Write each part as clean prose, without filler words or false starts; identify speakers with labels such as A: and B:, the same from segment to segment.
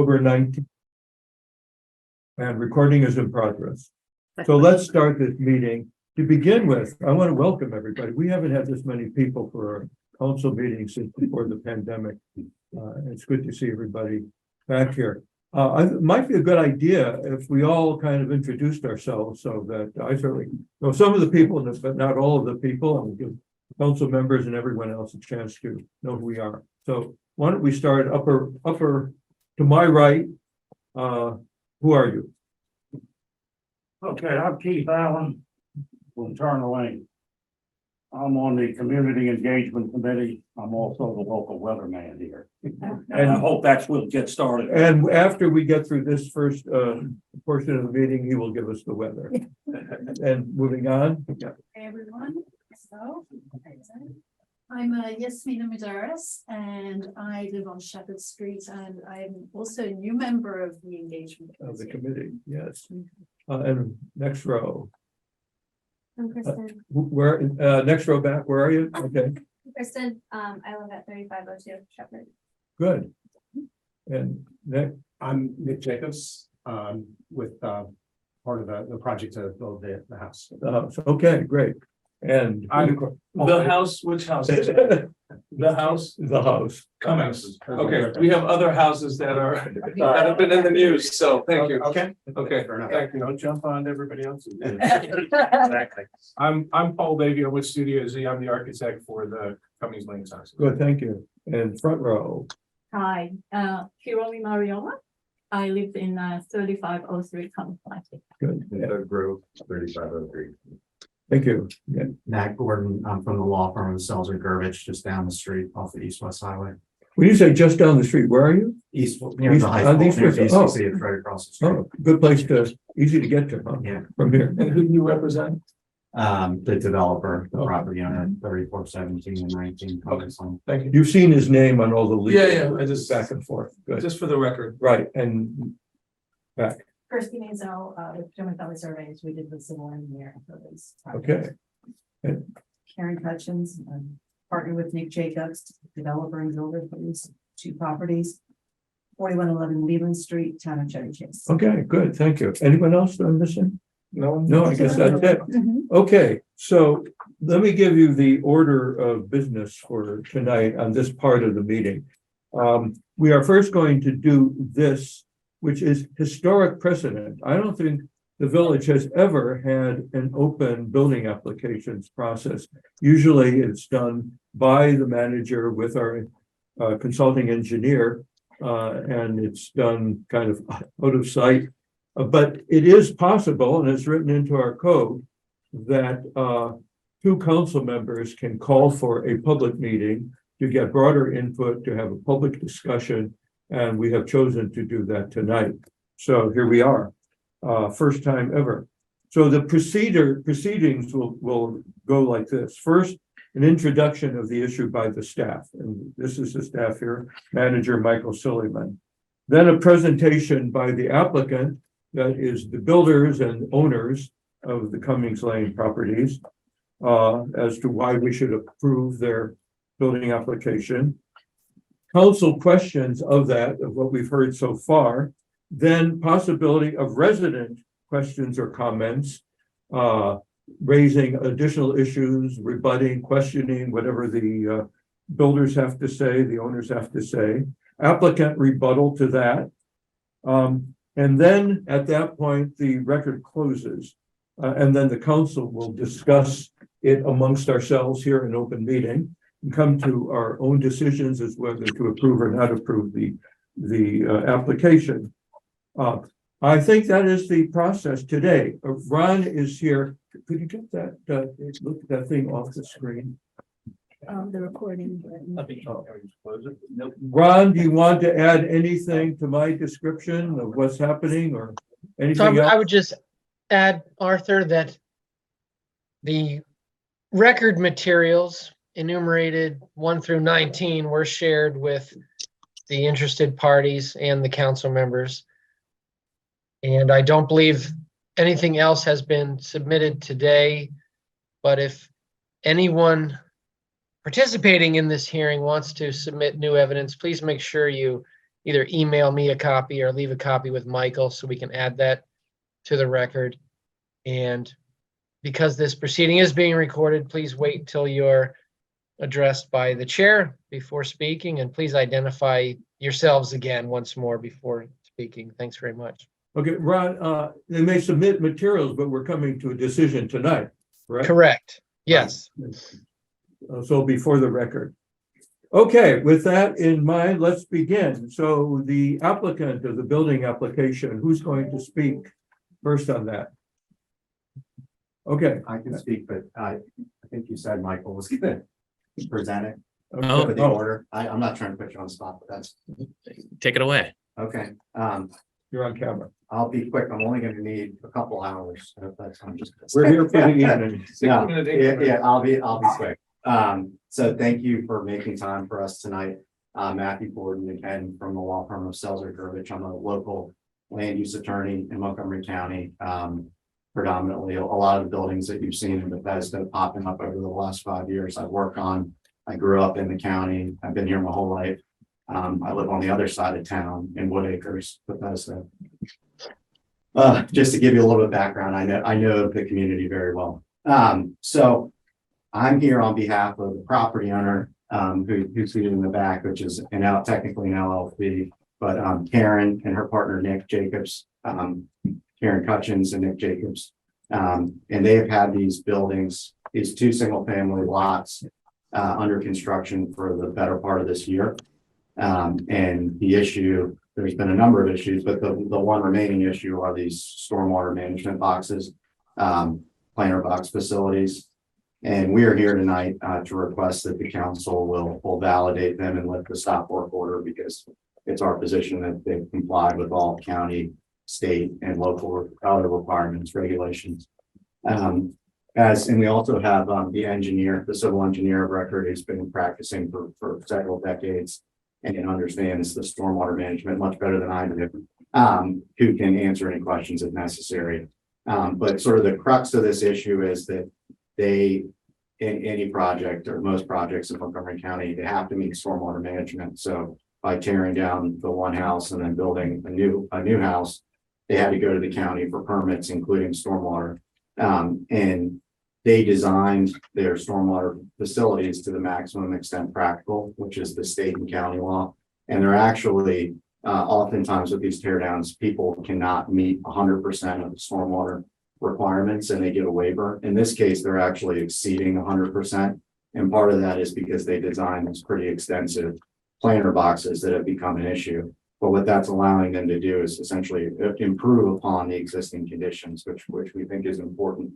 A: October 19th. And recording is in progress. So let's start this meeting. To begin with, I want to welcome everybody. We haven't had this many people for our council meeting since before the pandemic. It's good to see everybody back here. It might be a good idea if we all kind of introduced ourselves so that I certainly know some of the people, but not all of the people, and we'll give council members and everyone else a chance to know who we are. So why don't we start upper to my right? Who are you?
B: Okay, I'm Keith Allen from Turner Lane. I'm on the Community Engagement Committee. I'm also the local weatherman here. And I hope we'll get started.
A: And after we get through this first portion of the meeting, he will give us the weather. And moving on. Yeah.
C: Hey everyone, so I'm Yasmina Madaris and I live on Shepherd Street and I'm also a new member of the engagement
A: Of the
C: committee.
A: committee, yes. And next row.
D: I'm Kristen.
A: Where, next row back, where are you? Okay,
D: Kristen, I live at 3502 Shepherd.
A: good. And next,
E: I'm Nick Jacobs, with part of the project to build the house.
A: okay, great. And
F: The house, which house? is it? The house?
A: the house.
F: Cummings. Okay, we have other houses that have been in the news, so thank you.
E: Okay.
F: Okay,
E: Fair enough.
F: thank you.
E: Don't jump on everybody else.
F: Exactly. I'm Paul Davio with Studio Z. I'm the architect for the Cummings Lane house.
A: Good, thank you. And front row.
C: Hi, Hiromi Mariola. I live in 3503 Cummings Lane.
A: Good,
E: Grove, 3503.
A: thank you. Yeah.
E: Matt Gordon, I'm from the law firm of Selzer Gervich, just down the street off the East-West Highway.
A: When you say just down the street, where are you?
E: East, near the high
A: on
E: school,
A: East
E: near
A: West-
E: DCC, it's right across the street.
A: Oh, good place easy to get to, huh?
E: Yeah,
A: From here.
F: And who do you represent?
E: the developer, the
A: Okay.
E: property owner, 3417 and 19. Cummings Lane.
F: Thank you.
A: You've seen his name on all the leases.
F: Yeah, I just-
A: Back and forth. Good.
F: Just for the record.
A: Right, and back.
C: Kirsty Mazel, with German Family Surveys, we did the civil engineering for this.
A: Okay.
C: Karen Hutchins, partnered with Nick Jacobs, developer and builder for these two properties. 4111 Leland Street, town of Chevy Chase.
A: Okay, good. Thank you. Anyone else that I'm missing?
F: No?
A: No, I guess that's it.
C: Mhm.
A: Okay, so let me give you the order of business for tonight on this part of the meeting. We are first going to do this, which is historic precedent. I don't think the village has ever had an open building applications process. Usually it's done by the manager with our consulting engineer, and it's done kind of out of sight. But it is possible, and it's written into our code, that two council members can call for a public meeting to get broader input, to have a public discussion, and we have chosen to do that tonight. So here we are, first time ever. So the proceedings will go like this. First, an introduction of the issue by the staff, and this is the staff here, Manager Michael Silliman. Then a presentation by the applicant, that is the builders and owners of the Cummings Lane properties, as to why we should approve their building application. Council questions of that, of what we've heard so far, then possibility of resident questions or comments, raising additional issues, rebutting, questioning, whatever the builders have to say, the owners have to say, applicant rebuttal to that. And then at that point, the record closes. And then the council will discuss it amongst ourselves here in open meeting and come to our own decisions as whether to approve or not approve the application. I think that is the process today. Ron is here. Could you get that, look at that thing off the screen?
C: The recording.
A: Ron, do you want to add anything to my description of what's happening or
G: So
A: anything
G: I
A: else?
G: would just add, Arthur, that the record materials enumerated 1 through 19 were shared with the interested parties and the council members. And I don't believe anything else has been submitted today, but if anyone participating in this hearing wants to submit new evidence, please make sure you either email me a copy or leave a copy with Michael so we can add that to the record. And because this proceeding is being recorded, please wait until you're addressed by the chair before speaking, and please identify yourselves again once more before speaking. Thanks very much.
A: Okay, Ron, they may submit materials, but we're coming to a decision tonight, right?
G: Correct. Yes.
A: So before the record. Okay, with that in mind, let's begin. So the applicant of the building application, who's going to speak first on that? Okay.
E: I can speak, but I think you said Michael was gonna present it
A: Okay.
E: for the order. I'm not trying to put you on the spot, but that's,
H: Take it away.
E: okay.
A: You're on camera.
E: I'll be quick. I'm only gonna need a couple hours. So that's, I'm just.
A: We're here for the evening.
E: No,
F: 6 minute
E: yeah,
F: increments.
E: I'll be quick. So thank you for making time for us tonight. Matthew Gordon again from the law firm of Selzer Gurvich. I'm a local land use attorney in Montgomery County. Predominantly, a lot of the buildings that you've seen in Bethesda popping up over the last 5 years I work on. I grew up in the county. I've been here my whole life. I live on the other side of town in Wood Acres, Bethesda. Just to give you a little bit of background, I know the community very well. So I'm here on behalf of the property owner, who's seated in the back, which is technically an LLC, but Karen and her partner, Nick Jacobs, Karen Cutchins and Nick Jacobs. And they have had these buildings, these 2 single family lots under construction for the better part of this year. And the issue, there's been a number of issues, but the one remaining issue are these stormwater management boxes, planter box facilities. And we are here tonight to request that the council will validate them and lift the stop work order, because it's our position that they've complied with all county, state, and local other requirements, regulations. And we also have the engineer, the civil engineer of record, who's been practicing for several decades and understands the stormwater management much better than I do, who can answer any questions if necessary. But sort of the crux of this issue is that in any project or most projects in Montgomery County, they have to meet stormwater management. So by tearing down the one house and then building a new house, they had to go to the county for permits, including stormwater. And they designed their stormwater facilities to the maximum extent practical, which is the state and county law. And they're actually, oftentimes with these tear downs, people cannot meet 100% of the stormwater requirements and they get a waiver. In this case, they're actually exceeding 100%. And part of that is because they designed these pretty extensive planter boxes that have become an issue. But what that's allowing them to do is essentially improve upon the existing conditions, which we think is important.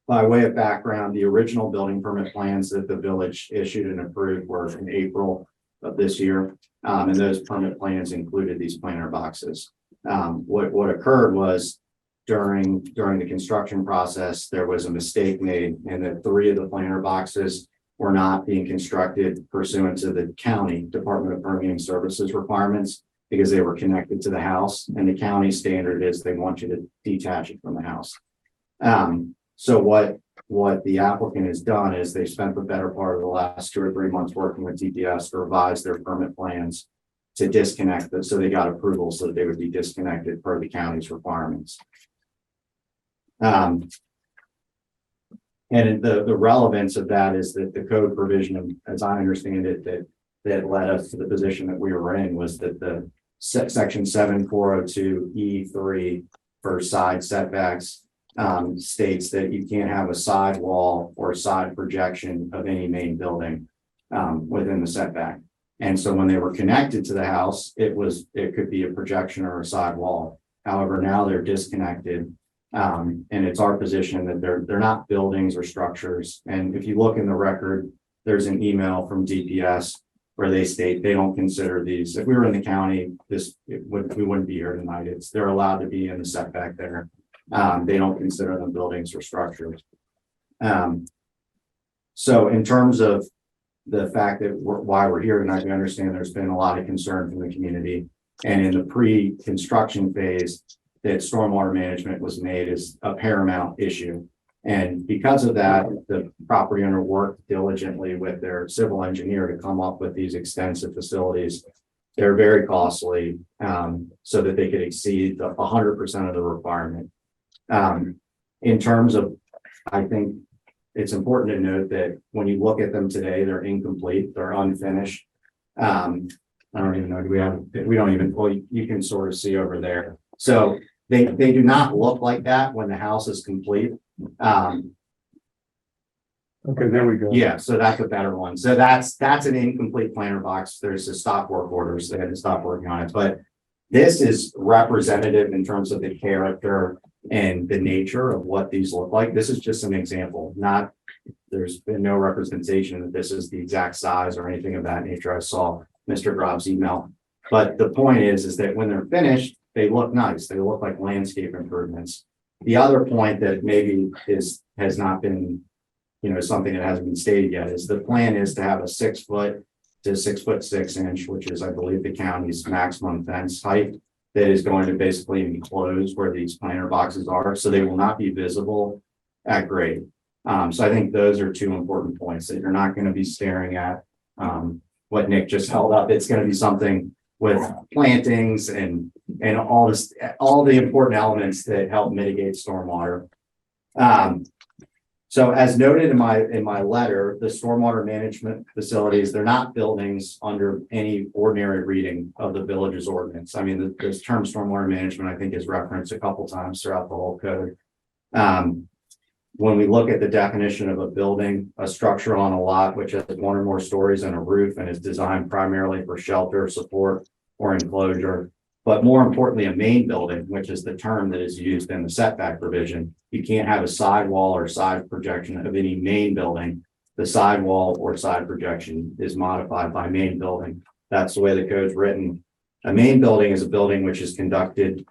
E: By way of background, the original building permit plans that the village issued and approved were in April of this year. And those permit plans included these planter boxes. What occurred was during the construction process, there was a mistake made, and that 3 of the planter boxes were not being constructed pursuant to the county Department of Permitting Services requirements, because they were connected to the house, and the county standard is they want you to detach it from the house. So what the applicant has done is they spent the better part of the last 2 or 3 months working with DPS to revise their permit plans to disconnect them. So they got approval so that they would be disconnected per the county's requirements. And the relevance of that is that the code provision, as I understand it, that led us to the position that we were in, was that the section 7402E3 for side setbacks states that you can't have a side wall or side projection of any main building within the setback. And so when they were connected to the house, it could be a projection or a side wall. However, now they're disconnected. And it's our position that they're not buildings or structures. And if you look in the record, there's an email from DPS where they state they don't consider these. If we were in the county, we wouldn't be here tonight. They're allowed to be in the setback there. They don't consider them buildings or structures. So in terms of the fact that why we're here tonight, we understand there's been a lot of concern from the community, and in the pre-construction phase, that stormwater management was made as a paramount issue. And because of that, the property owner worked diligently with their civil engineer to come up with these extensive facilities. They're very costly, so that they could exceed the 100% of the requirement. In terms of, I think it's important to note that when you look at them today, they're incomplete, they're unfinished. I don't even know, we don't even, well, you can sort of see over there. So they do not look like that when the house is complete.
A: Okay, there we go.
E: Yeah, so that's a better one. So that's an incomplete planter box. There's a stop work orders. They had to stop working on it, but this is representative in terms of the character and the nature of what these look like. This is just an example, there's been no representation that this is the exact size or anything of that nature. I saw Mr. Grob's email, but the point is that when they're finished, they look nice. They look like landscape improvements. The other point that maybe has not been, something that hasn't been stated yet is the plan is to have a 6 foot to 6'6" which is, I believe, the county's maximum fence height that is going to basically enclose where these planter boxes are. So they will not be visible at grade. So I think those are two important points that you're not going to be staring at what Nick just held up. It's going to be something with plantings and all the important elements that help mitigate stormwater. So as noted in my letter, the stormwater management facilities, they're not buildings under any ordinary reading of the village's ordinance. I mean, this term stormwater management, I think, is referenced a couple times throughout the whole code. When we look at the definition of a building, a structure on a lot which has one or more stories and a roof and is designed primarily for shelter, support, or enclosure, but more importantly, a main building, which is the term that is used in the setback provision. You can't have a sidewall or side projection of any main building. The sidewall or side projection is modified by main building. That's the way the code's written. A main building is a building which is conducted,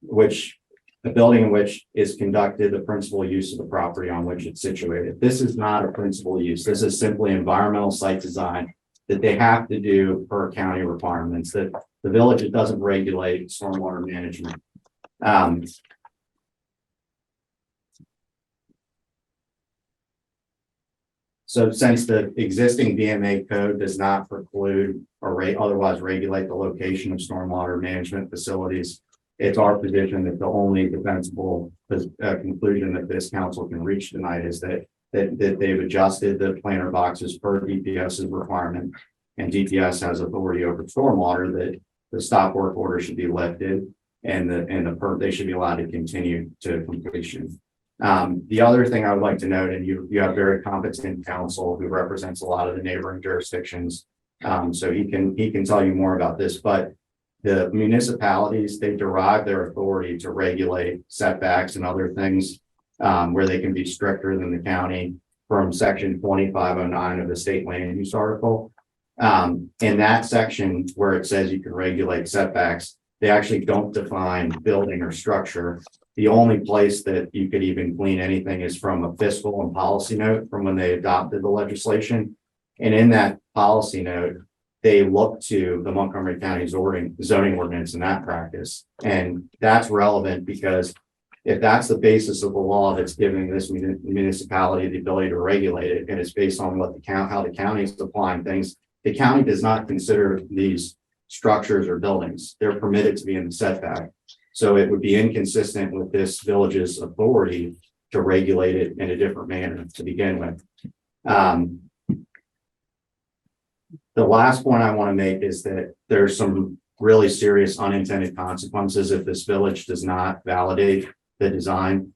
E: the building in which is conducted the principal use of the property on which it's situated. This is not a principal use. This is simply environmental site design that they have to do per county requirements, that the village doesn't regulate stormwater management. So since the existing VMA code does not preclude or otherwise regulate the location of stormwater management facilities, it's our position that the only defensible conclusion that this council can reach tonight is that they've adjusted the planter boxes per DPS's requirement, and DPS has authority over stormwater, that the stop work order should be lifted and they should be allowed to continue to completion. The other thing I would like to note, and you have very competent counsel who represents a lot of the neighboring jurisdictions, so he can tell you more about this, but the municipalities, they derive their authority to regulate setbacks and other things where they can be stricter than the county from section 2509 of the state land use article. In that section where it says you can regulate setbacks, they actually don't define building or structure. The only place that you could even glean anything is from a fiscal and policy note from when they adopted the legislation. And in that policy note, they look to the Montgomery County zoning ordinance in that practice. And that's relevant because if that's the basis of the law that's giving this municipality the ability to regulate it, and it's based on what how the county is applying things, the county does not consider these structures or buildings. They're permitted to be in the setback. So it would be inconsistent with this village's authority to regulate it in a different manner to begin with. The last point I want to make is that there's some really serious unintended consequences if this village does not validate the design.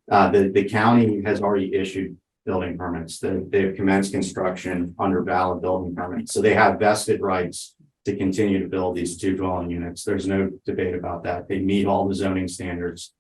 E: The county has already issued building permits. They've commenced construction under valid building permits. So they have vested rights to continue to build these 2 dwelling units. There's no debate about that. They meet all the zoning standards.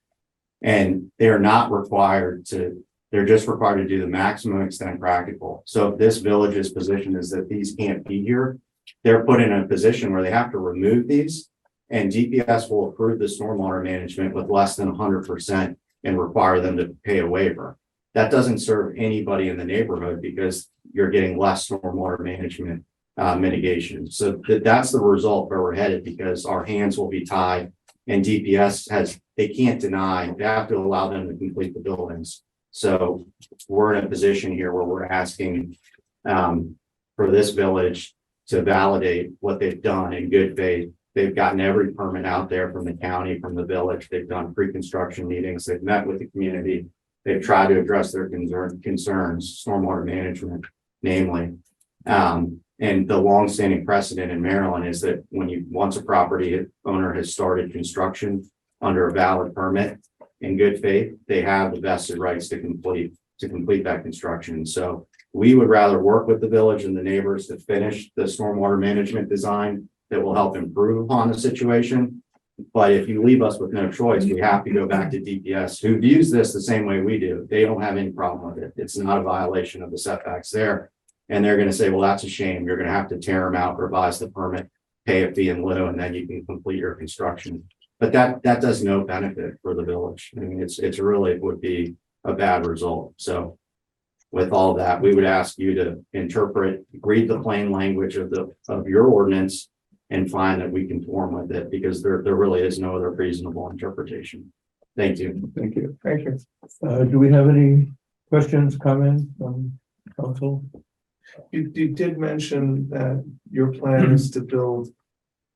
E: And they're not required to, they're just required to do the maximum extent practical. So if this village's position is that these can't be here, they're put in a position where they have to remove these, and DPS will approve the stormwater management with less than 100% and require them to pay a waiver. That doesn't serve anybody in the neighborhood because you're getting less stormwater management mitigation. So that's the result where we're headed, because our hands will be tied, and DPS they can't deny, they have to allow them to complete the buildings. So we're in a position here where we're asking for this village to validate what they've done in good faith. They've gotten every permit out there from the county, from the village. They've done pre-construction meetings. They've met with the community. They've tried to address their concerns, stormwater management, namely. And the longstanding precedent in Maryland is that once a property owner has started construction under a valid permit in good faith, they have the vested rights to complete that construction. So we would rather work with the village and the neighbors to finish the stormwater management design that will help improve upon the situation. But if you leave us with no choice, we have to go back to DPS, who views this the same way we do. They don't have any problem with it. It's not a violation of the setbacks there. And they're going to say, well, that's a shame. You're going to have to tear them out, revise the permit, pay a fee in lieu, and then you can complete your construction. But that does no benefit for the village. I mean, it really would be a bad result. So with all that, we would ask you to read the plain language of your ordinance and find that we conform with it, because there really is no other reasonable interpretation. Thank you.
A: Thank you. Thank you. Do we have any questions, comments from council?
H: You did mention that your plan is to build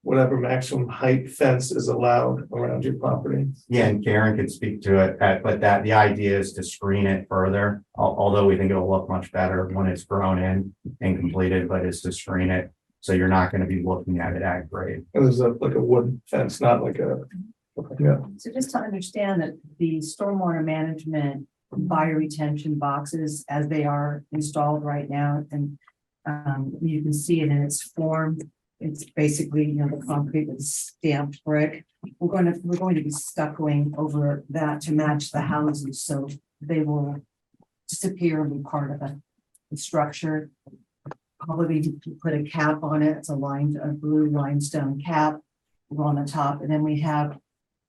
H: whatever maximum height fence is allowed around your property.
E: Yeah, and Karen could speak to it, but the idea is to screen it further, although we think it'll look much better when it's grown in and completed, but it's to screen it. So you're not going to be looking at it at grade.
H: It was like a wooden fence, not like a.
A: Yeah.
I: So just to understand that the stormwater management bioretention boxes as they are installed right now, and you can see it in its form. It's basically, the concrete with stamped brick. We're going to be stuccoing over that to match the houses, so they will disappear and be part of the structure. Probably put a cap on it. It's a blue limestone cap on the top, and then we have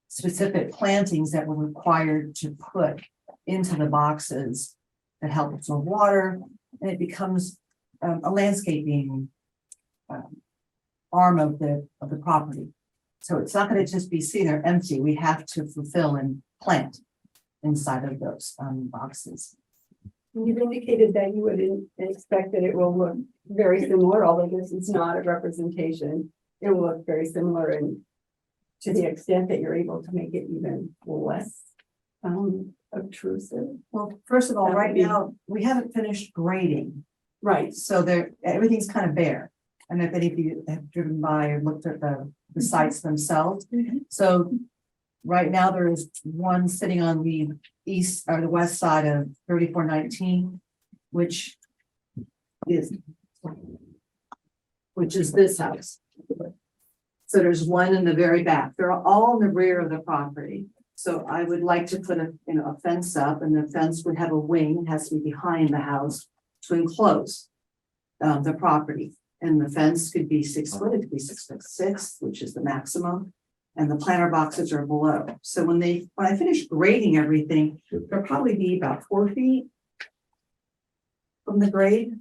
I: specific plantings that we're required to put into the boxes that help absorb water, and it becomes a landscaping arm of the property. So it's not going to just be seen there empty. We have to fulfill and plant inside of those boxes.
J: You've indicated that you would expect that it will look very similar, although this is not a representation. It will look very similar, and to the extent that you're able to make it even less obtrusive.
I: Well, first of all,
J: That would
I: right
J: be-
I: now, we haven't finished grading,
J: Right.
I: so everything's kind of bare. And if any of you have driven by or looked at the sites themselves, so right now there is one sitting on the east or the west side of 3419, which is this house. So there's one in the very back. They're all in the rear of the property. So I would like to put a fence up, and the fence would have a wing, has to be behind the house to enclose the property. And the fence could be 6 foot, it could be 6'6", which is the maximum. And the planter boxes are below. So when I finish grading everything, there'll probably be about 4 feet from the grade.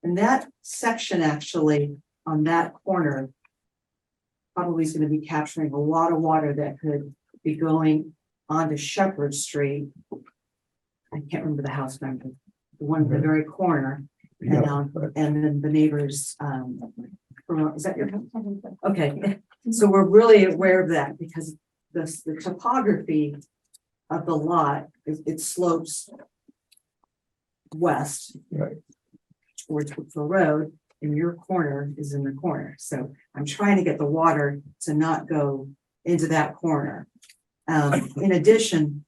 I: And that section actually on that corner probably is going to be capturing a lot of water that could be going onto Shepherd Street. I can't remember the house number, the one in the very corner. And then the neighbors, is that your house? Okay, so we're really aware of that because the topography of the lot, it slopes west towards Woodville Road, and your corner is in the corner. So I'm trying to get the water to not go into that corner. In addition,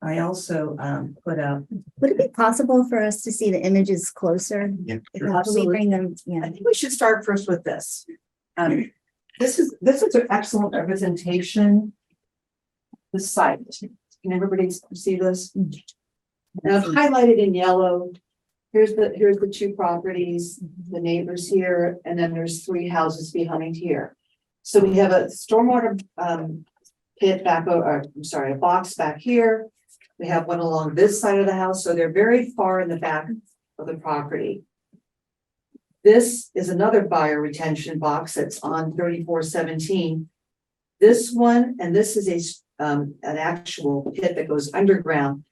I: I also put up.
K: Would it be possible for us to see the images closer?
E: Yeah,
K: How do we bring them?
I: I
K: Yeah.
I: think we should start first with this. This is an excellent representation. The site. Can everybody see this? And I've highlighted in yellow. Here's the 2 properties, the neighbors here, and then there's 3 houses behind here. So we have a stormwater pit back over, a box back here. We have one along this side of the house, so they're very far in the back of the property. This is another bioretention box that's on 3417. This one, and this is an actual pit that goes underground.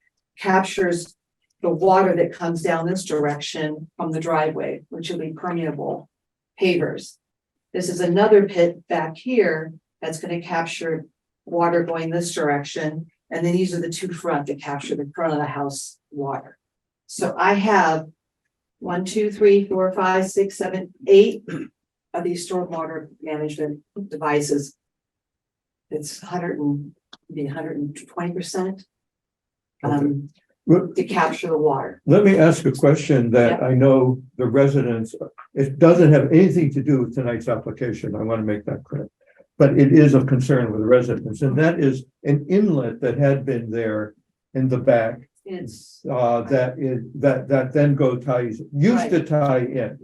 I: captures the water that comes down this direction from the driveway, which will be permeable pavers. This is another pit back here that's gonna capture water going this direction. And then these are the two front that capture the front of the house water. So I have 1, 2, 3, 4, 5, 6, 7, 8 of these stormwater management devices. It's 120%. To capture the water.
A: Let me ask a question that I know the residents, it doesn't have anything to do with tonight's application. I want to make that clear. But it is of concern with residents, and that is an inlet that had been there in the back.
I: It's.
A: That then used to tie in.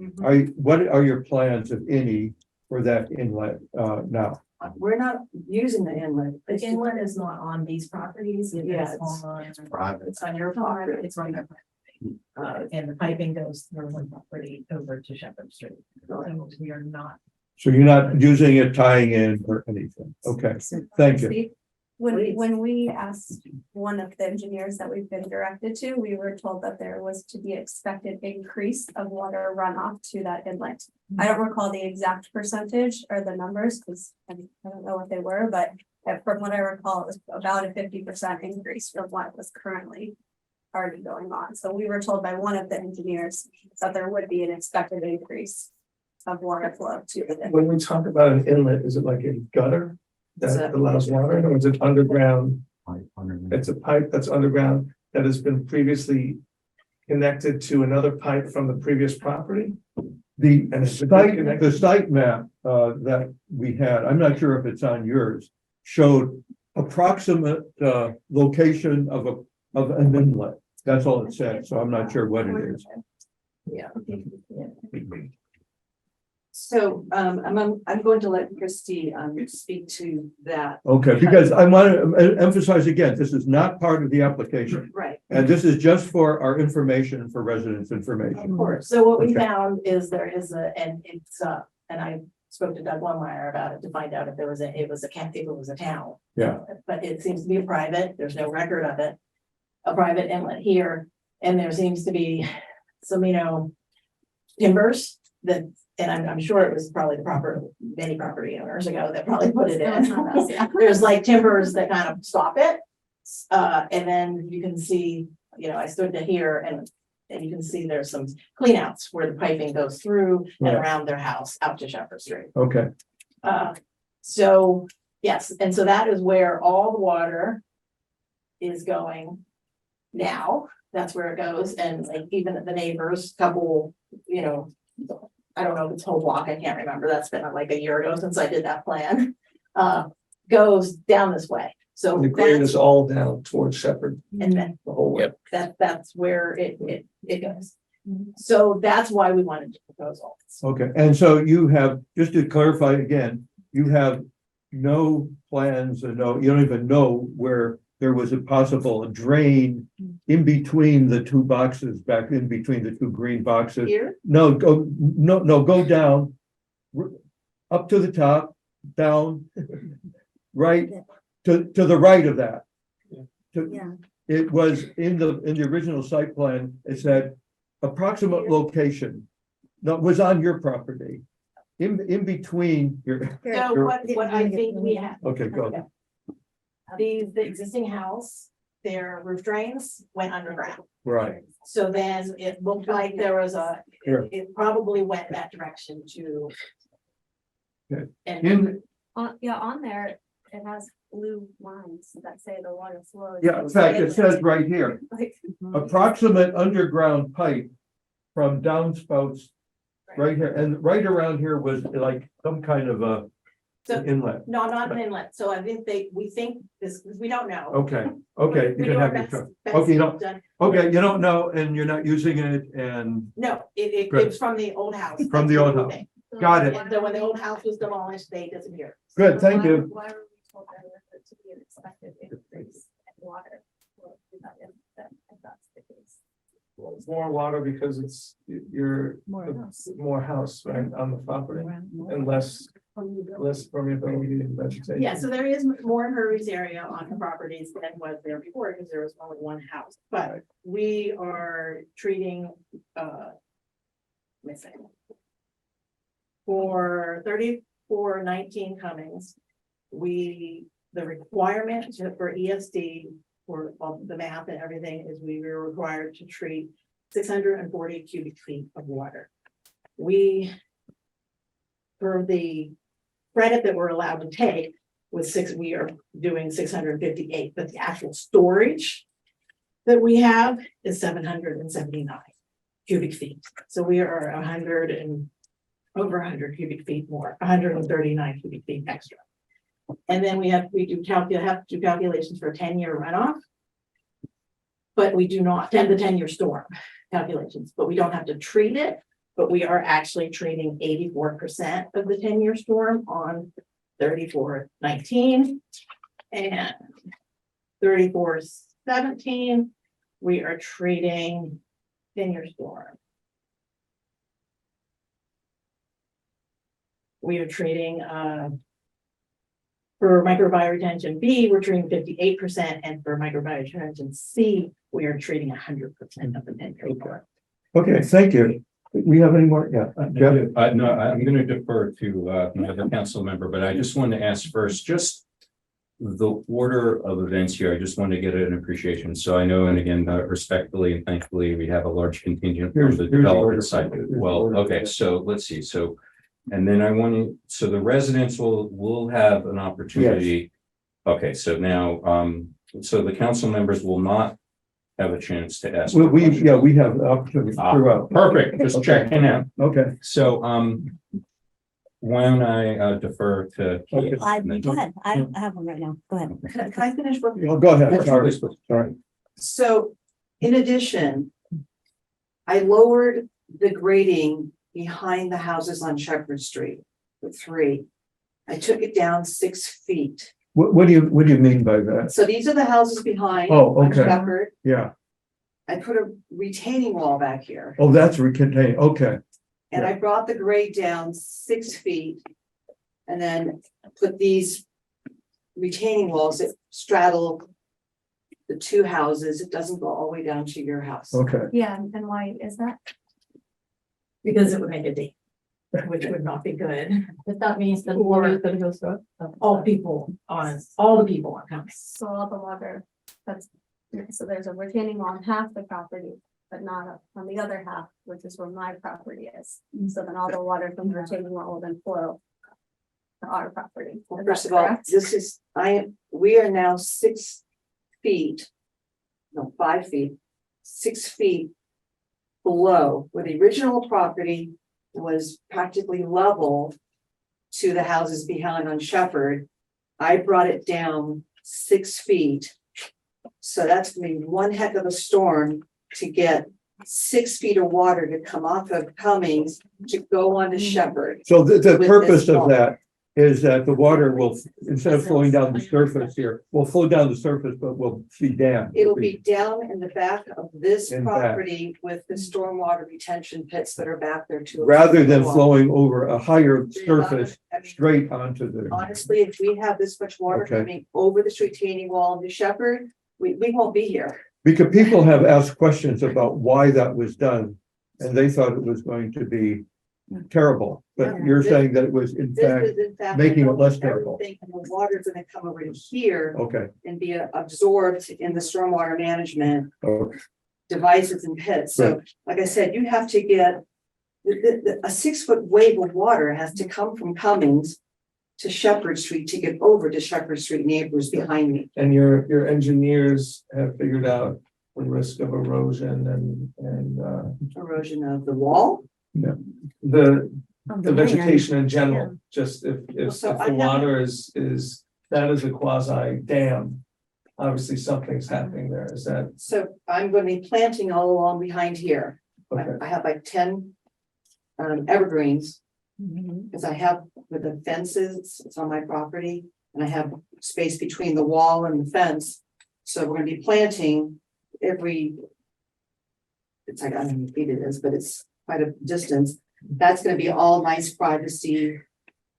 A: What are your plans, if any, for that inlet now?
I: We're not using the inlet.
C: The inlet is not on these properties. It
I: Yeah,
C: is on,
E: Private.
C: it's on your property. It's on your property. And the piping goes through one property over to Shepherd Street. So we are not.
A: So you're not using it, tying in or anything? Okay, thank you.
D: See, when we asked one of the engineers that we've been directed to, we were told that there was to be expected increase of water runoff to that inlet. I don't recall the exact percentage or the numbers, because I don't know what they were, but from what I recall, it was about a 50% increase from what was currently already going on. So we were told by one of the engineers that there would be an expected increase of water flow to the inlet.
H: When we talk about an inlet, is it like a gutter that allows water, or is it underground? It's a pipe that's underground that has been previously connected to another pipe from the previous property?
A: The
H: And it's
A: site map that we had, I'm not sure if it's on yours, showed approximate location of an inlet. That's all it said, so I'm not sure what it is.
I: Yeah. So I'm going to let Christie speak to that.
A: Okay, because I want to emphasize again, this is not part of the application.
I: Right.
A: And this is just for our information, for residents' information.
C: Of course. So what we
A: Okay.
C: found is there is and I spoke to Doug Longmire about it to find out if it was a town.
A: Yeah.
C: But it seems to be a private, there's no record of it. A private inlet here, and there seems to be some, timbers that, and I'm sure it was probably many property owners ago that probably put it in. There's like timbers that kind of stop it. And then you can see, I stood to here and you can see there's some cleanouts where the piping goes through and
A: Right.
C: around their house out to Shepherd Street.
A: Okay,
C: So, yes, and so that is where all the water is going now. That's where it goes, and like even the neighbors, couple, I don't know if it's whole block, I can't remember, that's been like a year ago since I did that plan. Goes down this way, so
H: The grade
C: that's,
H: is all down towards Shepherd,
C: and then
H: the whole way.
C: that's where it goes. So that's why we wanted to propose all this.
A: okay. And so you have, just to clarify again, you have no plans and you don't even know where there was a possible drain in between the two boxes, back in between the two green boxes.
C: Here,
A: No, go down, up to the top, down, right, to the right of that.
K: Yeah.
A: It was in the original site plan, it said approximate location. That was on your property. In between your,
C: so what I think we have.
A: okay, go.
C: The existing house, their roof drains went underground.
A: Right,
C: So then it looked like there was
A: Here.
C: it probably went that direction to.
A: Okay.
C: And
D: On there, it has blue lines that say the water flows.
A: yeah, in fact, it says right here,
D: Like,
A: approximate underground pipe from downspouts right here, and right around here was like some kind of a
C: So-
A: inlet.
C: no, not an inlet. So I think we think this, we don't know.
A: Okay, you
C: We
A: can
C: do our
A: have your
C: best-
A: choice.
C: best
A: Okay, you don't,
C: done.
A: okay, you don't know and you're not using it and,
C: No, it
A: Good.
C: was from the old house.
A: From the old house. Got it.
C: And then when the old house was demolished, they disappeared.
A: Good, thank
D: why-
A: you.
D: Why were we told there was to be an expected increase in water? Well, if that's the case.
H: Well, it's more water because you're more house, right, on the property, and less less permeability and vegetation.
C: Yeah, so there is more impervious area on the properties than was there before, because there was only one house, but we are treating, missing. For 3419 Cummings, the requirement for ESD for all the math and everything is we were required to treat 640 cubic feet of water. For the credit that we're allowed to take we are doing 658, but the actual storage that we have is 779 cubic feet. So we are over 100 cubic feet more, 139 cubic feet extra. And then have to do calculations for a 10-year runoff. But we do not the 10-year storm calculations, but we don't have to treat it. But we are actually treating 84% of the 10-year storm on 3419 and 3417. We are treating 10-year storm. We are treating for microbial retention B, we're treating 58%, and for microbial retention C, we are treating 100% of the 10-year storm.
A: Okay, thank you. We have any more? Yeah, Jeff?
L: No, I'm going to defer to another council member, but I just wanted to ask first, just the order of events here. I just want to get an appreciation. So I know, and again, respectfully and thankfully, we have a large contingent from the development side. Well, okay, so let's see. So, and then so the residents will have an opportunity. Okay, so now, so the council members will not have a chance to ask.
A: We have the opportunity throughout.
L: Perfect, just checking out.
A: Okay.
L: So, why don't I defer to Keith?
K: Go ahead. I have one right now. Go ahead.
I: Can I finish what?
A: Go ahead. Sorry.
I: So in addition, I lowered the grading behind the houses on Shepherd Street to 3. I took it down 6 feet.
A: What do you mean by that?
I: So these are the houses behind
A: Oh,
I: on
A: okay.
I: Shepherd.
A: Yeah.
I: I put a retaining wall back here
A: Oh, that's recontained. Okay.
I: and I brought the grade down 6 feet. And then put these retaining walls that straddle the 2 houses. It doesn't go all the way down to your house.
A: Okay.
D: Yeah, and why is that?
C: Because it would make a D, which would not be good.
J: But that means that
C: Or-
J: water that goes to.
C: All the people on Cummings.
D: So all the water, so there's a retaining wall on half the property, but not on the other half, which is where my property is. So then all the water from the retaining wall will then flow to our property.
I: Well,
D: Is
I: first
D: that
I: of all,
D: correct?
I: we are now 6 feet. No, 5 feet, 6 feet. Below where the original property was practically level to the houses behind on Shepherd. I brought it down 6 feet. So that's gonna be one heck of a storm to get 6 feet of water to come off of Cummings to go onto Shepherd.
A: So the
I: With
A: purpose
I: this
A: of
I: wall.
A: that is that the water will, instead of flowing down the surface here, will flow down the surface, but will be dammed.
I: It'll be down in the back of this
A: In back.
I: property with the stormwater retention pits that are back there too.
A: Rather than flowing over a higher surface
I: I mean,
A: straight onto the.
I: honestly, if we have this much water
A: Okay.
I: coming over the retaining wall into Shepherd, we won't be here.
A: Because people have asked questions about why that was done, and they thought it was going to be terrible, but you're saying that it was in
I: This
A: fact,
I: is in fact.
A: making it less terrible.
I: Everything, and the water's gonna come over to here
A: okay,
I: and be absorbed in the stormwater management
A: okay,
I: devices and pits. So, like I said, you have to get a 6-foot wave of water has to come from Cummings to Shepherd Street to get over to Shepherd Street neighbors behind me.
H: And your engineers have figured out the risk of erosion and
I: Erosion of the wall.
H: the
K: Of
H: the
K: land.
H: vegetation in
K: Yeah.
H: general, just if
I: So I
H: the
I: have-
H: water is, that is a quasi dam. Obviously, something's happening there, is that,
I: So I'm gonna be planting all along behind here.
H: okay,
I: I have like 10 evergreens,
K: Mhm.
I: because I have with the fences, it's on my property, and I have space between the wall and the fence. So we're gonna be planting every. It's like, I don't know how many feet it is, but it's quite a distance. That's gonna be all nice privacy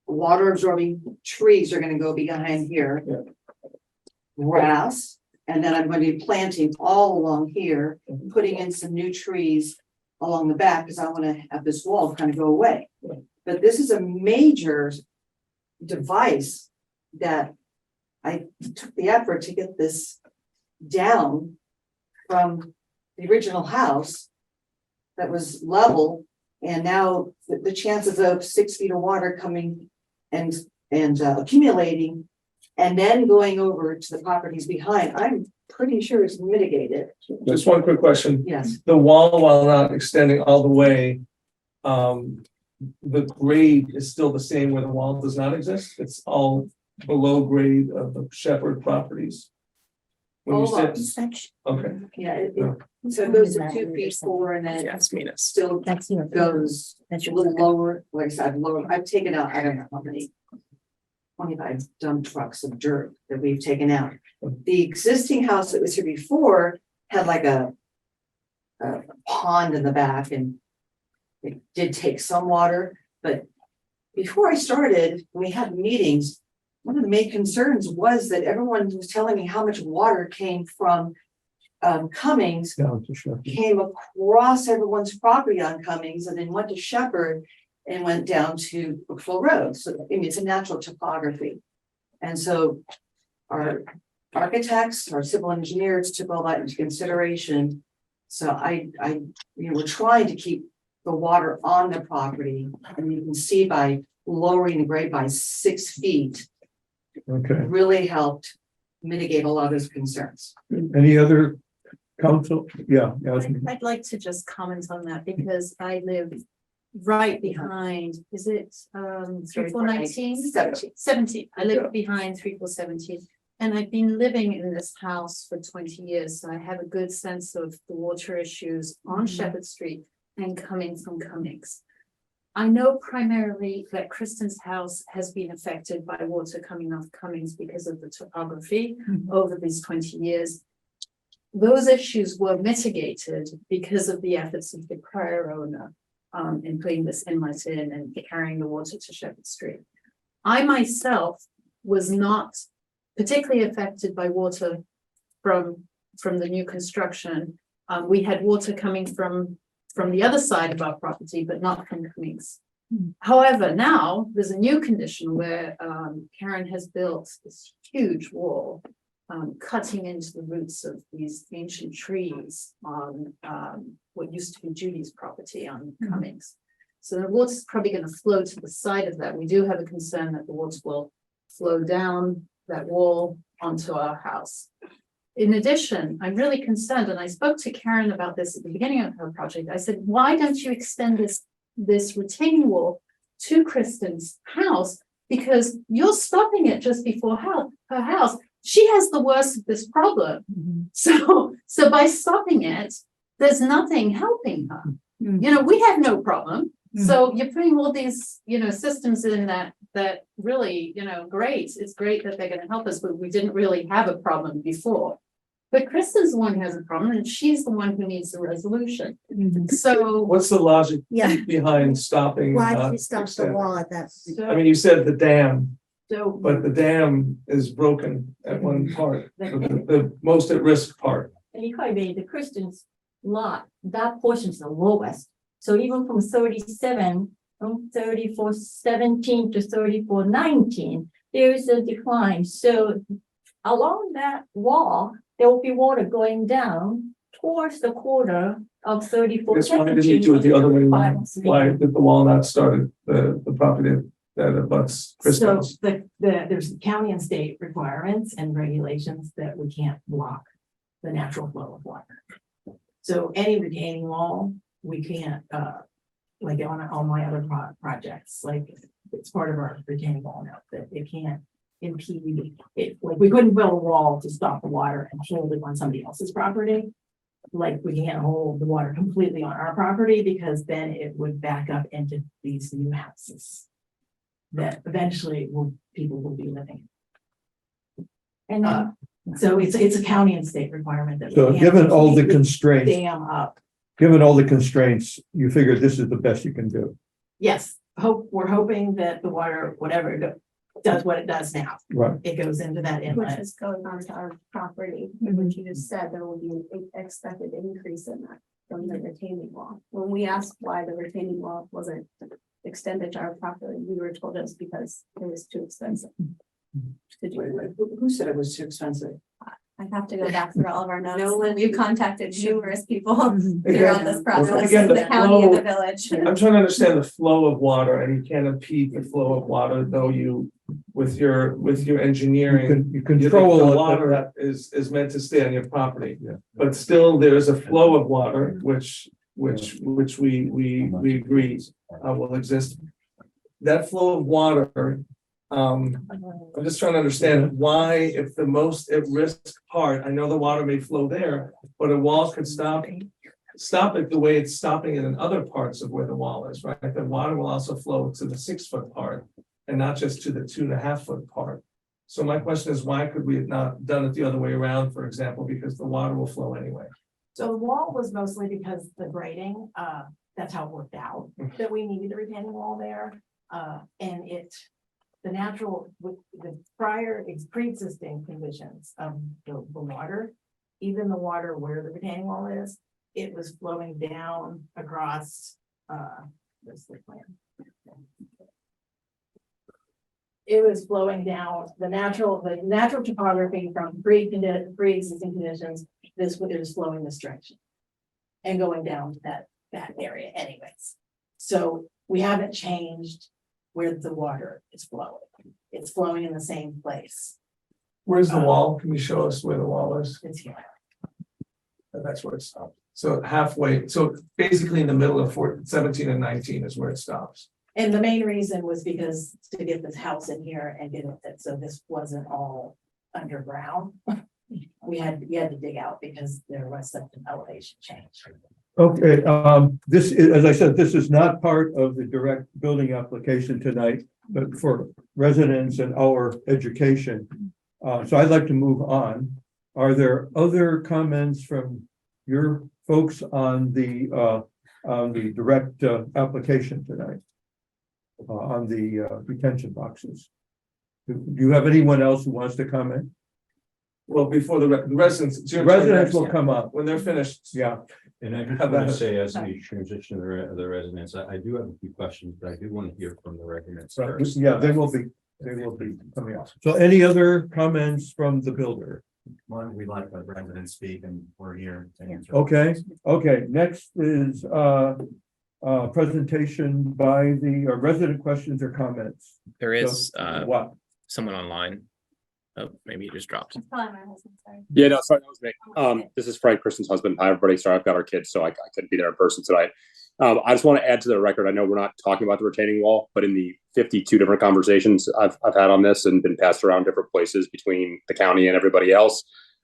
I: water absorbing trees are gonna go behind here. Grass, and then I'm going to be planting all along here, putting in some new trees along the back, because I want to have this wall kind of go away. But this is a major device that I took the effort to get this down from the original house that was level, and now the chances of 6 feet of water coming and accumulating and then going over to the properties behind, I'm pretty sure is mitigated.
H: Just one quick question.
I: Yes.
H: The wall, while not extending all the way, the grade is still the same where the wall does not exist? It's all below grade of the Shepherd properties? When you
I: Hold
H: said, okay.
I: Yeah, so it goes to 2 feet 4 and then it still
K: That's your.
I: goes
K: That's
I: a
K: your.
I: little lower, like I said, lower. I've taken out, I don't know how many. 25 dump trucks of dirt that we've taken out. The existing house that was here before had like a pond in the back, and it did take some water, but before I started, we had meetings. One of the main concerns was that everyone was telling me how much water came from Cummings,
A: Down to Shepherd.
I: came across everyone's property on Cummings and then went to Shepherd and went down to Brookville Road. So I mean, it's a natural topography. And so our architects, our civil engineers took all that into consideration. So we're trying to keep the water on the property, and you can see by lowering the grade by 6 feet,
A: Okay,
I: really helped mitigate a lot of those concerns.
A: any other council? Yeah, Yasmin.
M: I'd like to just comment on that because I live right behind, is it 3419? 17. I live behind 3417. And I've been living in this house for 20 years, so I have a good sense of the water issues on Shepherd Street and coming from Cummings. I know primarily that Kristen's house has been affected by water coming off Cummings because of the topography over these 20 years. Those issues were mitigated because of the efforts of the prior owner in putting this inlet in and carrying the water to Shepherd Street. I myself was not particularly affected by water from the new construction. We had water coming from the other side of our property, but not from Cummings. However, now there's a new condition where Karen has built this huge wall, cutting into the roots of these ancient trees on what used to be Judy's property on Cummings. So the water's probably going to flow to the side of that. We do have a concern that the water will flow down that wall onto our house. In addition, I'm really concerned, and I spoke to Karen about this at the beginning of her project. I said, why don't you extend this retaining wall to Kristen's house? Because you're stopping it just before her house. She has the worst of this problem. So by stopping it, there's nothing helping her. You know, we have no problem. So you're putting all these, systems in that really, great. It's great that they're going to help us, but we didn't really have a problem before. But Kristen's the one who has a problem, and she's the one who needs the resolution. So
H: What's the logic
K: Yeah.
H: behind stopping?
K: Why did you stop the
H: extending?
K: wall at that?
H: I mean, you said the dam,
I: So
H: but the dam is broken at one part, the most at risk part.
M: And if I may, the Kristen's lot, that portion is the lowest. So even from 3417 to 3419, there is a decline. So along that wall, there will be water going down towards the corner of
H: Guess why didn't you
M: 3417.
H: do it the other way around? Why did the wall not start at the property that abuts
M: So
H: Kristen's?
M: there's county and state requirements and regulations that we can't block the natural flow of water. So any retaining wall, we can't, like on all my other projects, like it's part of our retaining wall now, that it can't impede it. Like we couldn't build a wall to stop the water and hold it on somebody else's property. Like we can't hold the water completely on our property because then it would back up into these new houses that eventually people will be living in. And so it's a county and state requirement that. we
A: So
M: can't
A: given all the
M: completely
A: constraints,
M: Dam up.
A: given all the constraints, you figured this is the best you can do.
M: Yes,
C: we're hoping that the water, whatever, does what it does now.
A: Right.
C: It goes into that
D: Which
C: inlet.
D: is going on to our property, which you just said there will be an expected increase in that from the retaining wall. When we asked why the retaining wall wasn't extended to our property, we were told it was because it was too expensive. To do.
I: Who said it was too expensive?
D: I'd have to go back through all of our notes.
I: No one-
D: We've contacted numerous people
H: Again,
D: throughout this process,
H: again, the
D: the county and the
H: flow-
D: village.
H: I'm trying to understand the flow of water, and you can't impede the flow of water, though you, with your engineering.
A: You
H: The
A: control
H: water
A: it.
H: that is meant to stay on your property.
A: Yeah.
H: But still, there is a flow of water, which we agree will exist. That flow of water, I'm just trying to understand why, if the most at risk part, I know the water may flow there, but a wall could stop it the way it's stopping it in other parts of where the wall is, right? The water will also flow to the 6-foot part and not just to the 2.5-foot part. So my question is, why could we have not done it the other way around, for example, because the water will flow anyway?
C: So the wall was mostly because the grading, that's how it worked out, that we needed a retaining wall there. And the natural, with the prior pre-existing conditions of the water, even the water where the retaining wall is, it was flowing down across, this is the plan. It was flowing down the natural topography from pre-existing conditions, this was flowing this direction. And going down that area anyways. So we haven't changed where the water is flowing. It's flowing in the same place.
H: Where's the wall? Can you show us where the wall is?
C: It's here.
H: That's where it stops. So halfway, so basically in the middle of 17 and 19 is where it stops.
C: And the main reason was because to get this house in here and get it, so this wasn't all underground. We had to dig out because there was such an elevation change.
A: Okay, this is, as I said, this is not part of the direct building application tonight, but for residents and our education. So I'd like to move on. Are there other comments from your folks on the direct application tonight? On the retention boxes? Do you have anyone else who wants to comment?
H: Well, before the residents. it's your turn
A: Residents
H: next.
A: will come up,
H: When they're finished.
A: yeah.
L: And I just want to say, as we transition to the residents, I do have a few questions, but I do want to hear from the residents first.
A: Yeah, they will be coming up. So any other comments from the builder?
E: One, we like the residents speak and we're here to answer.
A: Okay, next is presentation by the resident questions or comments.
N: There is
A: What?
N: someone online. Oh, maybe he just dropped.
D: Probably my husband, sorry.
O: Yeah, no, sorry, that was me. This is Frank, Kristen's husband. Hi, everybody. Sorry, I've got our kids, so I couldn't be there in person tonight. I just want to add to the record. I know we're not talking about the retaining wall, but in the 52 different conversations I've had on this and been passed around different places between the county and everybody else,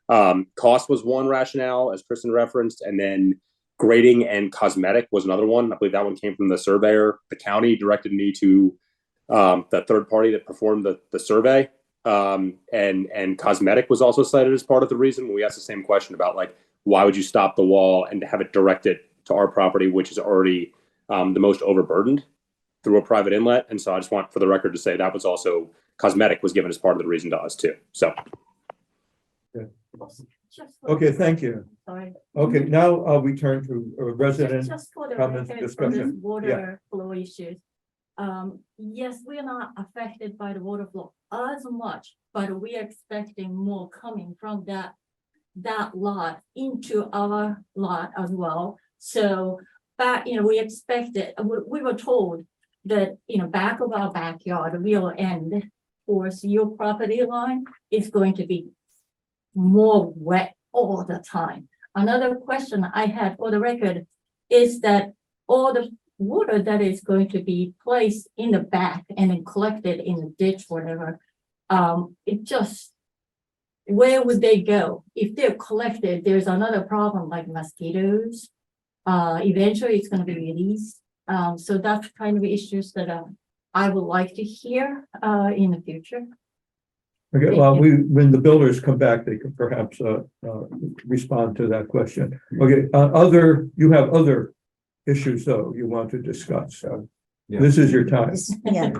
O: cost was one rationale, as Kristen referenced, and then grading and cosmetic was another one. I believe that one came from the surveyor. The county directed me to the third party that performed the survey. And cosmetic was also cited as part of the reason. We asked the same question about, like, why would you stop the wall and have it directed to our property, which is already the most overburdened through a private inlet. And so I just want for the record to say that was also cosmetic was given as part of the reason to us too. So.
A: Okay, thank you.
M: Sorry.
A: Okay, now we turn to resident
M: Just for the
A: comments,
M: record, for this
A: discussion.
M: water flow issues. Yes, we are not affected by the water flow as much, but we are expecting more coming from that lot into our lot as well. So back, we expected, we were told that, back of our backyard, real end towards your property line is going to be more wet all the time. Another question I had for the record is that all the water that is going to be placed in the back and then collected in the ditch, whatever, where would they go? If they're collected, there's another problem like mosquitoes. Eventually it's going to be released. So that's kind of issues that I would like to hear in the future.
A: Okay, well, when the builders come back, they can perhaps respond to that question. Okay, you have other issues though you want to discuss. This is your time.
K: Yeah.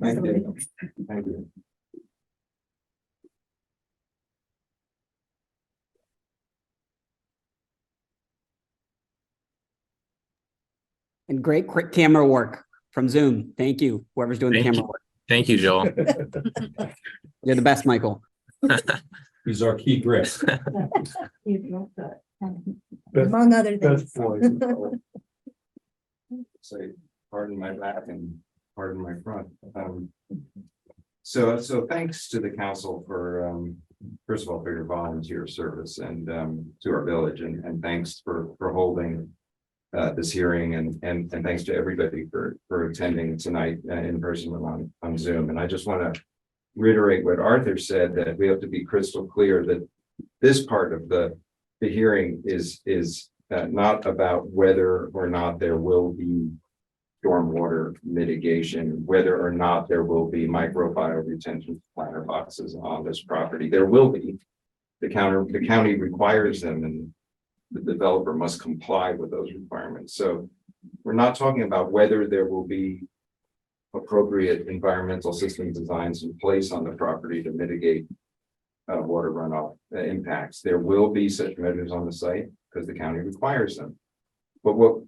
E: Thank you. Thank you.
P: And great quick camera work from Zoom. Thank you, whoever's doing the
N: Thank
P: camera
N: you.
P: work.
N: Thank you, Joel.
P: You're the best, Michael.
L: He's our key grip.
K: Among other
A: Best
K: things.
A: boy.
E: Say, pardon my back and pardon my front. So thanks to the council for, first of all, for your volunteer service and, to our village and thanks for holding this hearing and thanks to everybody for attending tonight in person and on Zoom. And I just want to reiterate what Arthur said, that we have to be crystal clear that this part of the hearing is not about whether or not there will be stormwater mitigation, whether or not there will be microbial retention planter boxes on this property. There will be. The county requires them, and the developer must comply with those requirements. So we're not talking about whether there will be appropriate environmental system designs in place on the property to mitigate water runoff impacts. There will be such measures on the site because the county requires them. But what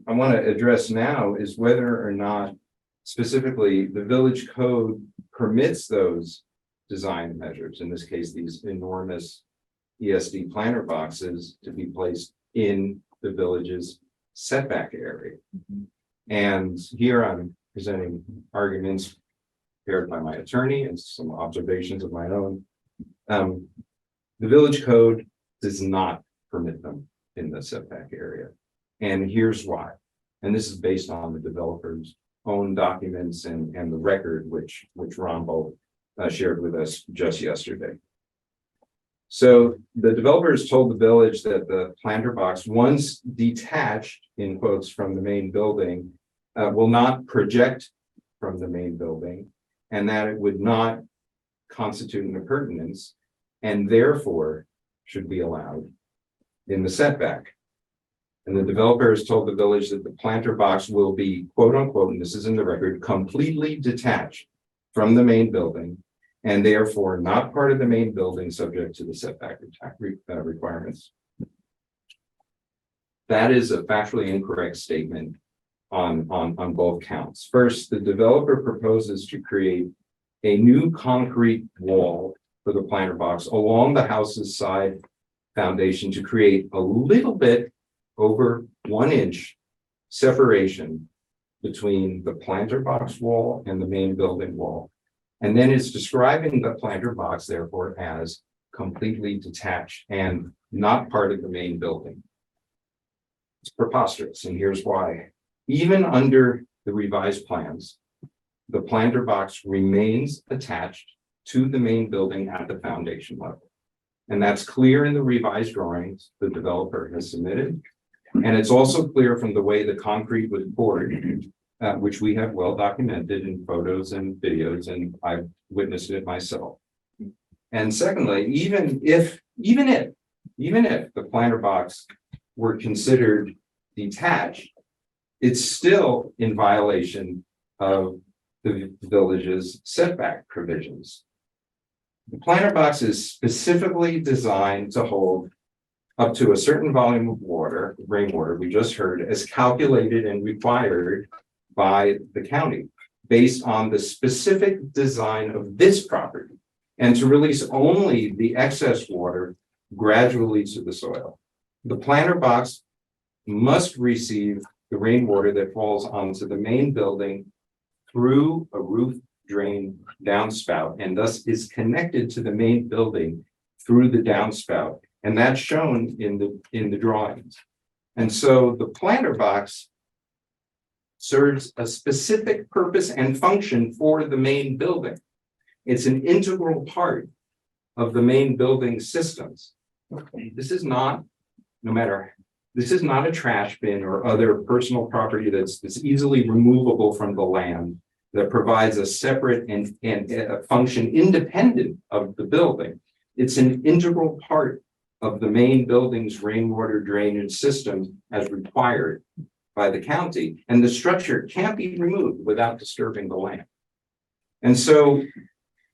E: I want to address now is whether or not specifically the village code permits those design measures, in this case, these enormous ESD planter boxes, to be placed in the village's setback area. And here I'm presenting arguments prepared by my attorney and some observations of my own. The village code does not permit them in the setback area. And here's why. And this is based on the developer's own documents and the record which Rombo shared with us just yesterday. So the developers told the village that the planter box, once detached in quotes from the main building, will not project from the main building, and that it would not constitute an appurtenance, and therefore should be allowed in the setback. And the developers told the village that the planter box will be, quote unquote, and this is in the record, completely detached from the main building, and therefore not part of the main building, subject to the setback requirements. That is a factually incorrect statement on both counts. First, the developer proposes to create a new concrete wall for the planter box along the house's side foundation to create a little bit over 1 inch separation between the planter box wall and the main building wall. And then it's describing the planter box, therefore, as completely detached and not part of the main building. It's preposterous, and here's why. Even under the revised plans, the planter box remains attached to the main building at the foundation level. And that's clear in the revised drawings the developer has submitted. And it's also clear from the way the concrete was poured, which we have well documented in photos and videos, and I've witnessed it myself. And secondly, even if the planter box were considered detached, it's still in violation of the village's setback provisions. The planter box is specifically designed to hold up to a certain volume of water, rainwater, we just heard, as calculated and required by the county based on the specific design of this property, and to release only the excess water gradually to the soil. The planter box must receive the rainwater that falls onto the main building through a roof drain downspout, and thus is connected to the main building through the downspout. And that's shown in the drawings. And so the planter box serves a specific purpose and function for the main building. It's an integral part of the main building systems. This is not a trash bin or other personal property that's easily removable from the land, that provides a separate and a function independent of the building. It's an integral part of the main building's rainwater drainage system as required by the county, and the structure can't be removed without disturbing the land. And so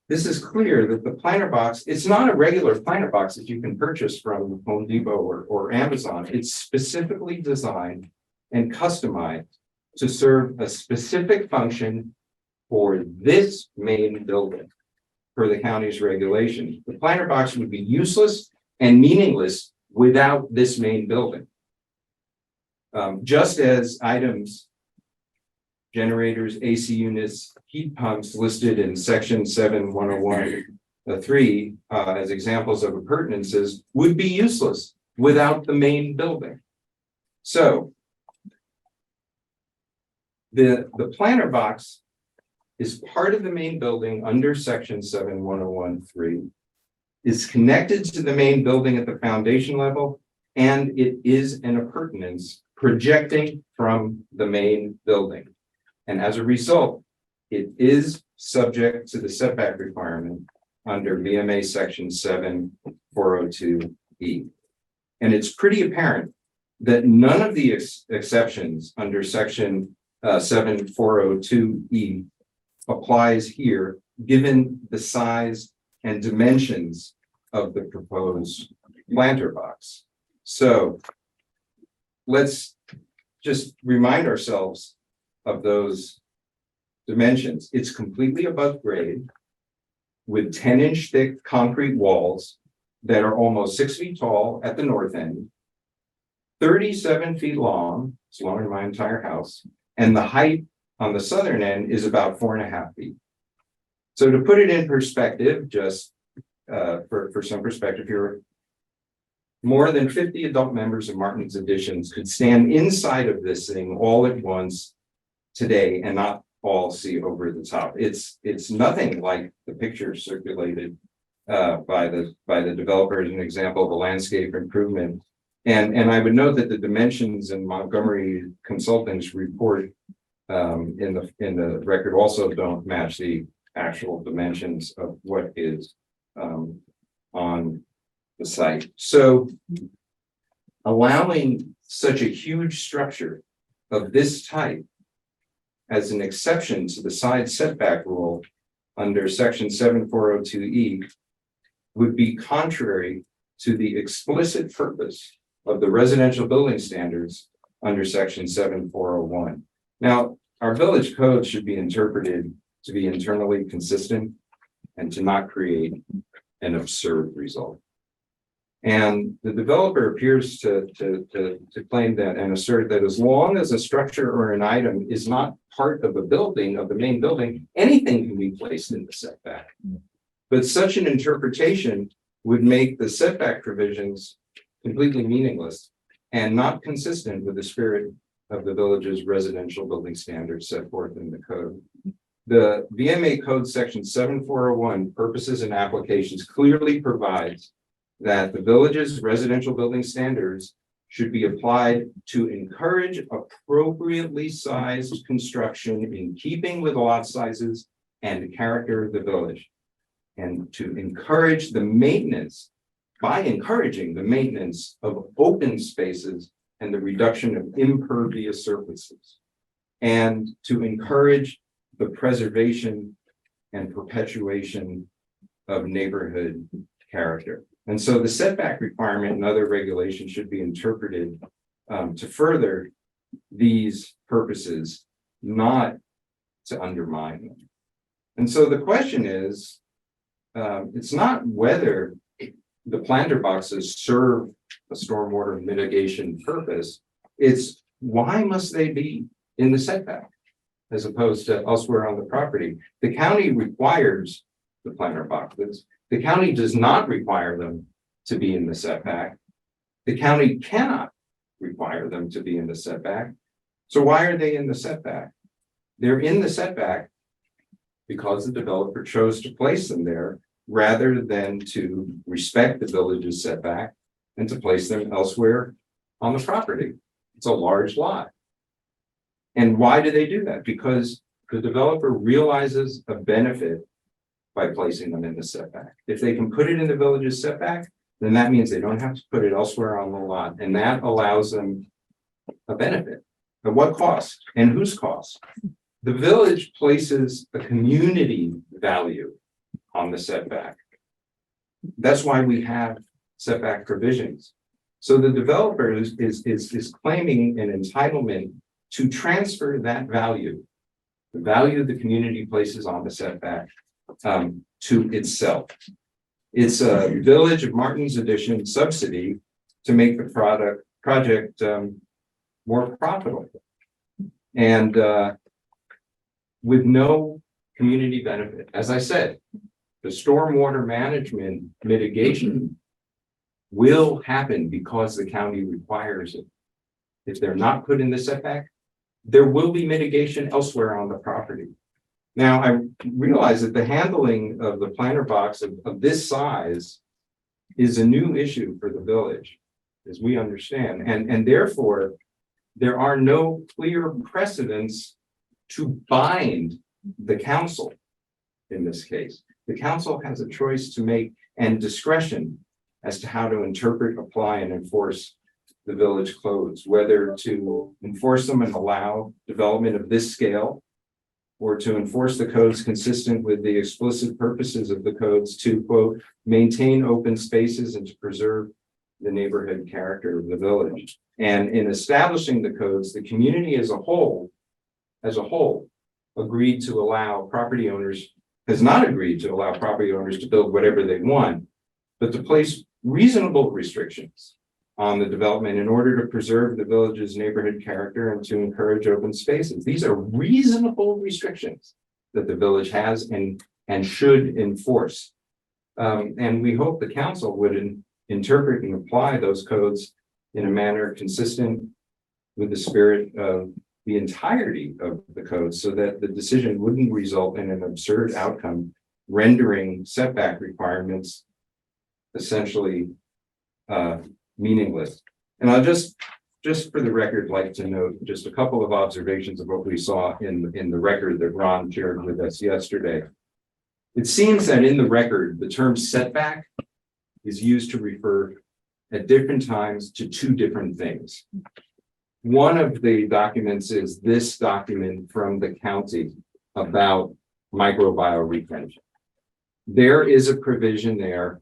E: this is clear that the planter box, it's not a regular planter box that you can purchase from Home Depot or Amazon. It's specifically designed and customized to serve a specific function for this main building per the county's regulations. The planter box would be useless and meaningless without this main building. Just as items, generators, AC units, heat pumps listed in section 7101(3) as examples of appurtenances would be useless without the main building. So the planter box is part of the main building under section 7101(3), is connected to the main building at the foundation level, and it is an appurtenance projecting from the main building. And as a result, it is subject to the setback requirement under VMA section 7402E. And it's pretty apparent that none of the exceptions under section 7402E applies here, given the size and dimensions of the proposed planter box. So let's just remind ourselves of those dimensions. It's completely above grade with 10-inch thick concrete walls that are almost 6 feet tall at the north end, 37 feet long, it's longer than my entire house, and the height on the southern end is about 4.5 feet. So to put it in perspective, just for some perspective here, more than 50 adult members of Martin's Additions could stand inside of this thing all at once today and not all see over the top. It's nothing like the picture circulated by the developer as an example of a landscape improvement. And I would note that the dimensions in Montgomery Consulting's report in the record also don't match the actual dimensions of what is on the site. So allowing such a huge structure of this type as an exception to the side setback rule under section 7402E would be contrary to the explicit purpose of the residential building standards under section 7401. Now, our village code should be interpreted to be internally consistent and to not create an absurd result. And the developer appears to claim that and assert that as long as a structure or an item is not part of a building, of the main building, anything can be placed in the setback. But such an interpretation would make the setback provisions completely meaningless and not consistent with the spirit of the village's residential building standards set forth in the code. The VMA code section 7401 purposes and applications clearly provides that the village's residential building standards should be applied to encourage appropriately sized construction in keeping with lot sizes and character of the village, and to encourage the maintenance, by encouraging the maintenance of open spaces and the reduction of impervious surfaces, and to encourage the preservation and perpetuation of neighborhood character. And so the setback requirement and other regulations should be interpreted to further these purposes, not to undermine them. And so the question is, it's not whether the planter boxes serve a stormwater mitigation purpose, it's why must they be in the setback as opposed to elsewhere on the property? The county requires the planter boxes. The county does not require them to be in the setback. The county cannot require them to be in the setback. So why are they in the setback? They're in the setback because the developer chose to place them there rather than to respect the village's setback and to place them elsewhere on the property. It's a large lot. And why do they do that? Because the developer realizes a benefit by placing them in the setback. If they can put it in the village's setback, then that means they don't have to put it elsewhere on the lot. And that allows them a benefit.
Q: At what cost and whose cost? The village places a community value on the setback. That's why we have setback provisions. So the developer is claiming an entitlement to transfer that value, the value the community places on the setback, to itself. It's a Village of Martin's Addition subsidy to make the project more profitable. And with no community benefit. As I said, the stormwater management mitigation will happen because the county requires it. If they're not put in the setback, there will be mitigation elsewhere on the property. Now, I realize that the handling of the planter box of this size is a new issue for the village, as we understand, and therefore there are no clear precedents to bind the council in this case. The council has a choice to make and discretion as to how to interpret, apply, and enforce the village codes, whether to enforce them and allow development of this scale, or to enforce the codes consistent with the explicit purposes of the codes to, quote, maintain open spaces and to preserve the neighborhood character of the village. And in establishing the codes, the community as a whole, agreed to allow property owners, has not agreed to allow property owners to build whatever they want, but to place reasonable restrictions on the development in order to preserve the village's neighborhood character and to encourage open spaces. These are reasonable restrictions that the village has and should enforce. And we hope the council would interpret and apply those codes in a manner consistent with the spirit of the entirety of the code, so that the decision wouldn't result in an absurd outcome, rendering setback requirements essentially meaningless. And I'll just for the record like to note just a couple of observations of what we saw in the record that Ron shared with us yesterday. It seems that in the record, the term setback is used to refer at different times to two different things. One of the documents is this document from the county about microbial retention. There is a provision there,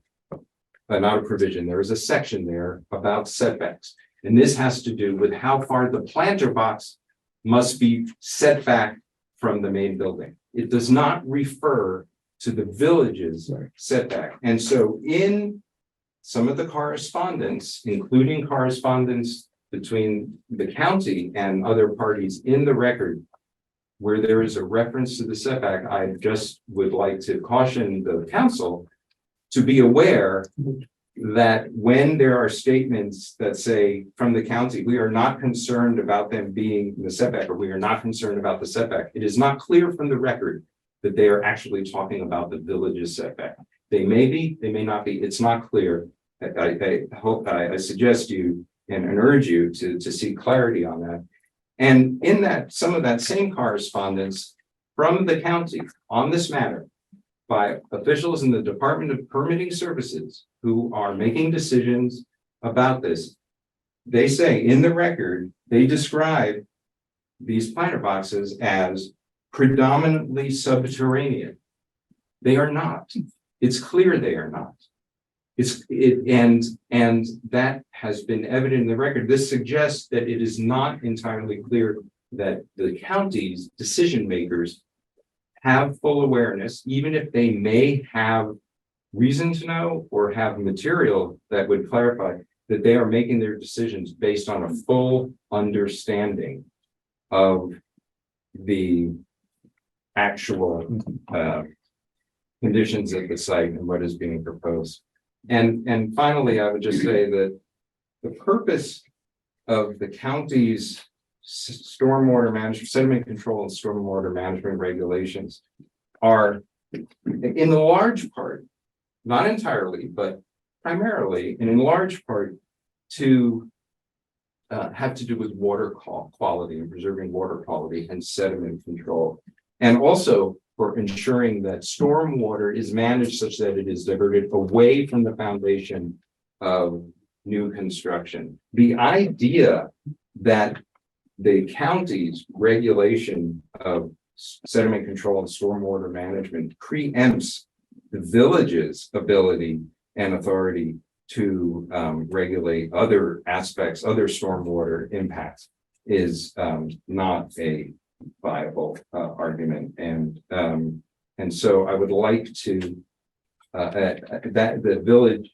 Q: not a provision, there is a section there about setbacks. And this has to do with how far the planter box must be set back from the main building. It does not refer to the village's setback. And so in some of the correspondence, including correspondence between the county and other parties in the record, where there is a reference to the setback, I just would like to caution the council to be aware that when there are statements that say from the county, we are not concerned about them being in the setback, or we are not concerned about the setback, it is not clear from the record that they are actually talking about the village's setback. They may be, they may not be, it's not clear. I suggest you and urge you to seek clarity on that. And in that, some of that same correspondence from the county on this matter by officials in the Department of Permitting Services who are making decisions about this, they say in the record, they describe these planter boxes as predominantly subterranean. They are not. It's clear they are not. And that has been evident in the record. This suggests that it is not entirely clear that the county's decision makers have full awareness, even if they may have reason to know or have material that would clarify that they are making their decisions based on a full understanding of the actual conditions at the site and what is being proposed. And finally, I would just say that the purpose of the county's stormwater management, sediment control and stormwater management regulations are in large part, not entirely, but primarily and in large part to have to do with water quality and preserving water quality and sediment control. And also for ensuring that stormwater is managed such that it is diverted away from the foundation of new construction. The idea that the county's regulation of sediment control and stormwater management preempts the village's ability and authority to regulate other aspects, other stormwater impacts is not a viable argument. And so I would like to that the village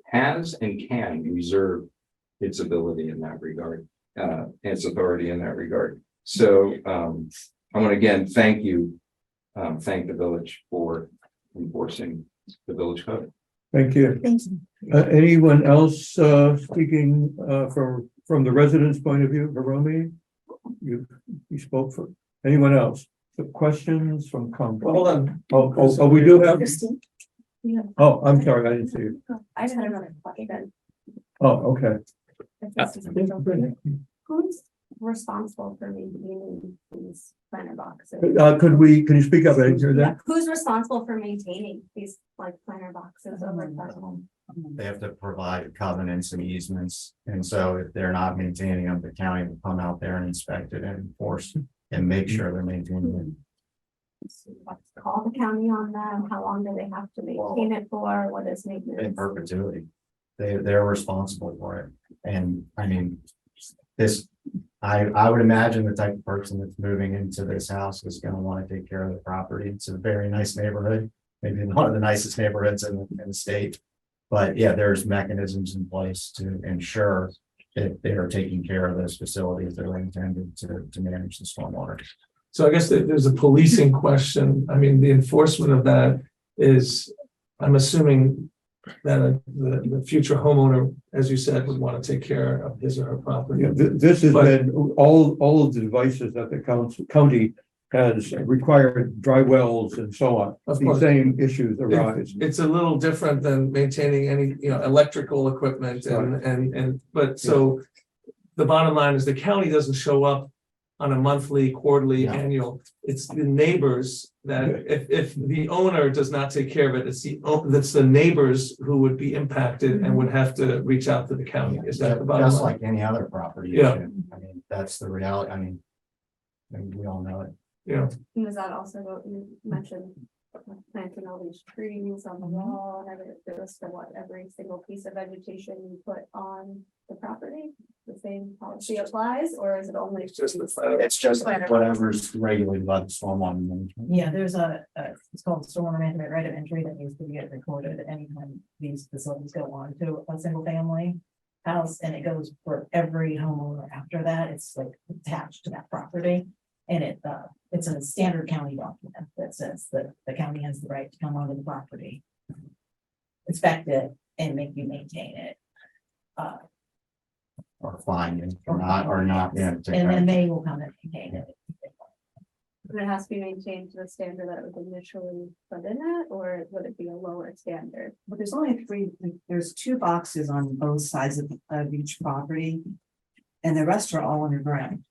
Q: has and can reserve its ability in that regard, its authority in that regard. So I want to again thank the village for enforcing the village code.
A: Thank you.
K: Thank you.
A: Anyone else speaking from the residents' point of view? Hiromi, you spoke for anyone else? The questions from
H: Well, hold on.
A: Oh, we do have.
K: Christine?
A: Oh, I'm sorry, I didn't see you.
D: I just had another question.
A: Oh, okay.
D: Who's responsible for maintaining these planter boxes?
A: Can you speak up? I didn't hear that.
D: Who's responsible for maintaining these like planter boxes over time?
E: They have to provide covenants and easements, and so if they're not maintaining them, the county will come out there and inspect it and enforce and make sure they're maintaining
D: Call the county on them. How long do they have to maintain it for? What is
E: it in
D: maintenance?
E: perpetuity. They're responsible for it, and I mean, I would imagine the type of person that's moving into this house is going to want to take care of the property. It's a very nice neighborhood, maybe one of the nicest neighborhoods in the state. But yeah, there's mechanisms in place to ensure that they are taking care of those facilities that are intended to manage the stormwater.
H: So I guess there's a policing question. I mean, the enforcement of that is, I'm assuming that the future homeowner, as you said, would want to take care of his or her property.
A: Yeah, this has been all of the devices that the county has required dry wells and so on.
H: Of
A: The
H: course.
A: same issues arise.
H: It's a little different than maintaining any, electrical equipment but so the bottom line is the county doesn't show up on a monthly, quarterly, annual. It's the neighbors that if the owner does not take care of it, it's the neighbors who would be impacted and would have to reach out to the county. Is that the bottom
E: Just
H: line?
E: like any other property
H: Yeah.
E: issue. I mean, that's the reality. I mean, we all know it.
H: Yeah.
D: And was that also what you mentioned? Planting all these trees on the wall and it was for what, every single piece of vegetation you put on the property? The same policy applies, or is it only?
H: It's just
E: It's just whatever's regulated by the stormwater management.
C: Yeah, there's it's called stormwater management right of entry that needs to get recorded anytime these facilities go on to a single family house, and it goes for every homeowner after that. It's like attached to that property. And it's a standard county document that says that the county has the right to come onto the property, inspect it, and make you maintain it.
E: Or fine, or not, yeah.
C: And then they will come and maintain it.
D: And it has to be maintained to the standard that it was initially put in it, or would it be a lower standard?
I: But there's 2 boxes on both sides of each property. And the rest are all underground.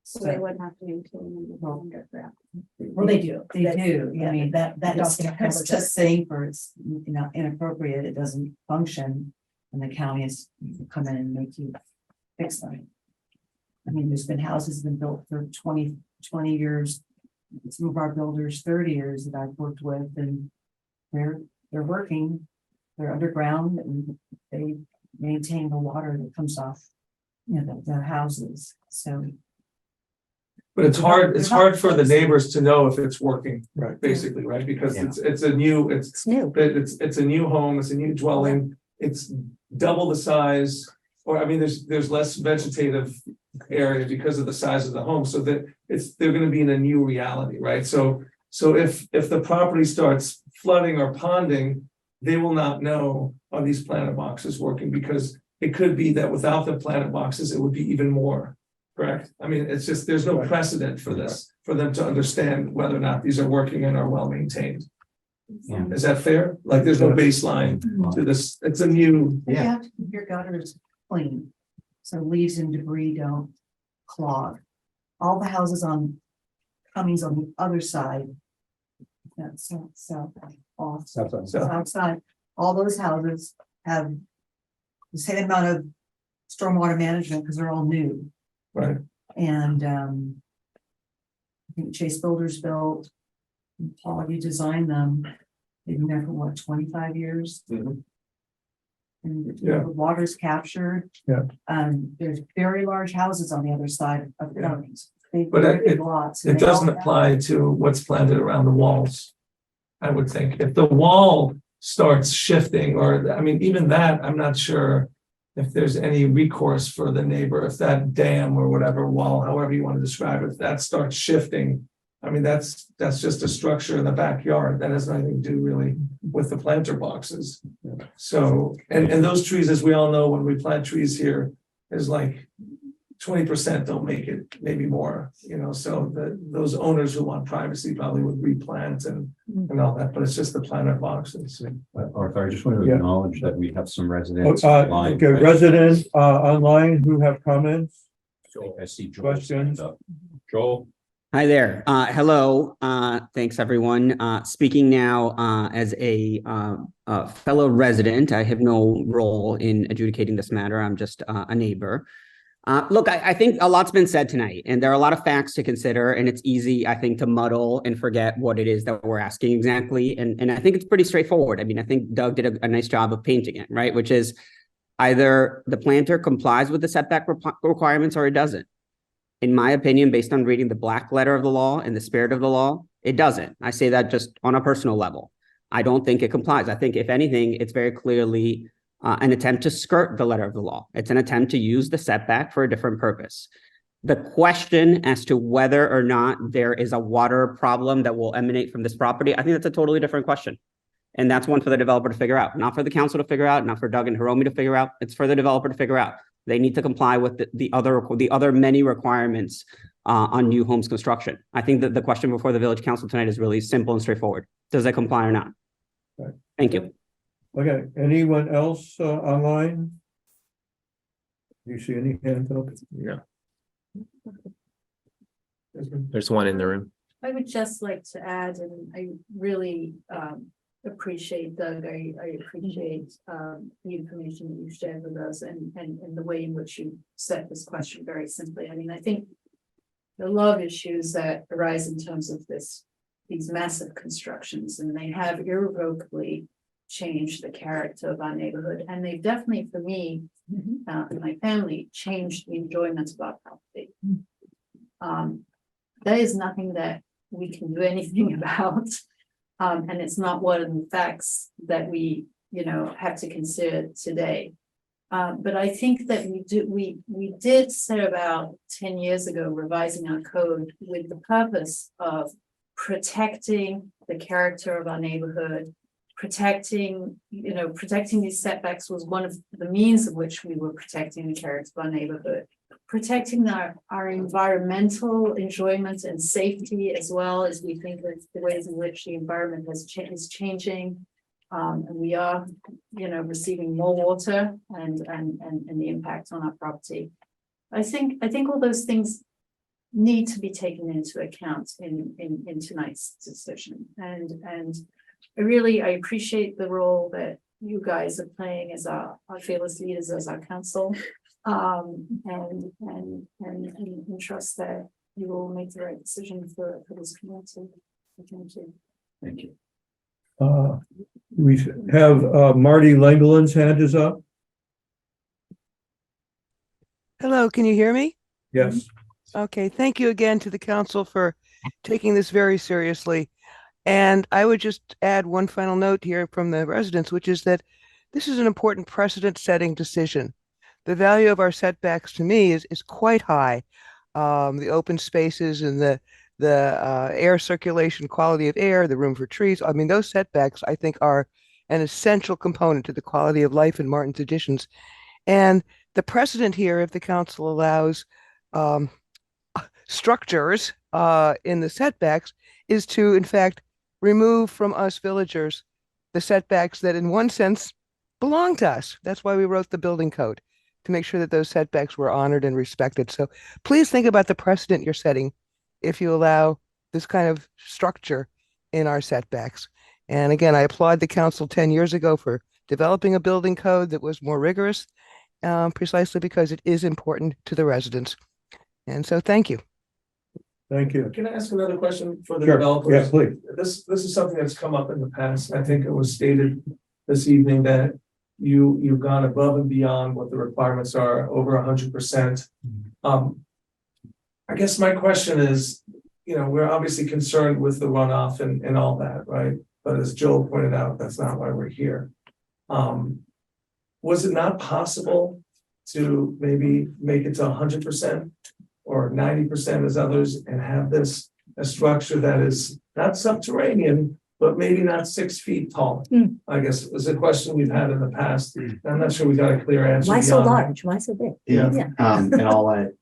D: So they wouldn't have to maintain the underground.
C: Well, they do.
I: They do. I mean,
C: that
I: It's
C: document covers
I: it's
C: it.
I: just safe or it's, inappropriate, it doesn't function, and the county has to come in and make you fix them. I mean, there's been houses been built for 20 years. Some of our builders, 30 years that I've worked with, and they're working, they're underground, and they maintain the water that comes off, the houses, so.
H: But it's hard for the neighbors to know if it's working,
A: Right.
H: basically, right? Because
E: Yeah.
H: it's a new,
K: It's new.
H: it's a new home, it's a new dwelling, it's double the size. Or I mean, there's less vegetative area because of the size of the home, so that they're gonna be in a new reality, right? So if the property starts flooding or ponding, they will not know, are these planet boxes working? Because it could be that without the planet boxes, it would be even more. Correct. I mean, it's just, there's no precedent for this, for them to understand whether or not these are working and are well maintained.
E: Yeah.
H: Is that fair? Like, there's no baseline to this. It's a new.
I: You have to keep your gutters clean, so leaves and debris don't clog. All the houses on Cummings on the other side. That's south side, all those houses have the same amount of stormwater management, because they're all new.
H: Right.
I: And I think Chase Builders built, Paul, you designed them. They've been there for what, 25 years?
H: Mhm.
I: And
H: Yeah.
I: the water's captured.
H: Yeah.
I: There's very large houses on the other side of the buildings.
H: But
I: Big lots.
H: it doesn't apply to what's planted around the walls. I would think if the wall starts shifting, or, I mean, even that, I'm not sure if there's any recourse for the neighbor, if that dam or whatever wall, however you want to describe it, if that starts shifting. I mean, that's just a structure in the backyard. That has nothing to do really with the planter boxes. So, and those trees, as we all know, when we plant trees here, is like 20% don't make it, maybe more, so those owners who want privacy probably would replant and all that, but it's just the planter boxes.
L: Arthur, I just want to
A: Yeah.
L: acknowledge that we have some residents
A: Okay,
L: online.
A: resident online who have comments?
L: I see Joel
A: Questions?
L: stand up. Joel?
P: Hi there. Hello. Thanks, everyone. Speaking now as a fellow resident. I have no role in adjudicating this matter. I'm just a neighbor. Look, I think a lot's been said tonight, and there are a lot of facts to consider, and it's easy, I think, to muddle and forget what it is that we're asking exactly. And I think it's pretty straightforward. I mean, I think Doug did a nice job of painting it, right? Which is either the planter complies with the setback requirements or it doesn't. In my opinion, based on reading the black letter of the law and the spirit of the law, it doesn't. I say that just on a personal level. I don't think it complies. I think, if anything, it's very clearly an attempt to skirt the letter of the law. It's an attempt to use the setback for a different purpose. The question as to whether or not there is a water problem that will emanate from this property, I think that's a totally different question. And that's one for the developer to figure out, not for the council to figure out, not for Doug and Hiromi to figure out. It's for the developer to figure out. They need to comply with the other many requirements on new homes construction. I think that the question before the village council tonight is really simple and straightforward. Does it comply or not?
A: Right.
P: Thank you.
A: Okay, anyone else online? Do you see any hands up?
N: No. There's one in the room.
M: I would just like to add, and I really appreciate Doug, I appreciate the information that you shared with us and the way in which you set this question very simply. I mean, I think there are a lot of issues that arise in terms of these massive constructions, and they have irrevocably changed the character of our neighborhood, and they've definitely, for me and my family, changed the enjoyment of our property. There is nothing that we can do anything about. And it's not one of the facts that we, have to consider today. But I think that we did set about 10 years ago revising our code with the purpose of protecting the character of our neighborhood, protecting these setbacks was one of the means of which we were protecting the character of our neighborhood. Protecting our environmental enjoyment and safety, as well as we think of the ways in which the environment is changing. And we are, receiving more water and the impact on our property. I think all those things need to be taken into account in tonight's decision. And I appreciate the role that you guys are playing as our fearless leaders, as our council. And trust that you will make the right decision for this community. Thank you.
L: Thank you.
A: We have Marty Langland's hand is up.
R: Hello, can you hear me?
A: Yes.
R: Okay, thank you again to the council for taking this very seriously. And I would just add one final note here from the residents, which is that this is an important precedent-setting decision. The value of our setbacks to me is quite high. The open spaces and the air circulation, quality of air, the room for trees. I mean, those setbacks, I think, are an essential component to the quality of life in Martin's Additions. And the precedent here, if the council allows structures in the setbacks, is to, in fact, remove from us villagers the setbacks that in one sense belong to us. That's why we wrote the building code, to make sure that those setbacks were honored and respected. So please think about the precedent you're setting if you allow this kind of structure in our setbacks. And again, I applaud the council 10 years ago for developing a building code that was more rigorous. precisely because it is important to the residents. And so thank you.
A: Thank you.
H: Can I ask another question for the
A: Sure,
H: developers?
A: yeah, please.
H: This is something that's come up in the past. I think it was stated this evening that you've gone above and beyond what the requirements are, over 100%. I guess my question is, we're obviously concerned with the runoff and all that, right? But as Joel pointed out, that's not why we're here. Was it not possible to maybe make it to 100% or 90% as others and have this a structure that is not subterranean, but maybe not 6 feet tall? I guess is a question we've had in the past. I'm not sure we got a clear answer.
K: Why so
H: beyond that.
K: large? Why so big?
H: Yeah.
E: And I'll let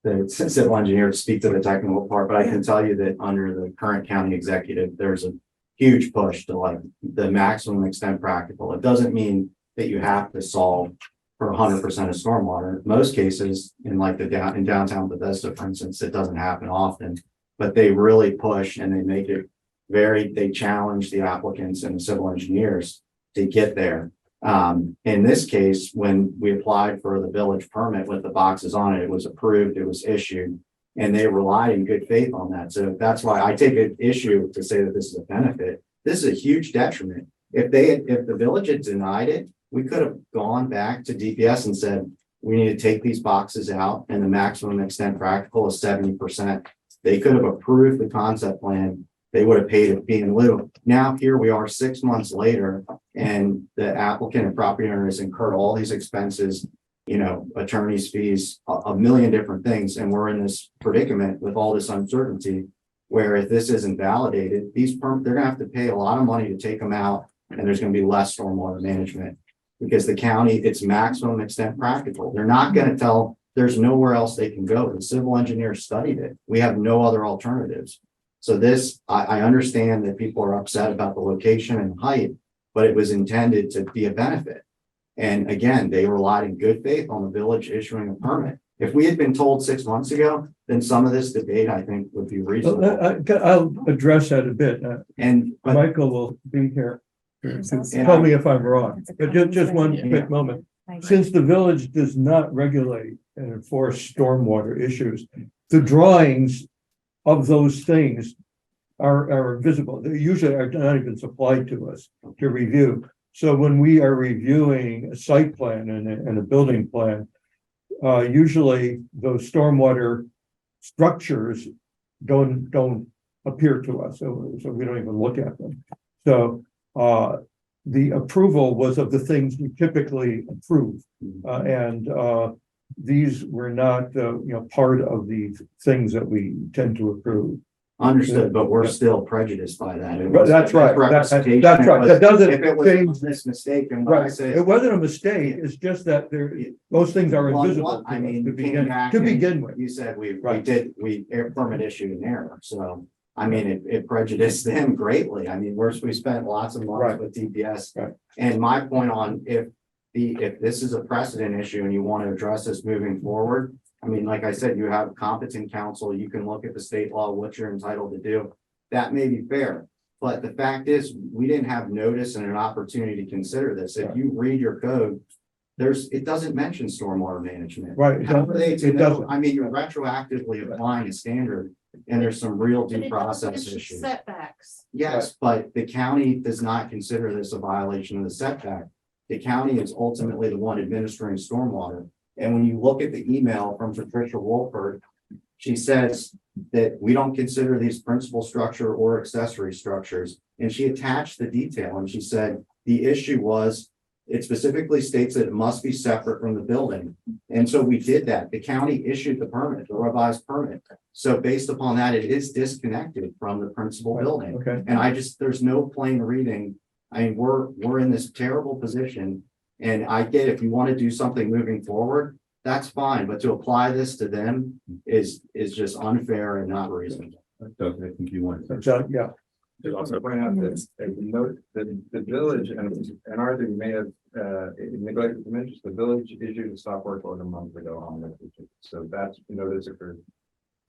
E: the civil engineer speak to the technical part, but I can tell you that under the current county executive, there's a huge push to like the maximum extent practical. It doesn't mean that you have to solve for 100% of stormwater. Most cases in like in downtown Bethesda, for instance, it doesn't happen often, but they really push and they make it they challenge the applicants and the civil engineers to get there. In this case, when we applied for the village permit with the boxes on it, it was approved, it was issued, and they relied in good faith on that. So that's why I take an issue to say that this is a benefit. This is a huge detriment. If the village had denied it, we could have gone back to DPS and said, we need to take these boxes out and the maximum extent practical is 70%. They could have approved the concept plan. They would have paid a fee in lieu. Now, here we are 6 months later, and the applicant and property owner has incurred all these expenses, attorney's fees, a million different things. And we're in this predicament with all this uncertainty, where if this isn't validated, they're gonna have to pay a lot of money to take them out, and there's gonna be less stormwater management. Because the county, it's maximum extent practical. They're not gonna there's nowhere else they can go. The civil engineers studied it. We have no other alternatives. So this, I understand that people are upset about the location and height, but it was intended to be a benefit. And again, they relied in good faith on the village issuing a permit. If we had been told 6 months ago, then some of this debate, I think, would be reasonable.
A: I'll address that a bit.
E: And
A: Michael will be here. Tell me if I'm wrong, but just one quick moment. Since the village does not regulate and enforce stormwater issues, the drawings of those things are visible. They usually are not even supplied to us to review. So when we are reviewing a site plan and a building plan, usually those stormwater structures don't appear to us, so we don't even look at them. So the approval was of the things we typically approve, and these were not, part of the things that we tend to approve.
E: Understood, but we're still prejudiced by that.
A: That's right. That's right. That doesn't
E: If it was
A: change.
E: this mistake, and what I
A: Right.
E: say,
A: It wasn't a mistake. It's just that those things are
E: Well,
A: invisible
E: I mean,
A: to
E: came back
A: begin with.
E: you said we
A: Right.
E: permit issued an error. So, I mean, it prejudiced them greatly. I mean, we spent lots of months
A: Right.
E: with DPS.
A: Right.
E: And my point on if this is a precedent issue and you want to address this moving forward, I mean, like I said, you have competent counsel, you can look at the state law, what you're entitled to do. That may be fair, but the fact is, we didn't have notice and an opportunity to consider this. If you read your code, it doesn't mention stormwater management.
A: Right.
E: How are they to
A: It
E: know?
A: doesn't.
E: I mean, you're retroactively applying a standard, and there's some real
M: But
E: due
M: it
E: process
M: doesn't
E: issues.
M: Setbacks.
E: Yes, but the county does not consider this a violation of the setback. The county is ultimately the one administering stormwater. And when you look at the email from Patricia Wolford, she says that we don't consider these principal structure or accessory structures. And she attached the detail and she said, the issue was, it specifically states that it must be separate from the building. And so we did that. The county issued the permit, the revised permit. So based upon that, it is disconnected from the principal building.
A: Okay.
E: And there's no plain reading. I mean, we're in this terrible position. And I get if you want to do something moving forward, that's fine, but to apply this to them is just unfair and not reasonable.
L: Doug, I think you want.
A: Yeah.
Q: Just also point out that note that the village and Arthur may have neglected to mention, the village issued a stop work order a month ago on that. So that's notice occurred.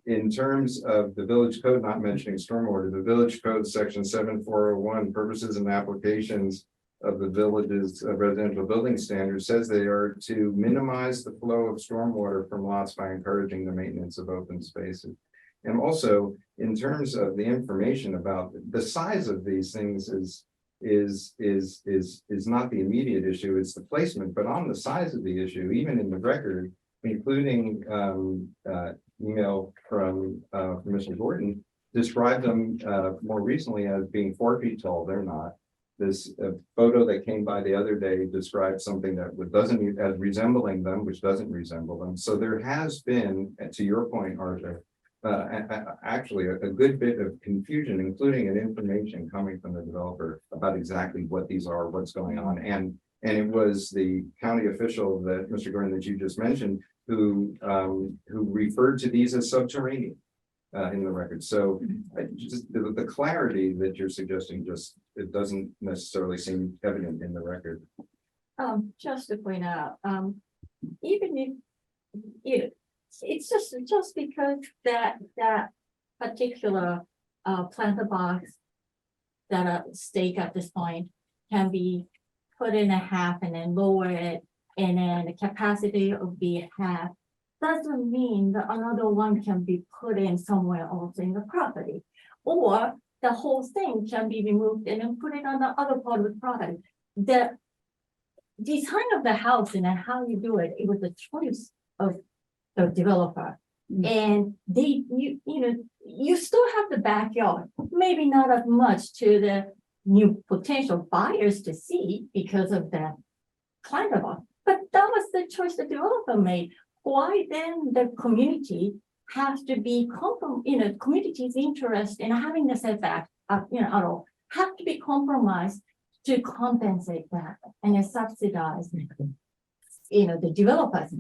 Q: In terms of the village code not mentioning stormwater, the village code section 7401 purposes and applications of the village's residential building standards says they are to minimize the flow of stormwater from lots by encouraging the maintenance of open spaces. And also, in terms of the information about the size of these things is not the immediate issue, it's the placement, but on the size of the issue, even in the record, including email from Mr. Gordon, described them more recently as being 4 feet tall. They're not. This photo that came by the other day described something that doesn't as resembling them, which doesn't resemble them. So there has been, to your point, Arthur, actually a good bit of confusion, including an information coming from the developer about exactly what these are, what's going on. And it was the county official that Mr. Gordon that you just mentioned who referred to these as subterranean in the record. So just the clarity that you're suggesting it doesn't necessarily seem evident in the record.
M: Just to point out, even if it's just because that particular planter box that a stake at this point can be put in a half and then lower it, and then the capacity will be half, doesn't mean that another one can be put in somewhere else in the property, or the whole thing can be removed and then put it on the other part of the property. The design of the house and how you do it, it was a choice of the developer. And you still have the backyard, maybe not as much to the new potential buyers to see because of the climate law, but that was the choice the developer made. Why then the community has to be community's interest in having the setback, at all, have to be compromised to compensate that and then subsidize, the developers.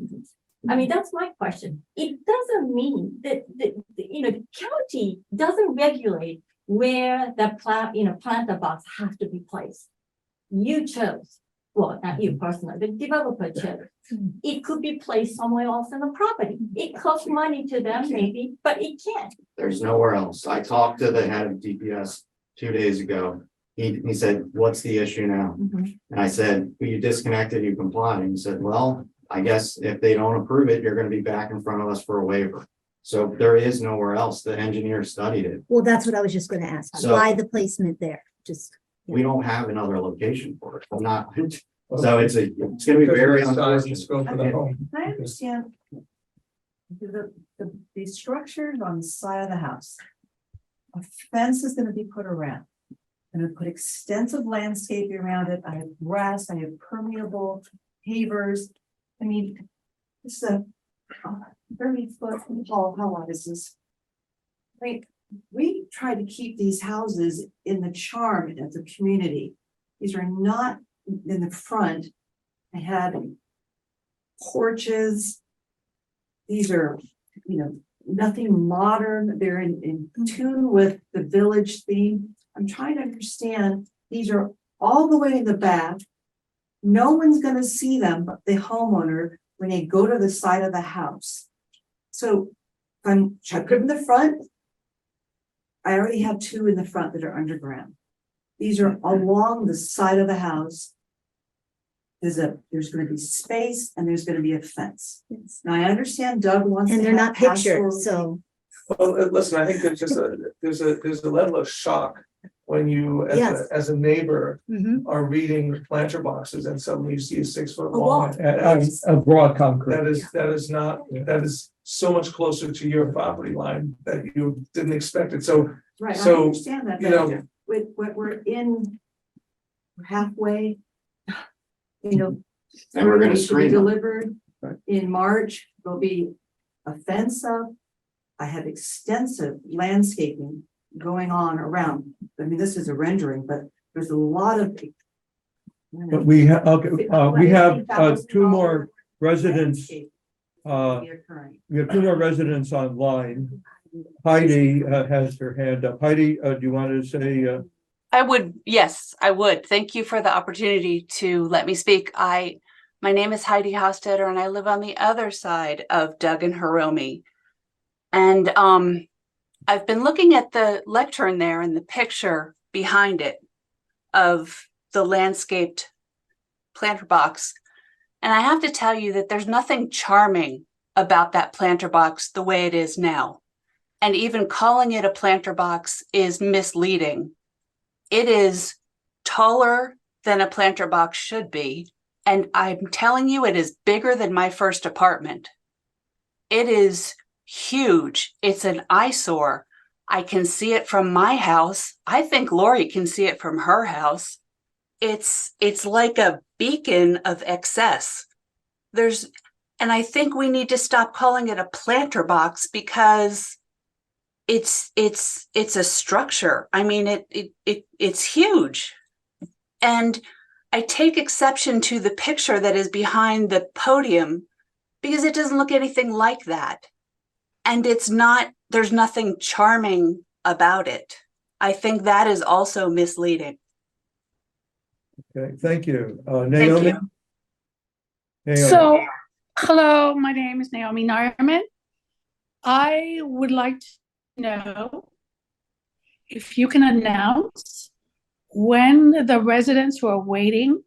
M: I mean, that's my question. It doesn't mean that the county doesn't regulate where the planter box has to be placed. You chose, well, not you personally, the developer chose. It could be placed somewhere else in the property. It costs money to them maybe, but it can't.
E: There's nowhere else. I talked to the head of DPS 2 days ago. He said, what's the issue now? And I said, well, you disconnected, you complied. And he said, well, I guess if they don't approve it, you're going to be back in front of us for a waiver. So there is nowhere else. The engineer studied it.
K: Well, that's what I was just gonna ask.
E: So-
K: Why the placement there? Just.
E: We don't have another location for it. Well, not, so it's going to be very unfortunate.
I: I understand the structure on the side of the house. A fence is gonna be put around. I'm gonna put extensive landscaping around it. I have grass, I have permeable pavers. I mean, this is a 30-foot tall, how wide is this? Right, we try to keep these houses in the charm of the community. These are not in the front. I had porches. These are, nothing modern. They're in tune with the village theme. I'm trying to understand, these are all the way in the back. No one's gonna see them but the homeowner when they go to the side of the house. So should I put them in the front? I already have 2 in the front that are underground. These are along the side of the house. There's gonna be space and there's gonna be a fence. Now I understand Doug wants.
K: And
I: to
K: they're
I: have
K: not pictured,
I: pastoral-
K: so.
H: Well, listen, I think there's just there's a level of shock when you,
K: Yes.
H: as a neighbor,
K: Mhm.
H: are reading planter boxes and suddenly you see a 6-foot
K: A wall.
H: wall.
A: A broad concrete.
H: That is so much closer to your property line that you didn't expect it. So,
I: Right, I
H: So,
I: understand that,
H: you
I: but
H: know-
I: with what we're halfway.
E: And we're going to
I: to be
E: screen them.
I: delivered in March, there'll be a fence up. I have extensive landscaping going on around. I mean, this is a rendering, but there's a lot of.
A: But we have, we have 2 more residents. We have 2 more residents online. Heidi has her hand up. Heidi, do you want to say?
S: I would, yes, I would. Thank you for the opportunity to let me speak. My name is Heidi Hostetter and I live on the other side of Doug and Hiromi. And I've been looking at the lectern there and the picture behind it of the landscaped planter box. And I have to tell you that there's nothing charming about that planter box the way it is now. And even calling it a planter box is misleading. It is taller than a planter box should be. And I'm telling you, it is bigger than my first apartment. It is huge. It's an eyesore. I can see it from my house. I think Lori can see it from her house. It's like a beacon of excess. And I think we need to stop calling it a planter box because it's a structure. I mean, it's huge. And I take exception to the picture that is behind the podium because it doesn't look anything like that. And there's nothing charming about it. I think that is also misleading.
A: Okay, thank you. Naomi? Naomi.
T: So, hello, my name is Naomi Nyerman. I would like to know if you can announce when the residents who are waiting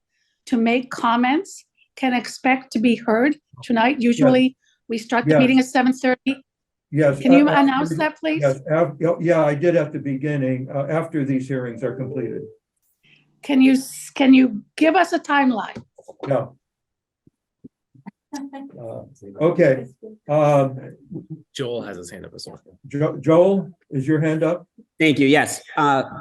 T: to make comments can expect to be heard tonight. Usually we start the meeting at 7:30.
A: Yes.
T: Can you announce that, please?
A: Yes, yeah, I did at the beginning, after these hearings are completed.
T: Can you give us a timeline?
A: No. Okay.
N: Joel has his hand up as well.
A: Joel, is your hand up?
P: Thank you. Yes.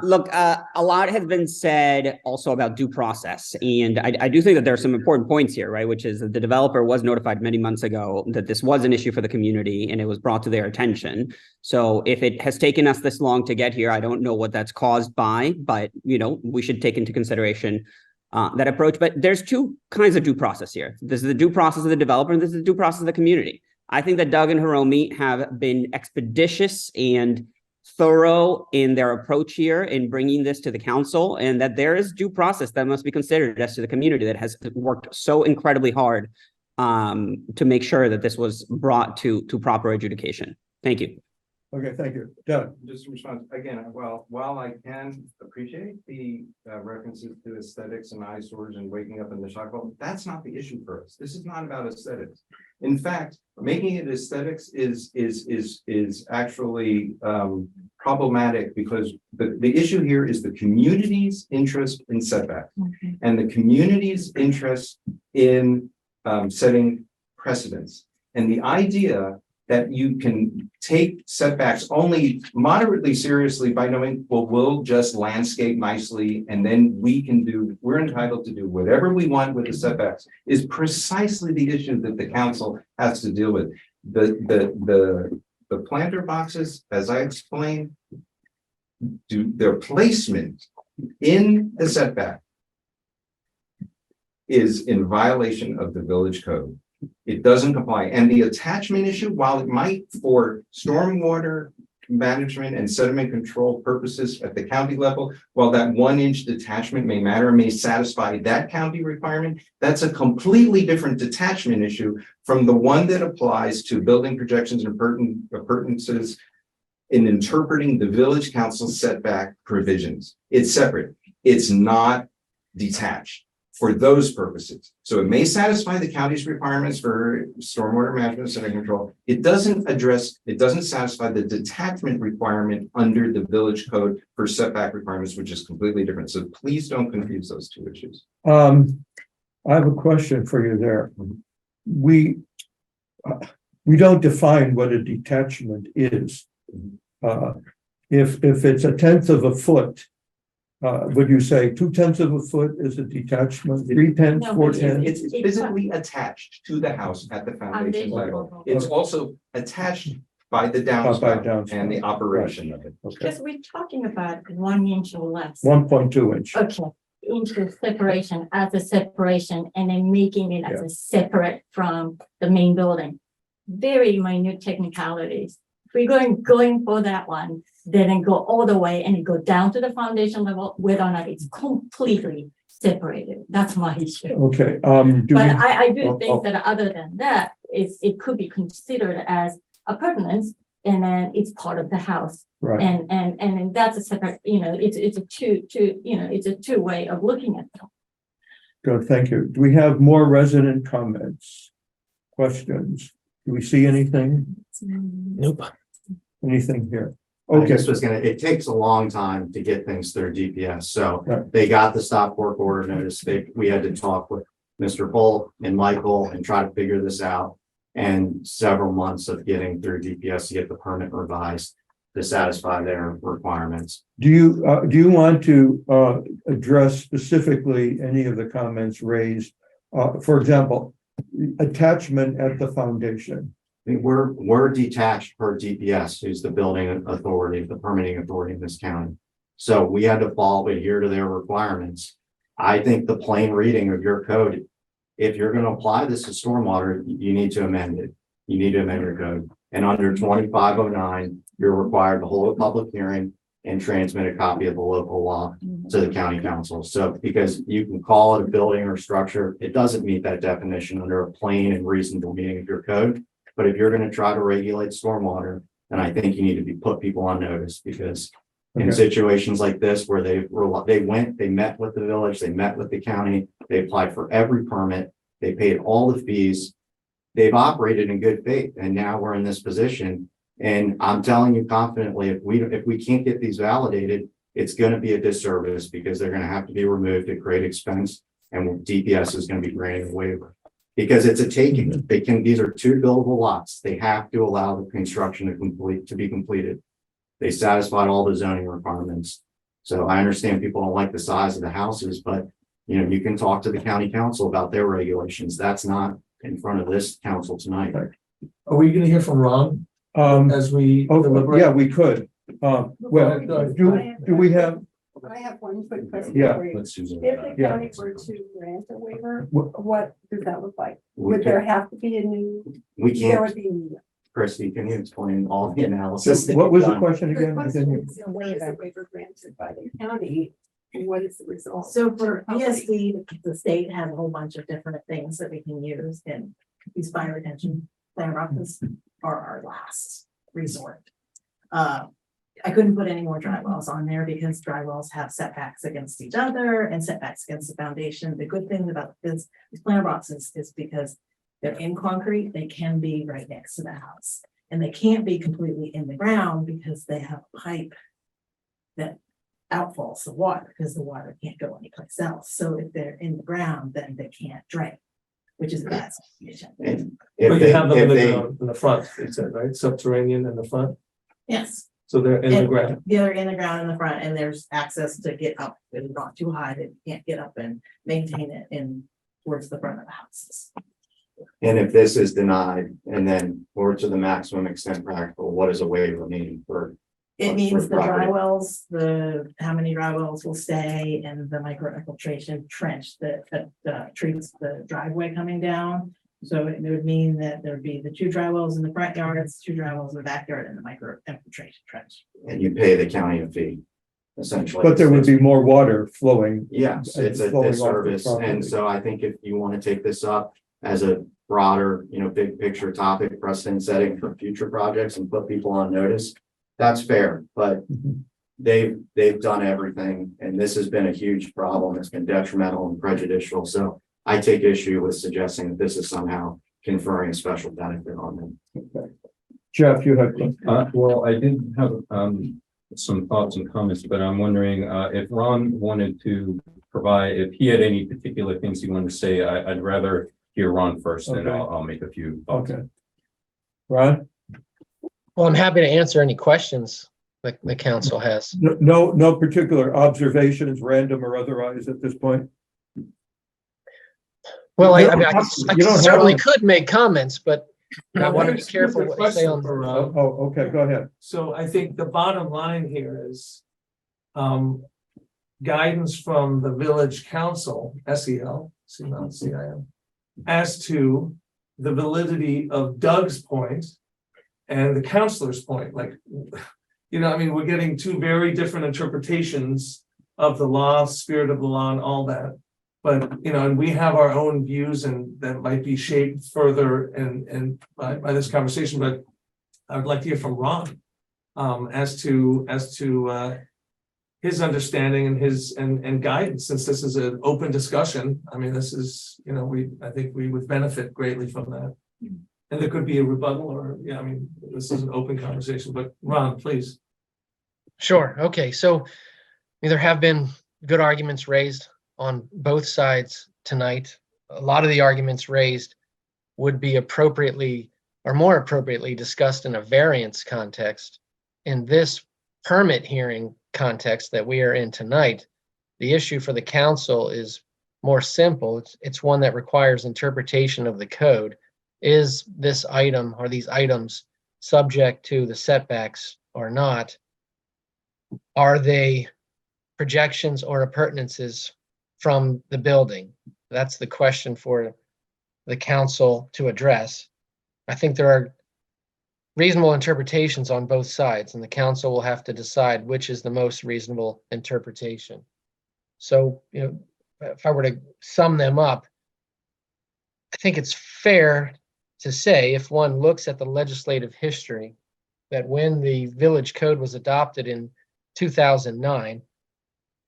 P: Look, a lot has been said also about due process. And I do think that there are some important points here, right? Which is that the developer was notified many months ago that this was an issue for the community and it was brought to their attention. So if it has taken us this long to get here, I don't know what that's caused by, but we should take into consideration that approach. But there's two kinds of due process here. This is the due process of the developer and this is the due process of the community. I think that Doug and Hiromi have been expeditious and thorough in their approach here in bringing this to the council, and that there is due process that must be considered as to the community that has worked so incredibly hard to make sure that this was brought to proper adjudication. Thank you.
A: Okay, thank you. Doug.
Q: Just in response, again, while I can appreciate the references to aesthetics and eyesores and waking up in the shock, that's not the issue for us. This is not about aesthetics. In fact, making it aesthetics is actually problematic because the issue here is the community's interest in setback and the community's interest in setting precedents. And the idea that you can take setbacks only moderately seriously by knowing, well, we'll just landscape nicely and then we're entitled to do whatever we want with the setbacks is precisely the issue that the council has to deal with. The planter boxes, as I explained, their placement in the setback is in violation of the village code. It doesn't apply. And the attachment issue, while it might for stormwater management and sediment control purposes at the county level, while that 1-inch detachment may matter, may satisfy that county requirement, that's a completely different detachment issue from the one that applies to building projections and appurtenances in interpreting the village council setback provisions. It's separate. It's not detached for those purposes. So it may satisfy the county's requirements for stormwater management and sediment control. It doesn't satisfy the detachment requirement under the village code for setback requirements, which is completely different. So please don't confuse those two issues.
A: I have a question for you there. We don't define what a detachment is. If it's 1/10 of a foot, would you say 2/10 of a foot is a detachment, 3/10, 4/10?
Q: It's physically attached to the house at the foundation level. It's also attached by the downspout and the operation of it.
U: Because we're talking about 1 inch or less.
A: 1.2 inch.
U: Okay, inch of separation as a separation and then making it as a separate from the main building. Very minute technicalities. If we're going for that one, then go all the way and go down to the foundation level, whether or not it's completely separated. That's my issue.
A: Okay.
U: I do think that other than that, it could be considered as appurtenance and then it's part of the house.
A: Right.
U: And that's a separate, it's a two way of looking at it.
A: Good, thank you. Do we have more resident comments? Questions? Do we see anything?
N: Nope.
A: Anything here?
E: I
A: Okay,
E: just was gonna, it takes a long time to get things through DPS, so
A: Right.
E: they got the stop work order notice, we had to talk with Mr. Bolt and Michael and try to figure this out. And several months of getting through DPS to get the permit revised to satisfy their requirements.
A: do you want to address specifically any of the comments raised? For example, attachment at the foundation.
E: I mean, we're detached per DPS, who's the building authority, the permitting authority in this county. So we had to adhere to their requirements. I think the plain reading of your code, if you're going to apply this to stormwater, you need to amend it. You need to amend your code. And under 2509, you're required to hold a public hearing and transmit a copy of the local law to the county council. So because you can call it a building or structure, it doesn't meet that definition under a plain and reasonable meaning of your code. But if you're going to try to regulate stormwater, then I think you need to put people on notice, because in situations like this where they met with the village, they met with the county, they applied for every permit, they paid all the fees, they've operated in good faith, and now we're in this position. And I'm telling you confidently, if we can't get these validated, it's going to be a disservice, because they're going to have to be removed at great expense, and DPS is going to be granting a waiver. Because it's a taking. These are two buildable lots. They have to allow the construction to be completed. They satisfied all the zoning requirements. So I understand people don't like the size of the houses, but you can talk to the county council about their regulations. That's not in front of this council tonight.
H: Are we gonna hear from Ron as we deliberate?
A: Yeah, we could. Well, do we have?
J: I have one quick question
A: Yeah,
J: for you.
L: let's use
J: If
L: it.
J: the
A: Yeah.
J: county were to grant a waiver,
A: Wh-
J: what does that look like?
E: We
J: Would there
E: can't-
J: have to be a new?
E: We
J: There
E: can't,
J: would be.
E: Christie, can you explain all the analysis?
A: What was the
E: done?
A: question
J: The
A: again? I
J: question
A: didn't-
J: is, if a waiver granted by the county, what is the result?
C: So for ESD, the state has a whole bunch of different things that we can use, and these fire retention plan rockets are our last resort. I couldn't put any more dry wells on there because dry wells have setbacks against each other and setbacks against the foundation. The good thing about these planter boxes is because they're in concrete, they can be right next to the house. And they can't be completely in the ground because they have a pipe that outfalls the water, because the water can't go anyplace else. So if they're in the ground, then they can't drain, which is a bad situation.
E: And
H: But
E: if
H: you
E: they,
H: have them in
E: if
H: the
E: they,
H: ground, in the front, it said, right? Subterranean in the front,
C: Yes.
H: so they're in the
C: And-
H: ground.
C: Yeah, they're in the ground in the front, and there's access to get up, it's not too high, they can't get up and maintain it in towards the front of the houses.
E: and if this is denied, and then or to the maximum extent practical, what does a waiver mean for?
C: It means the dry
E: property?
C: wells, how many dry wells will stay, and the micro infiltration trench that treats the driveway coming down. So it would mean that there'd be the 2 dry wells in the front yards, 2 dry wells in the backyard, and the micro infiltration trench.
E: And you pay the county a fee, essentially.
A: But there would be more water flowing.
E: Yes, it's a
A: flowing off the
E: disservice,
A: property.
E: and so I think if you want to take this up as a broader, big picture topic, precedent setting for future projects and put people on notice, that's fair, but
A: Mhm.
E: they've done everything, and this has been a huge problem. It's been detrimental and prejudicial, so I take issue with suggesting that this is somehow conferring a special benefit on them.
A: Okay. Jeff, you have.
L: Well, I did have, some thoughts and comments, but I'm wondering, if Ron wanted to provide, if he had any particular things he wanted to say, I'd rather hear Ron first, and
A: Okay.
L: I'll make a few thoughts.
A: Okay. Ron?
G: Well, I'm happy to answer any questions that the council has.
A: No particular observations, random or otherwise at this point?
G: Well,
A: You
G: I
A: don't
G: mean, I
A: have-
G: I
A: you don't have
G: certainly
A: to.
G: could make comments, but I want to be
H: Here's
G: careful
H: a
G: what I say
H: question
G: on.
H: for Ron.
A: Oh, okay, go ahead.
H: So I think the bottom line here is guidance from the village council, SEL, CIM, as to the validity of Doug's point and the counselor's point, like, I mean, we're getting 2 very different interpretations of the law, spirit of the law and all that. But, and we have our own views, and that might be shaped further and by this conversation, but I would like to hear from Ron. As to his understanding and his and guidance, since this is an open discussion. I mean, this is, you know, I think we would benefit greatly from that. And there could be a rebuttal or, yeah, I mean, this is an open conversation, but Ron, please.
G: Sure. Okay. So there have been good arguments raised on both sides tonight. A lot of the arguments raised would be appropriately or more appropriately discussed in a variance context. In this permit hearing context that we are in tonight, the issue for the council is more simple. It's one that requires interpretation of the code. Is this item or these items subject to the setbacks or not? Are they projections or appurtenances from the building? That's the question for the council to address. I think there are reasonable interpretations on both sides, and the council will have to decide which is the most reasonable interpretation. So, you know, if I were to sum them up, I think it's fair to say, if one looks at the legislative history, that when the village code was adopted in 2009,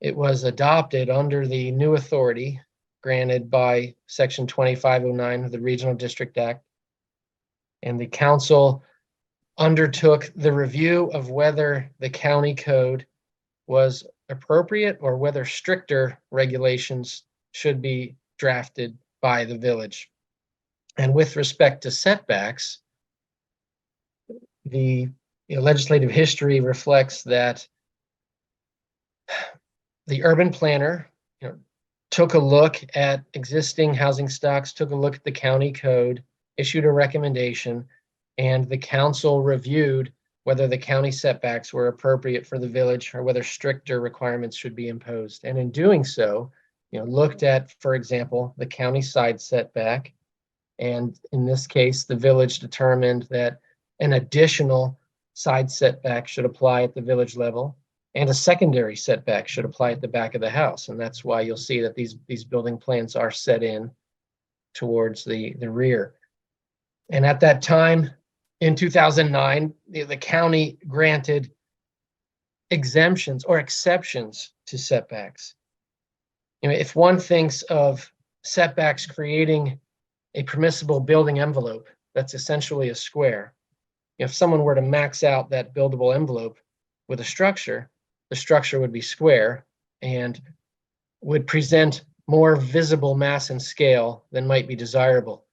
G: it was adopted under the new authority granted by Section 2509 of the Regional District Act. And the council undertook the review of whether the county code was appropriate or whether stricter regulations should be drafted by the village. And with respect to setbacks, the legislative history reflects that the urban planner took a look at existing housing stocks, took a look at the county code, issued a recommendation, and the council reviewed whether the county setbacks were appropriate for the village or whether stricter requirements should be imposed. And in doing so, looked at, for example, the county side setback. And in this case, the village determined that an additional side setback should apply at the village level, and a secondary setback should apply at the back of the house. And that's why you'll see that these building plans are set in towards the rear. And at that time, in 2009, the county granted exemptions or exceptions to setbacks. If one thinks of setbacks creating a permissible building envelope, that's essentially a square. If someone were to max out that buildable envelope with a structure, the structure would be square and would present more visible mass and scale than might be desirable.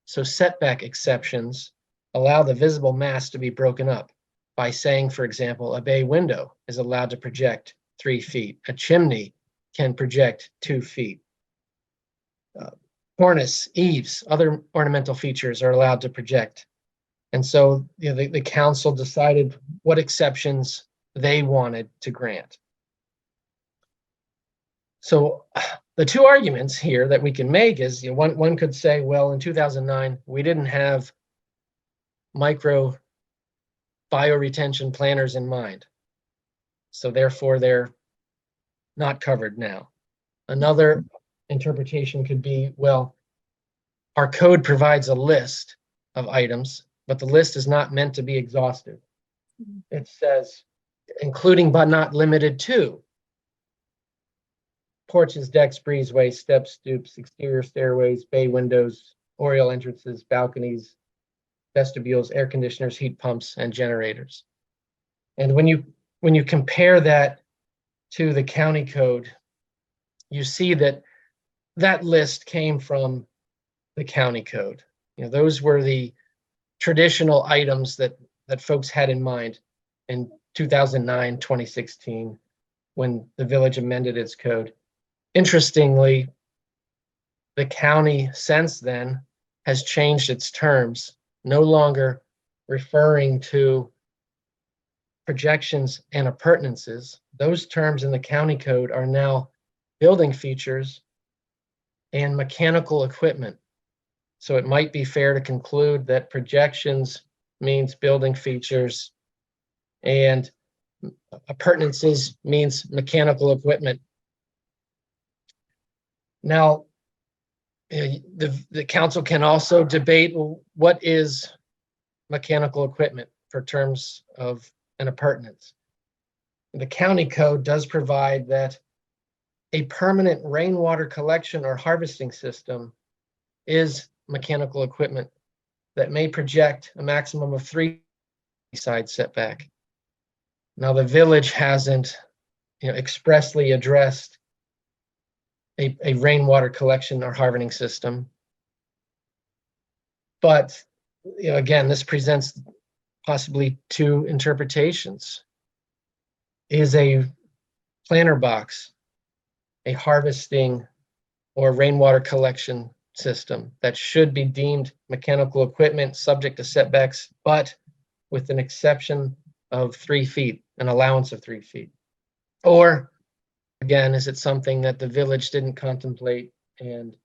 G: So setback exceptions allow the visible mass to be broken up by saying, for example, a bay window is allowed to project 3 feet. A chimney can project 2 feet. Cornice, eaves, other ornamental features are allowed to project. And so the council decided what exceptions they wanted to grant. So the two arguments here that we can make is, one could say, well, in 2009, we didn't have micro bioretention planners in mind. So therefore, they're not covered now. Another interpretation could be, well, our code provides a list of items, but the list is not meant to be exhaustive. It says, including but not limited to porches, decks, breezeways, steps, stoops, exterior stairways, bay windows, oriel entrances, balconies, vestibules, air conditioners, heat pumps, and generators. And when you compare that to the county code, you see that that list came from the county code. Those were the traditional items that folks had in mind in 2009, 2016, when the village amended its code. Interestingly, the county since then has changed its terms, no longer referring to projections and appurtenances. Those terms in the county code are now building features and mechanical equipment. So it might be fair to conclude that projections means building features and appurtenances means mechanical equipment. Now, the council can also debate, well, what is mechanical equipment? per terms of an appurtenance. The county code does provide that a permanent rainwater collection or harvesting system is mechanical equipment that may project a maximum of 3 side setback. Now, the village hasn't, expressly addressed a rainwater collection or harvesting system. But, again, this presents possibly 2 interpretations. Is a planter box a harvesting or rainwater collection system that should be deemed mechanical equipment subject to setbacks, but with an exception of 3 feet, an allowance of 3 feet? Or, again, is it something that the village didn't contemplate and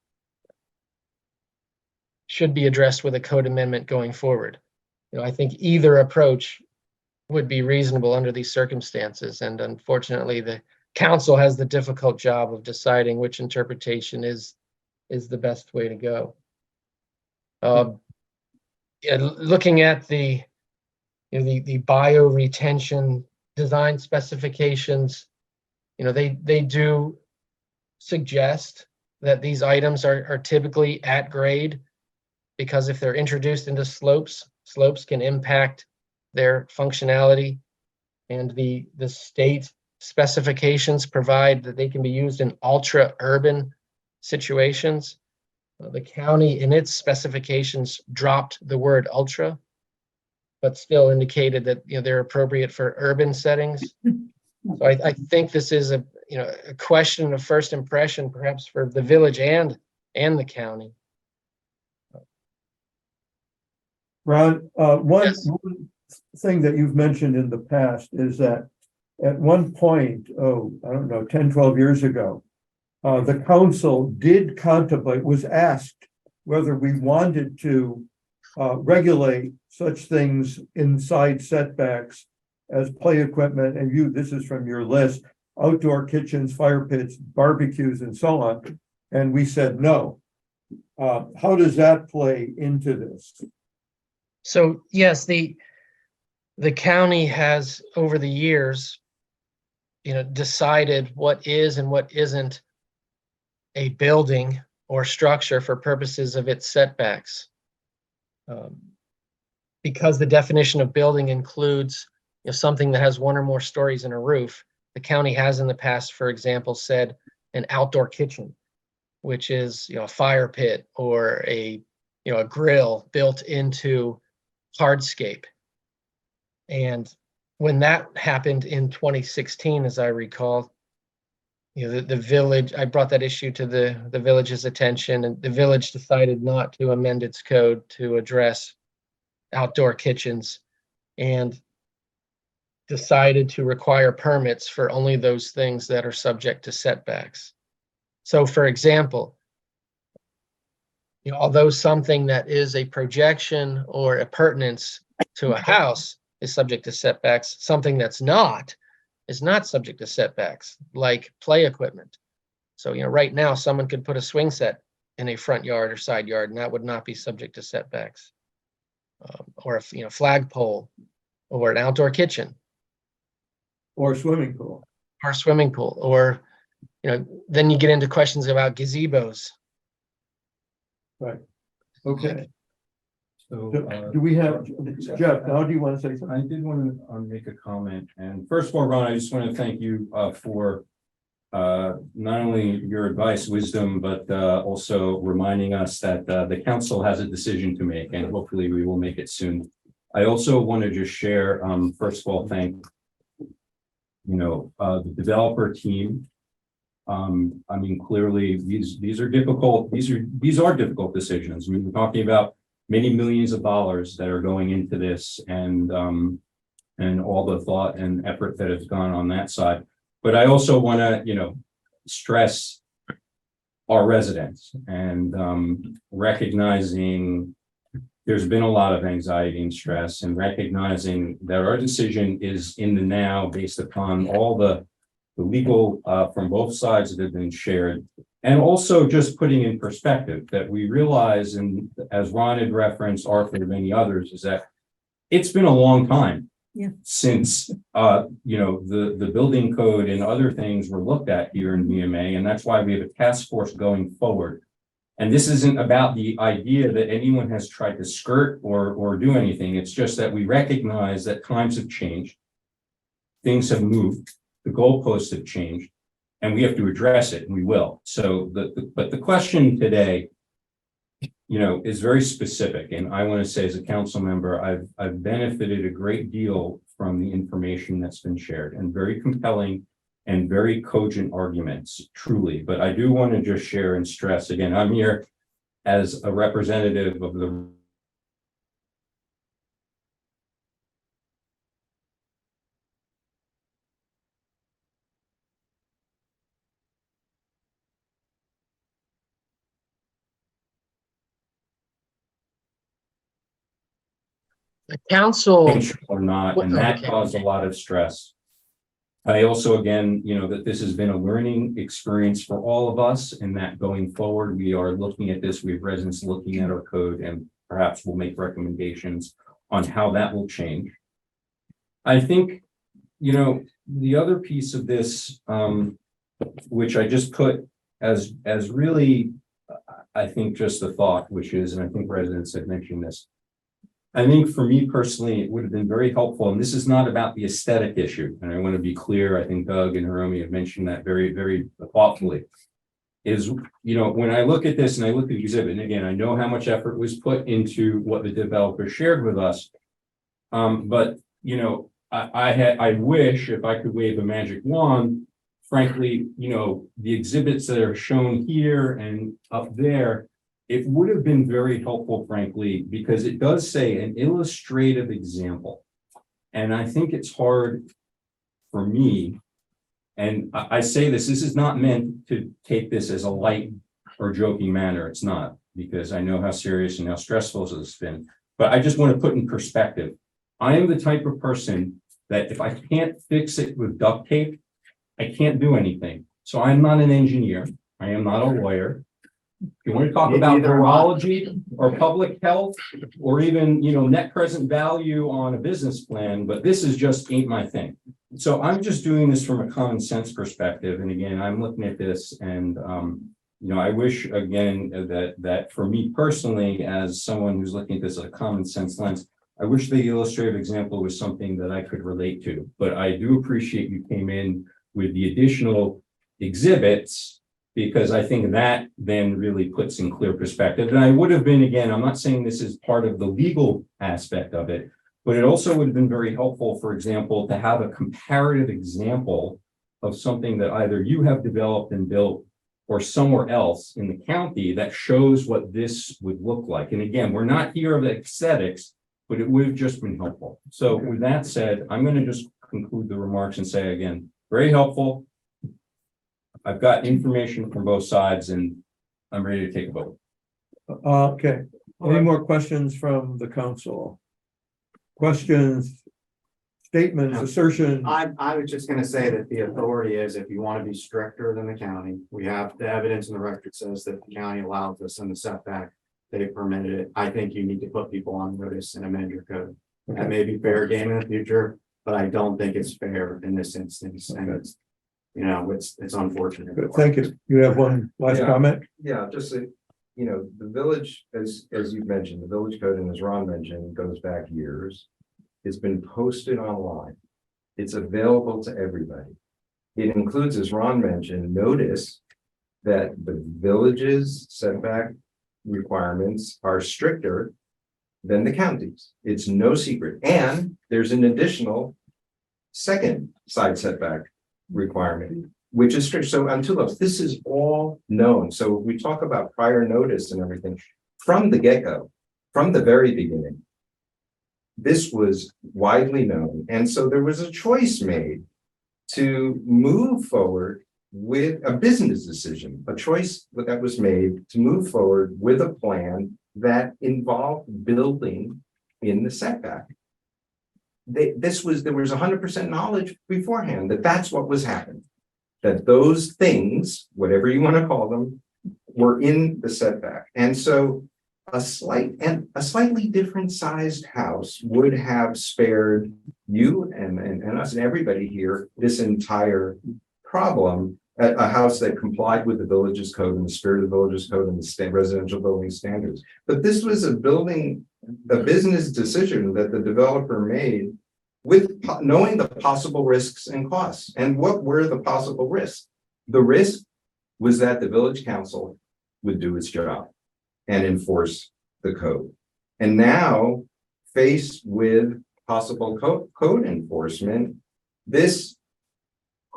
G: should be addressed with a code amendment going forward? I think either approach would be reasonable under these circumstances. And unfortunately, the council has the difficult job of deciding which interpretation is the best way to go. Looking at the bioretention design specifications, they do suggest that these items are typically at grade, because if they're introduced into slopes can impact their functionality, and the state specifications provide that they can be used in ultra urban situations. The county in its specifications dropped the word ultra, but still indicated that they're appropriate for urban settings. So I think this is a question of first impression, perhaps for the village and the county.
A: Ron, one thing that you've mentioned in the past is that at one point, I don't know, 10, 12 years ago, the council did contemplate, was asked whether we wanted to regulate such things inside setbacks as play equipment, and this is from your list, outdoor kitchens, fire pits, barbecues, and so on. And we said no. How does that play into this?
G: So yes, the county has over the years, decided what is and what isn't a building or structure for purposes of its setbacks. Because the definition of building includes something that has 1 or more stories and a roof, the county has in the past, for example, said an outdoor kitchen, which is a fire pit or a grill built into hardscape. And when that happened in 2016, as I recall, the village, I brought that issue to the village's attention, and the village decided not to amend its code to address outdoor kitchens, and decided to require permits for only those things that are subject to setbacks. So, for example, although something that is a projection or appurtenance to a house is subject to setbacks, something that's not is not subject to setbacks, like play equipment. So, right now, someone could put a swing set in a front yard or side yard, and that would not be subject to setbacks. Or a flagpole, or an outdoor kitchen,
A: or swimming pool,
G: or then you get into questions about gazebos.
A: Right. Okay.
L: So,
A: do we have, Jeff, now do you want to say something?
L: I did want to make a comment. And first of all, Ron, I just want to thank you for not only your advice, wisdom, but also reminding us that the council has a decision to make, and hopefully we will make it soon. I also want to just share, first of all, thank the developer team. Clearly these are difficult. These are difficult decisions. We're talking about many millions of dollars that are going into this, and all the thought and effort that has gone on that side. But I also want to, stress our residents, and recognizing there's been a lot of anxiety and stress, and recognizing that our decision is in the now based upon all the legal from both sides that have been shared. And also just putting in perspective that we realize, and as Ron had referenced, Arthur and many others, is that it's been a long time.
K: Yeah.
L: Since, the building code and other things were looked at here in VMA, and that's why we have a task force going forward. And this isn't about the idea that anyone has tried to skirt or do anything. It's just that we recognize that times have changed. Things have moved, the goalposts have changed, and we have to address it, and we will. So but the question today, is very specific. And I want to say, as a council member, I've benefited a great deal from the information that's been shared, and very compelling and very cogent arguments, truly. But I do want to just share and stress again, I'm here as a representative of the
G: The council,
L: or not, and that caused a lot of stress. I also, again, that this has been a learning experience for all of us, and that going forward, we are looking at this, we have residents looking at our code, and perhaps we'll make recommendations on how that will change. I think, the other piece of this, which I just put as really, I think just a thought, which is, and I think residents have mentioned this, I think for me personally, it would have been very helpful, and this is not about the aesthetic issue, and I want to be clear, I think Doug and Hiromi have mentioned that very, very thoughtfully, is, when I look at this and I look at the exhibit, and again, I know how much effort was put into what the developer shared with us, but, I wish if I could wave a magic wand, frankly, the exhibits that are shown here and up there, it would have been very helpful, frankly, because it does say an illustrative example. And I think it's hard for me, and I say this is not meant to take this as a light or joking manner. It's not, because I know how serious and how stressful this has been. But I just want to put in perspective. I am the type of person that if I can't fix it with duct tape, I can't do anything. So I'm not an engineer. I am not a lawyer. If you want to talk about virology or public health, or even, net present value on a business plan, but this is just ain't my thing. So I'm just doing this from a common sense perspective. And again, I'm looking at this and, I wish again that for me personally, as someone who's looking at this at a common sense lens, I wish the illustrative example was something that I could relate to, but I do appreciate you came in with the additional exhibits, because I think that then really puts in clear perspective. And I would have been, again, I'm not saying this is part of the legal aspect of it, but it also would have been very helpful, for example, to have a comparative example of something that either you have developed and built or somewhere else in the county that shows what this would look like. And again, we're not here of aesthetics, but it would have just been helpful. So with that said, I'm going to just conclude the remarks and say again, very helpful. I've got information from both sides and I'm ready to take a vote.
A: Okay, any more questions from the council? Questions, statements, assertions?
E: I was just gonna say that the authority is, if you want to be stricter than the county, we have the evidence in the record says that the county allows us in the setback. They permitted it. I think you need to put people on notice and amend your code. That may be fair game in the future, but I don't think it's fair in this instance. And it's, it's unfortunate.
A: Good, thank you. You have one last comment?
Q: Yeah, just that, the village, as you've mentioned, the village code, and as Ron mentioned, goes back years. It's been posted online. It's available to everybody. It includes, as Ron mentioned, notice that the village's setback requirements are stricter than the county's. It's no secret. And there's an additional second side setback requirement, which is strict. So on two levels, this is all known. So we talk about prior notice and everything from the get-go, from the very beginning. This was widely known. And so there was a choice made to move forward with a business decision, a choice that was made to move forward with a plan that involved building in the setback. There was 100% knowledge beforehand that that's what was happening, that those things, whatever you want to call them, were in the setback. And so a slightly different sized house would have spared you and us and everybody here this entire problem. A house that complied with the village's code and the spirit of the village's code and the residential building standards. But this was a business decision that the developer made with knowing the possible risks and costs. And what were the possible risks? The risk was that the village council would do its job and enforce the code. And now, faced with possible code enforcement, this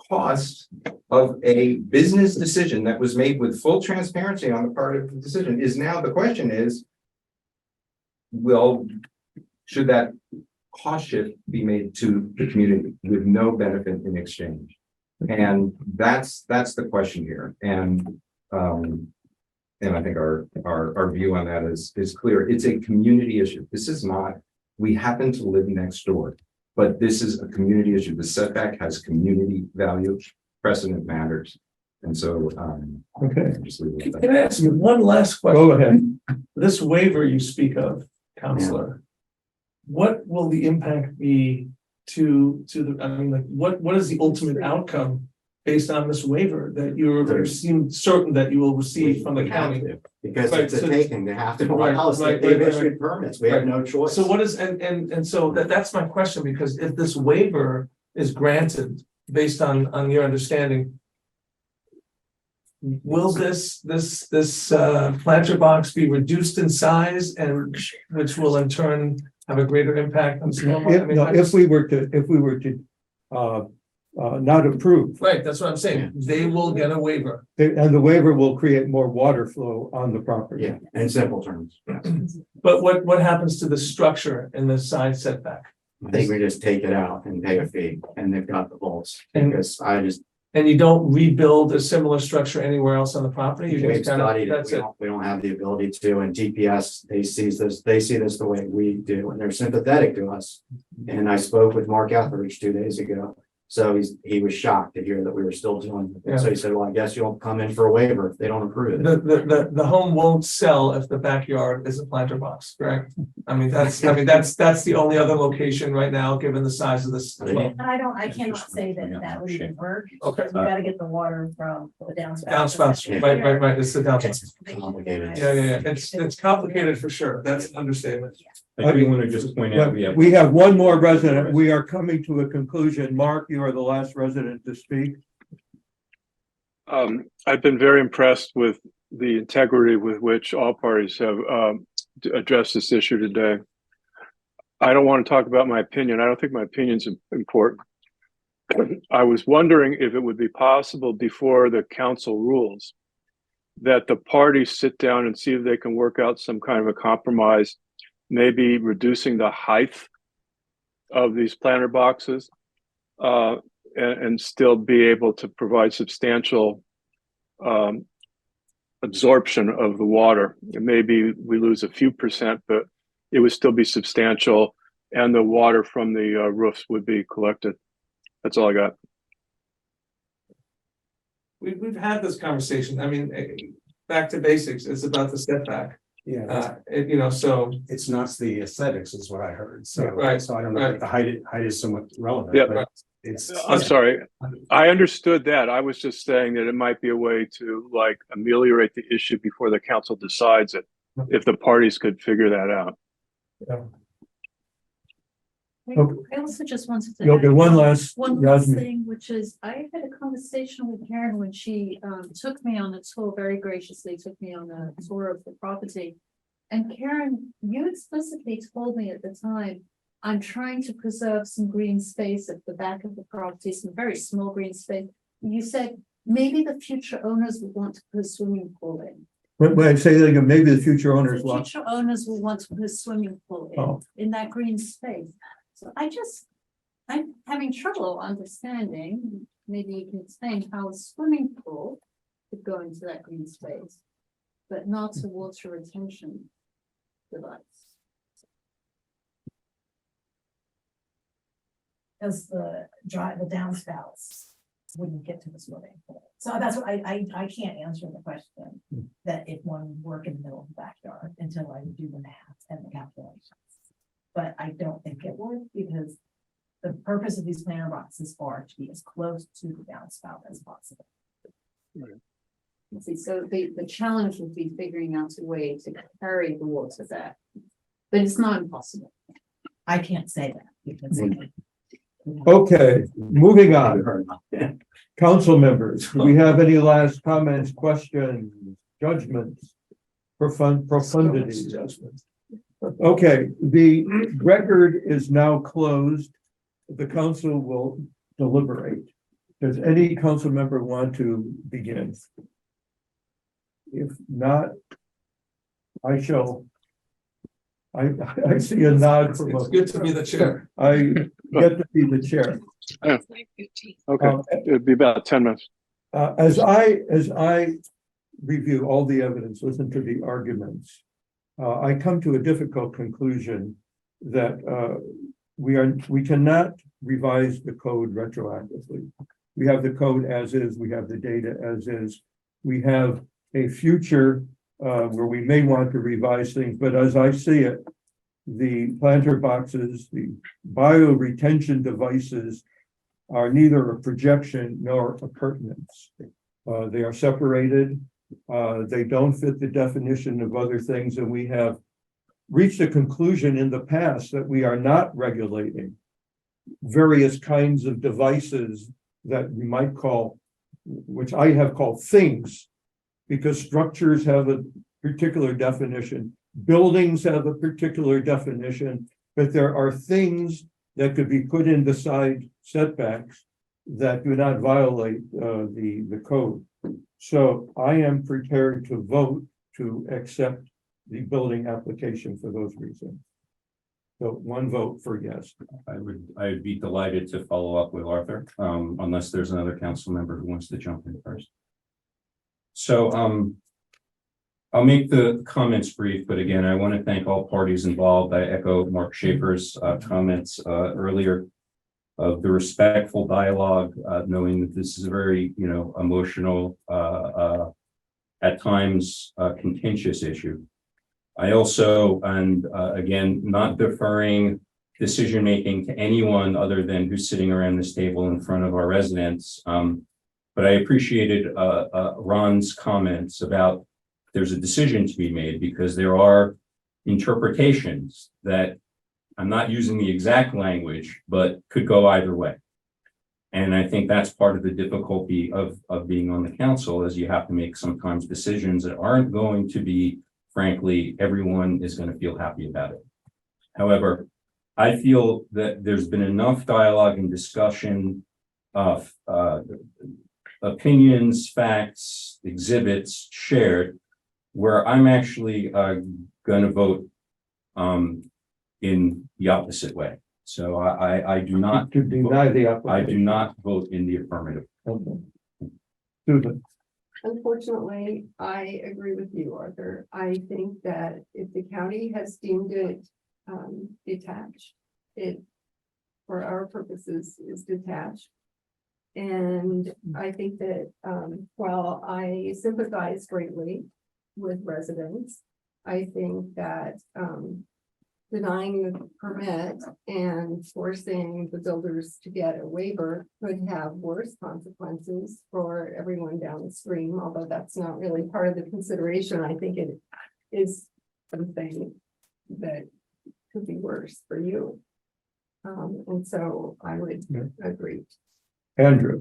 Q: cost of a business decision that was made with full transparency on the part of the decision is now the question is, well, should that cost shift be made to the community with no benefit in exchange? And that's the question here. And I think our view on that is clear. It's a community issue. This is not, we happen to live next door, but this is a community issue. The setback has community value, precedent matters. And so,
H: Okay.
Q: just leave it at that.
H: Can I ask you one last question?
A: Go ahead.
H: This waiver you speak of, Counselor, what will the impact be to the, I mean, like, what is the ultimate outcome based on this waiver that you seem certain that you will receive from the county?
E: Because
H: Right,
E: it's a
H: so-
E: taking, they have to
H: Right,
E: allow us,
H: right,
E: they've
H: right,
E: issued
H: right.
E: permits, we have no choice.
H: So what is, and so that's my question, because if this waiver is granted based on your understanding, will this planter box be reduced in size and which will in turn have a greater impact on stormwater? I mean, I
A: If
H: just-
A: we were to not approve,
H: Right, that's what I'm saying. They will get a waiver.
A: and the waiver will create more water flow on the property.
E: Yeah, in simple terms.
H: But what happens to the structure in the side setback?
E: I think we just take it out and pay a fee, and they've got the bolts,
H: And-
E: because I just,
H: And you don't rebuild a similar structure anywhere else on the property? You
E: we've
H: just kind of,
E: studied it,
H: that's it.
E: we don't have the ability to, and TPS, they see this the way we do, and they're sympathetic to us. And I spoke with Mark Etheridge 2 days ago, so he was shocked to hear that we were still doing it. So he said, well, I guess you'll come in for a waiver if they don't approve it.
H: The home won't sell if the backyard is a planter box, correct? I mean, that's the only other location right now, given the size of this.
C: I cannot say that would even work.
H: Okay.
C: We gotta get the water from the downspout.
H: Downspouts, right, it's the downspouts.
E: Complicated.
H: Yeah, it's complicated for sure, that's an understatement.
L: I do want to just point out,
A: We have one more resident. We are coming to a conclusion. Mark, you are the last resident to speak.
B: I've been very impressed with the integrity with which all parties have addressed this issue today. I don't want to talk about my opinion. I don't think my opinion is important. I was wondering if it would be possible before the council rules that the parties sit down and see if they can work out some kind of a compromise, maybe reducing the height of these planter boxes and still be able to provide substantial absorption of the water. Maybe we lose a few percent, but it would still be substantial, and the water from the roofs would be collected. That's all I got.
H: We've had this conversation, I mean, back to basics, it's about the setback.
V: Yeah,
H: So.
V: it's not the aesthetics is what I heard, so.
H: Right,
V: So I don't know
H: right.
V: if the height is somewhat relevant.
B: Yeah,
V: but it's.
B: I'm sorry. I understood that. I was just saying that it might be a way to like ameliorate the issue before the council decides it, if the parties could figure that out.
M: I also just wanted to.
A: Okay,
M: add
A: one last,
M: One last
A: Yasmin.
M: thing, which is, I had a conversation with Karen when she took me on a tour, very graciously took me on a tour of the property. And Karen, you explicitly told me at the time, I'm trying to preserve some green space at the back of the property, some very small green space. You said maybe the future owners would want to put a swimming pool in.
A: When I say that again, maybe the future owners
M: The
A: want.
M: future owners will want to put a swimming pool
A: Oh.
M: in that green space. So I'm having trouble understanding, maybe you can explain how a swimming pool could go into that green space, but not a water retention device.
C: As the downspouts when you get to the swimming pool. So that's what I can't answer the question that if one work in the middle of the backyard until I do the math and the calculations. But I don't think it would, because the purpose of these planter boxes are to be as close to the downspout as possible.
I: See, so the challenge would be figuring out a way to carry the water there. But it's not impossible.
C: I can't say that because.
A: Okay, moving on. Council members, do we have any last comments, questions, judgments? Profundities? Okay, the record is now closed. The council will deliberate. Does any council member want to begin? If not, I shall. I see a nod from.
H: It's good to be the chair.
A: I get to be the chair.
B: Okay, it'd be about 10 minutes.
A: As I review all the evidence, listen to the arguments, I come to a difficult conclusion that we cannot revise the code retroactively. We have the code as is, we have the data as is. We have a future where we may want to revise things, but as I see it, the planter boxes, the bioretention devices are neither a projection nor a pertinence. They are separated. They don't fit the definition of other things, and we have reached a conclusion in the past that we are not regulating various kinds of devices that we might call, which I have called things, because structures have a particular definition, buildings have a particular definition, but there are things that could be put in the side setbacks that do not violate the code. So I am prepared to vote to accept the building application for those reasons. So one vote for yes.
L: I would be delighted to follow up with Arthur, unless there's another council member who wants to jump in first. So I'll make the comments brief, but again, I want to thank all parties involved. I echo Mark Schaefer's comments earlier of the respectful dialogue, knowing that this is a very, emotional, at times contentious issue. I also, and again, not deferring decision-making to anyone other than who's sitting around this table in front of our residents. But I appreciated Ron's comments about there's a decision to be made because there are interpretations that I'm not using the exact language, but could go either way. And I think that's part of the difficulty of being on the council is you have to make sometimes decisions that aren't going to be, frankly, everyone is going to feel happy about it. However, I feel that there's been enough dialogue and discussion of opinions, facts, exhibits shared, where I'm actually going to vote in the opposite way. So I do not
A: to deny the application.
L: I do not vote in the affirmative.
A: Okay. Susan.
J: Unfortunately, I agree with you, Arthur. I think that if the county has deemed it detached, it, for our purposes, is detached. And I think that while I sympathize greatly with residents, I think that denying the permit and forcing the builders to get a waiver could have worse consequences for everyone downstream, although that's not really part of the consideration. I think it is something that could be worse for you. And so I would agree.
A: Andrew.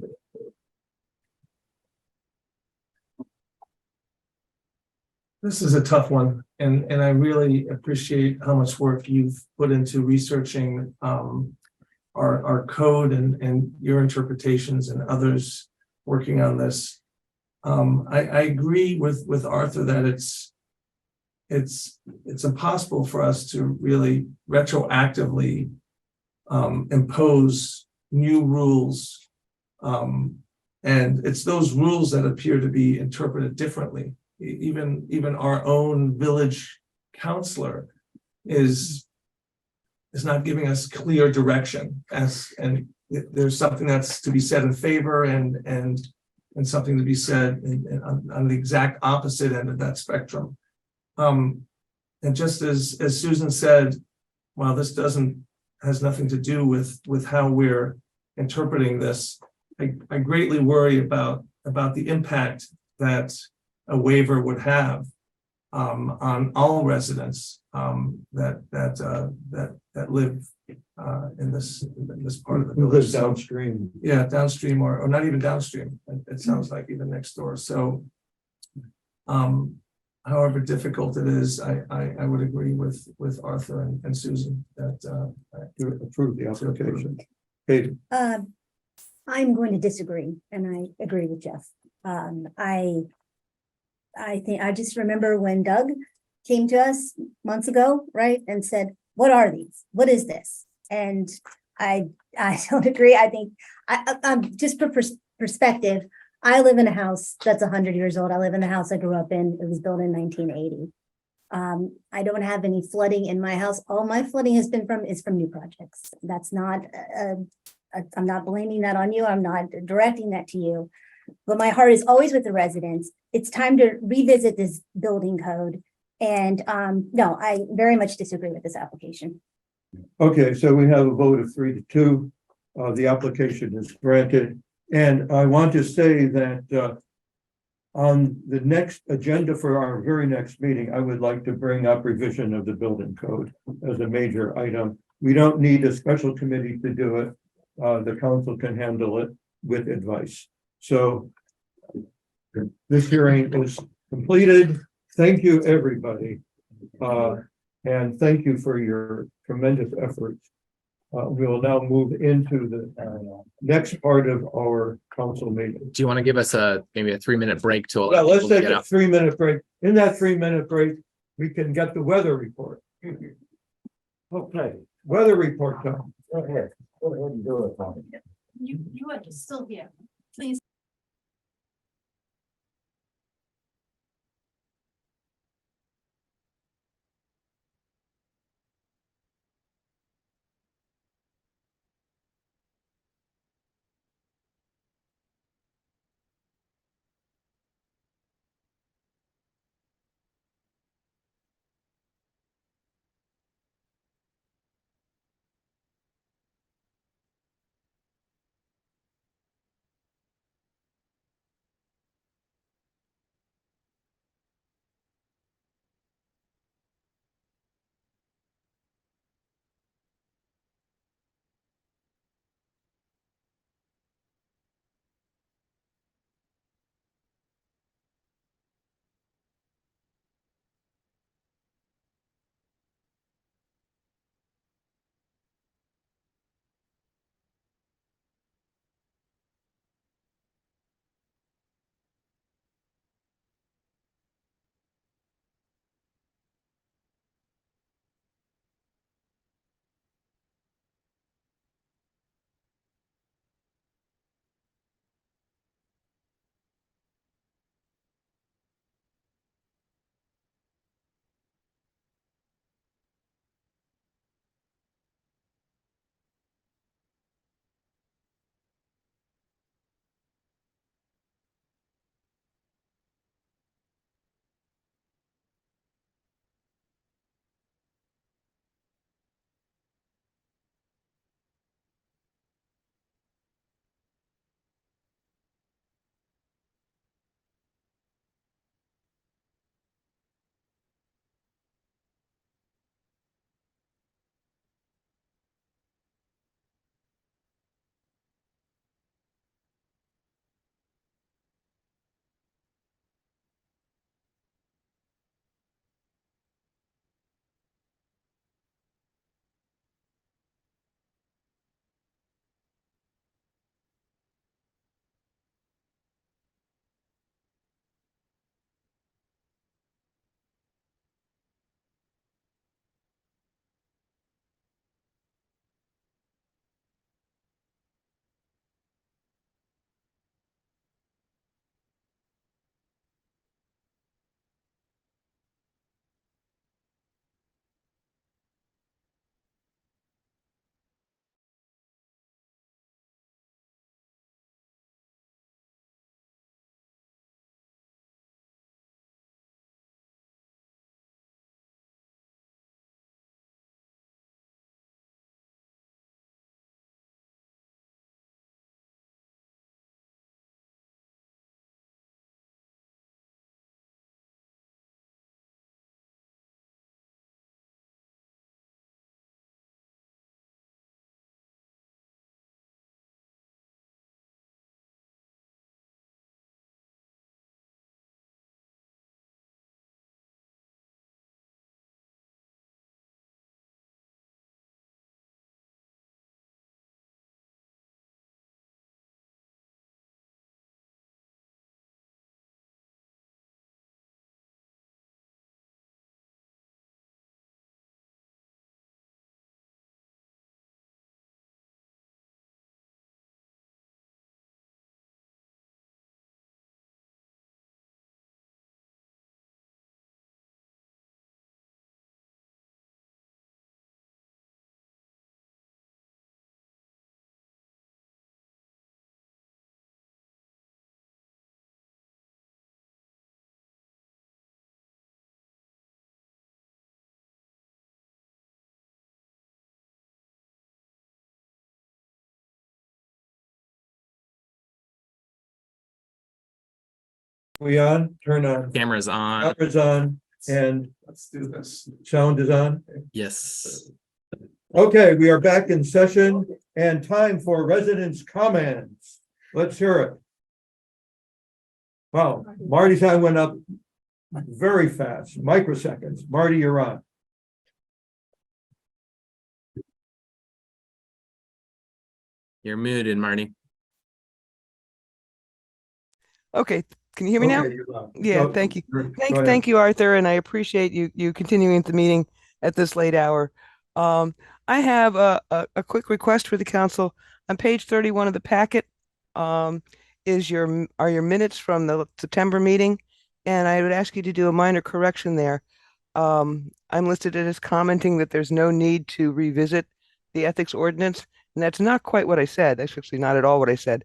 H: This is a tough one, and I really appreciate how much work you've put into researching our code and your interpretations and others working on this. I agree with Arthur that it's impossible for us to really retroactively impose new rules. And it's those rules that appear to be interpreted differently. Even our own village counselor is not giving us clear direction and there's something that's to be said in favor and something to be said on the exact opposite end of that spectrum. And just as Susan said, while this has nothing to do with how we're interpreting this, I greatly worry about the impact that a waiver would have on all residents that live in this part of the
A: Who
H: village.
A: lives
H: So,
A: downstream?
H: yeah, downstream or not even downstream. It sounds like even next door. So however difficult it is, I would agree with Arthur and Susan that
A: To approve the application. Katie?
K: I'm going to disagree, and I agree with Jeff. I think, I just remember when Doug came to us months ago, right, and said, what are these? What is this? And I don't agree. I think, I'm just for perspective, I live in a house that's 100 years old. I live in the house I grew up in. It was built in 1980. I don't have any flooding in my house. All my flooding is from new projects. That's not, I'm not blaming that on you. I'm not directing that to you. But my heart is always with the residents. It's time to revisit this building code. And no, I very much disagree with this application.
A: Okay, so we have a vote of 3-2. The application is granted. And I want to say that on the next agenda for our very next meeting, I would like to bring up revision of the building code as a major item. We don't need a special committee to do it. The council can handle it with advice. So this hearing is completed. Thank you, everybody. And thank you for your tremendous efforts. We will now move into the next part of our council meeting.
N: Do you want to give us maybe a 3-minute break to allow
A: Well, let's
N: people to
A: take
N: get
A: a
N: out?
A: 3-minute break. In that 3-minute break, we can get the weather report. Okay, weather report time. Go ahead and do it, Tommy.
M: You are still here. Please.
A: We on? Turn on.
N: Camera's on.
A: Camera's on and
H: Let's do this.
A: sound is on.
N: Yes.
A: Okay, we are back in session and time for residents' comments. Let's hear it. Wow, Marty's hand went up very fast, microseconds. Marty, you're on.
N: You're muted, Marty.
R: Okay, can you hear me now?
A: Okay, you're on.
R: Yeah,
A: Go-
R: thank you.
A: go ahead.
R: Thank you, Arthur, and I appreciate you continuing the meeting at this late hour. I have a quick request for the council. On page 31 of the packet, are your minutes from the September meeting, and I would ask you to do a minor correction there. I'm listed as commenting that there's no need to revisit the ethics ordinance, and that's not quite what I said. That's actually not at all what I said.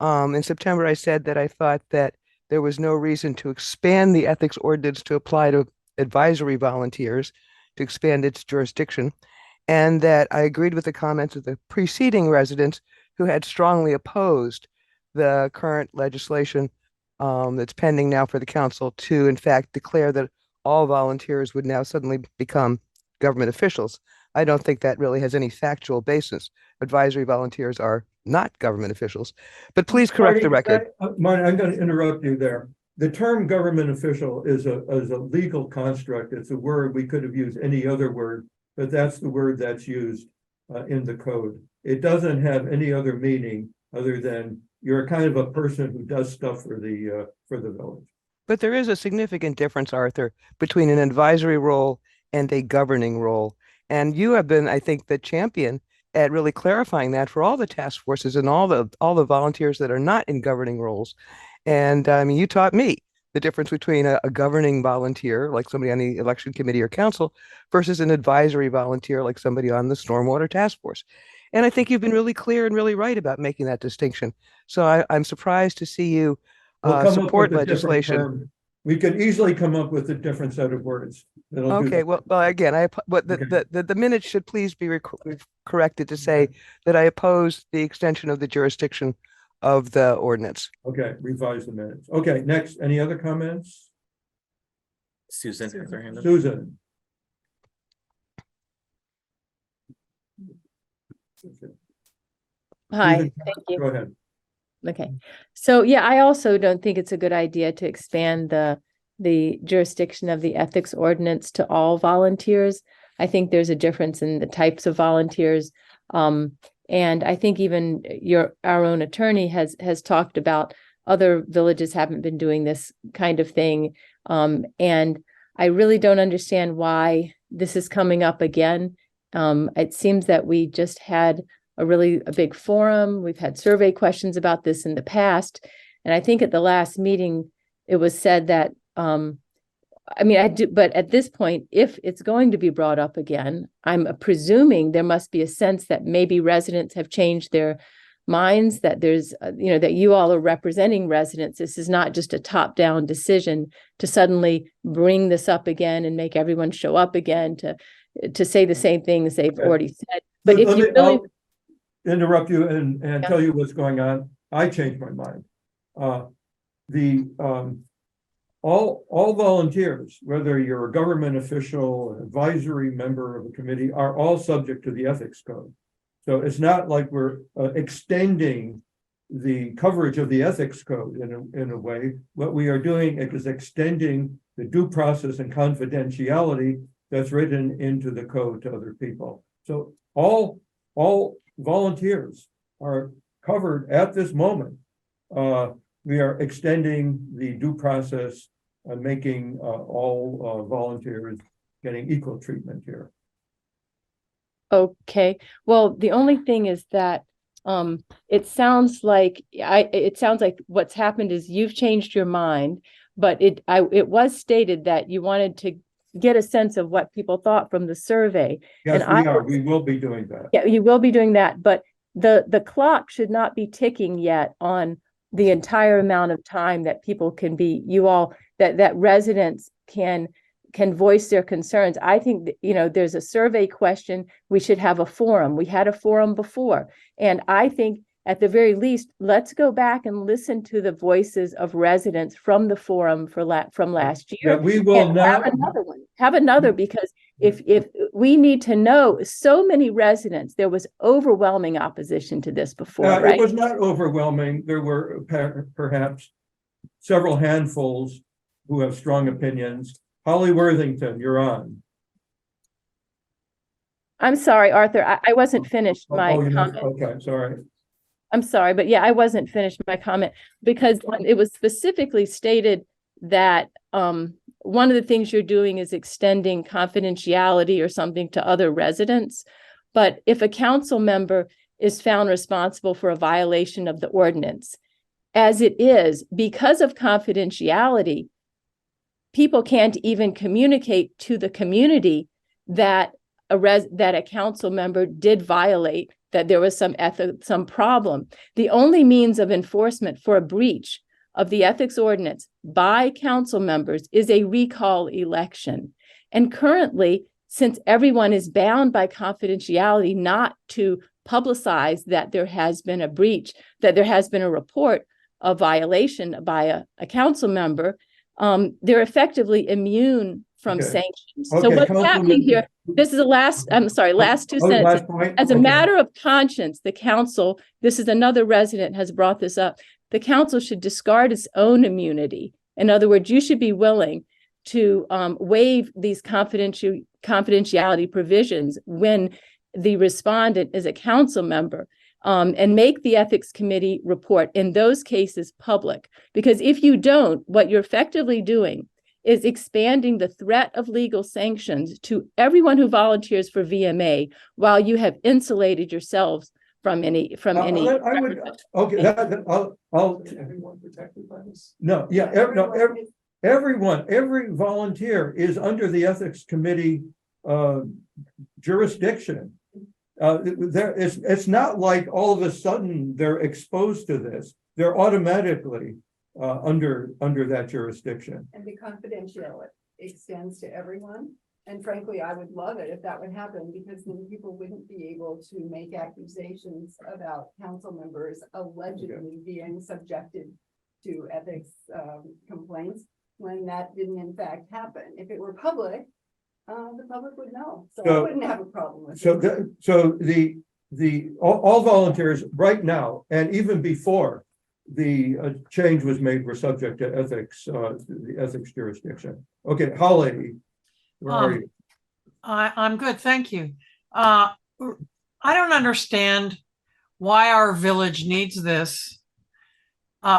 R: In September, I said that I thought that there was no reason to expand the ethics ordinance to apply to advisory volunteers, to expand its jurisdiction, and that I agreed with the comments of the preceding residents who had strongly opposed the current legislation that's pending now for the council to, in fact, declare that all volunteers would now suddenly become government officials. I don't think that really has any factual basis. Advisory volunteers are not government officials, but please correct the record.
A: Marty, I'm going to interrupt you there. The term government official is a legal construct. It's a word. We could have used any other word, but that's the word that's used in the code. It doesn't have any other meaning other than you're kind of a person who does stuff for the village.
R: But there is a significant difference, Arthur, between an advisory role and a governing role. And you have been, I think, the champion at really clarifying that for all the task forces and all the volunteers that are not in governing roles. And I mean, you taught me the difference between a governing volunteer, like somebody on the election committee or council, versus an advisory volunteer, like somebody on the stormwater task force. And I think you've been really clear and really right about making that distinction. So I'm surprised to see you
A: We'll come up
R: support
A: with a different
R: legislation.
A: term. We could easily come up with a different set of words. That'll do
R: Okay,
A: that.
R: well, again, but the minutes should please be corrected to say that I oppose the extension of the jurisdiction of the ordinance.
A: Okay, revise the minutes. Okay, next, any other comments?
N: Susan has her hand up.
A: Susan.
F: Hi,
A: Susan,
F: thank you.
A: Go ahead.
F: Okay, so yeah, I also don't think it's a good idea to expand the jurisdiction of the ethics ordinance to all volunteers. I think there's a difference in the types of volunteers. And I think even our own attorney has talked about other villages haven't been doing this kind of thing. And I really don't understand why this is coming up again. It seems that we just had a big forum. We've had survey questions about this in the past. And I think at the last meeting, it was said that, but at this point, if it's going to be brought up again, I'm presuming there must be a sense that maybe residents have changed their minds, that there's, that you all are representing residents. This is not just a top-down decision to suddenly bring this up again and make everyone show up again to say the same things they've already said. But if you really
A: Interrupt you and tell you what's going on. I changed my mind. All volunteers, whether you're a government official, an advisory member of a committee, are all subject to the ethics code. So it's not like we're extending the coverage of the ethics code in a way. What we are doing is extending the due process and confidentiality that's written into the code to other people. So all volunteers are covered at this moment. We are extending the due process and making all volunteers getting equal treatment here.
F: Okay, well, the only thing is that it sounds like what's happened is you've changed your mind, but it was stated that you wanted to get a sense of what people thought from the survey.
A: Yes,
F: And
A: we will be doing that.
F: Yeah, you will be doing that, but the clock should not be ticking yet on the entire amount of time that people can be, that residents can voice their concerns. I think, there's a survey question. We should have a forum. We had a forum before. And I think at the very least, let's go back and listen to the voices of residents from the forum from last year.
A: Yeah, we will
F: and
A: now.
F: have another one. Have another, because if we need to know, so many residents, there was overwhelming opposition to this before, right?
A: It was not overwhelming. There were perhaps several handfuls who have strong opinions. Holly Worthington, you're on.
F: I'm sorry, Arthur, I wasn't finished my
A: you're not-
F: comment.
A: Okay, sorry.
F: I'm sorry, but yeah, I wasn't finished my comment because it was specifically stated that one of the things you're doing is extending confidentiality or something to other residents. But if a council member is found responsible for a violation of the ordinance, as it is, because of confidentiality, people can't even communicate to the community that a council member did violate, that there was some problem. The only means of enforcement for a breach of the ethics ordinance by council members is a recall election. And currently, since everyone is bound by confidentiality not to publicize that there has been a breach, that there has been a report of violation by a council member, they're effectively immune from sanctions. So what's happening here, this is last two sentences. As a matter of conscience, the council, this is another resident has brought this up, the council should discard its own immunity. In other words, you should be willing to waive these confidentiality provisions when the respondent is a council member, and make the ethics committee report in those cases public. Because if you don't, what you're effectively doing is expanding the threat of legal sanctions to everyone who volunteers for VMA, while you have insulated yourselves from any.
H: Everyone protected by this?
A: No, yeah, every volunteer is under the ethics committee jurisdiction. It's not like all of a sudden they're exposed to this. They're automatically under that jurisdiction.
J: And the confidentiality extends to everyone. And frankly, I would love it if that would happen, because then people wouldn't be able to make accusations about council members allegedly being subjected to ethics complaints when that didn't in fact happen. If it were public, the public would know. So I wouldn't have a problem with it.
A: So all volunteers right now, and even before the change was made, were subject to ethics, the ethics jurisdiction. Okay, Holly, where are you?
D: I'm good, thank you. I don't understand why our village needs this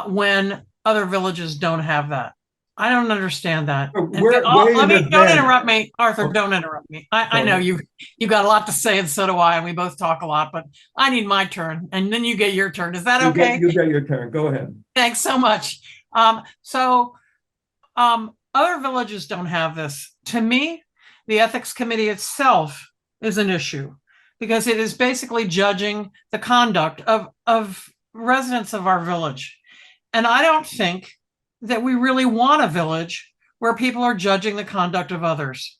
D: when other villages don't have that. I don't understand that.
A: Don't
D: interrupt me, Arthur. Don't interrupt me. I know you've got a lot to say, and so do I, and we both talk a lot. But I need my turn, and then you get your turn. Is that okay?
A: You get your turn. Go ahead.
D: Thanks so much. Other villages don't have this. To me, the ethics committee itself is an issue, because it is basically judging the conduct of residents of our village, and I don't think that we really want a village where people are judging the conduct of others.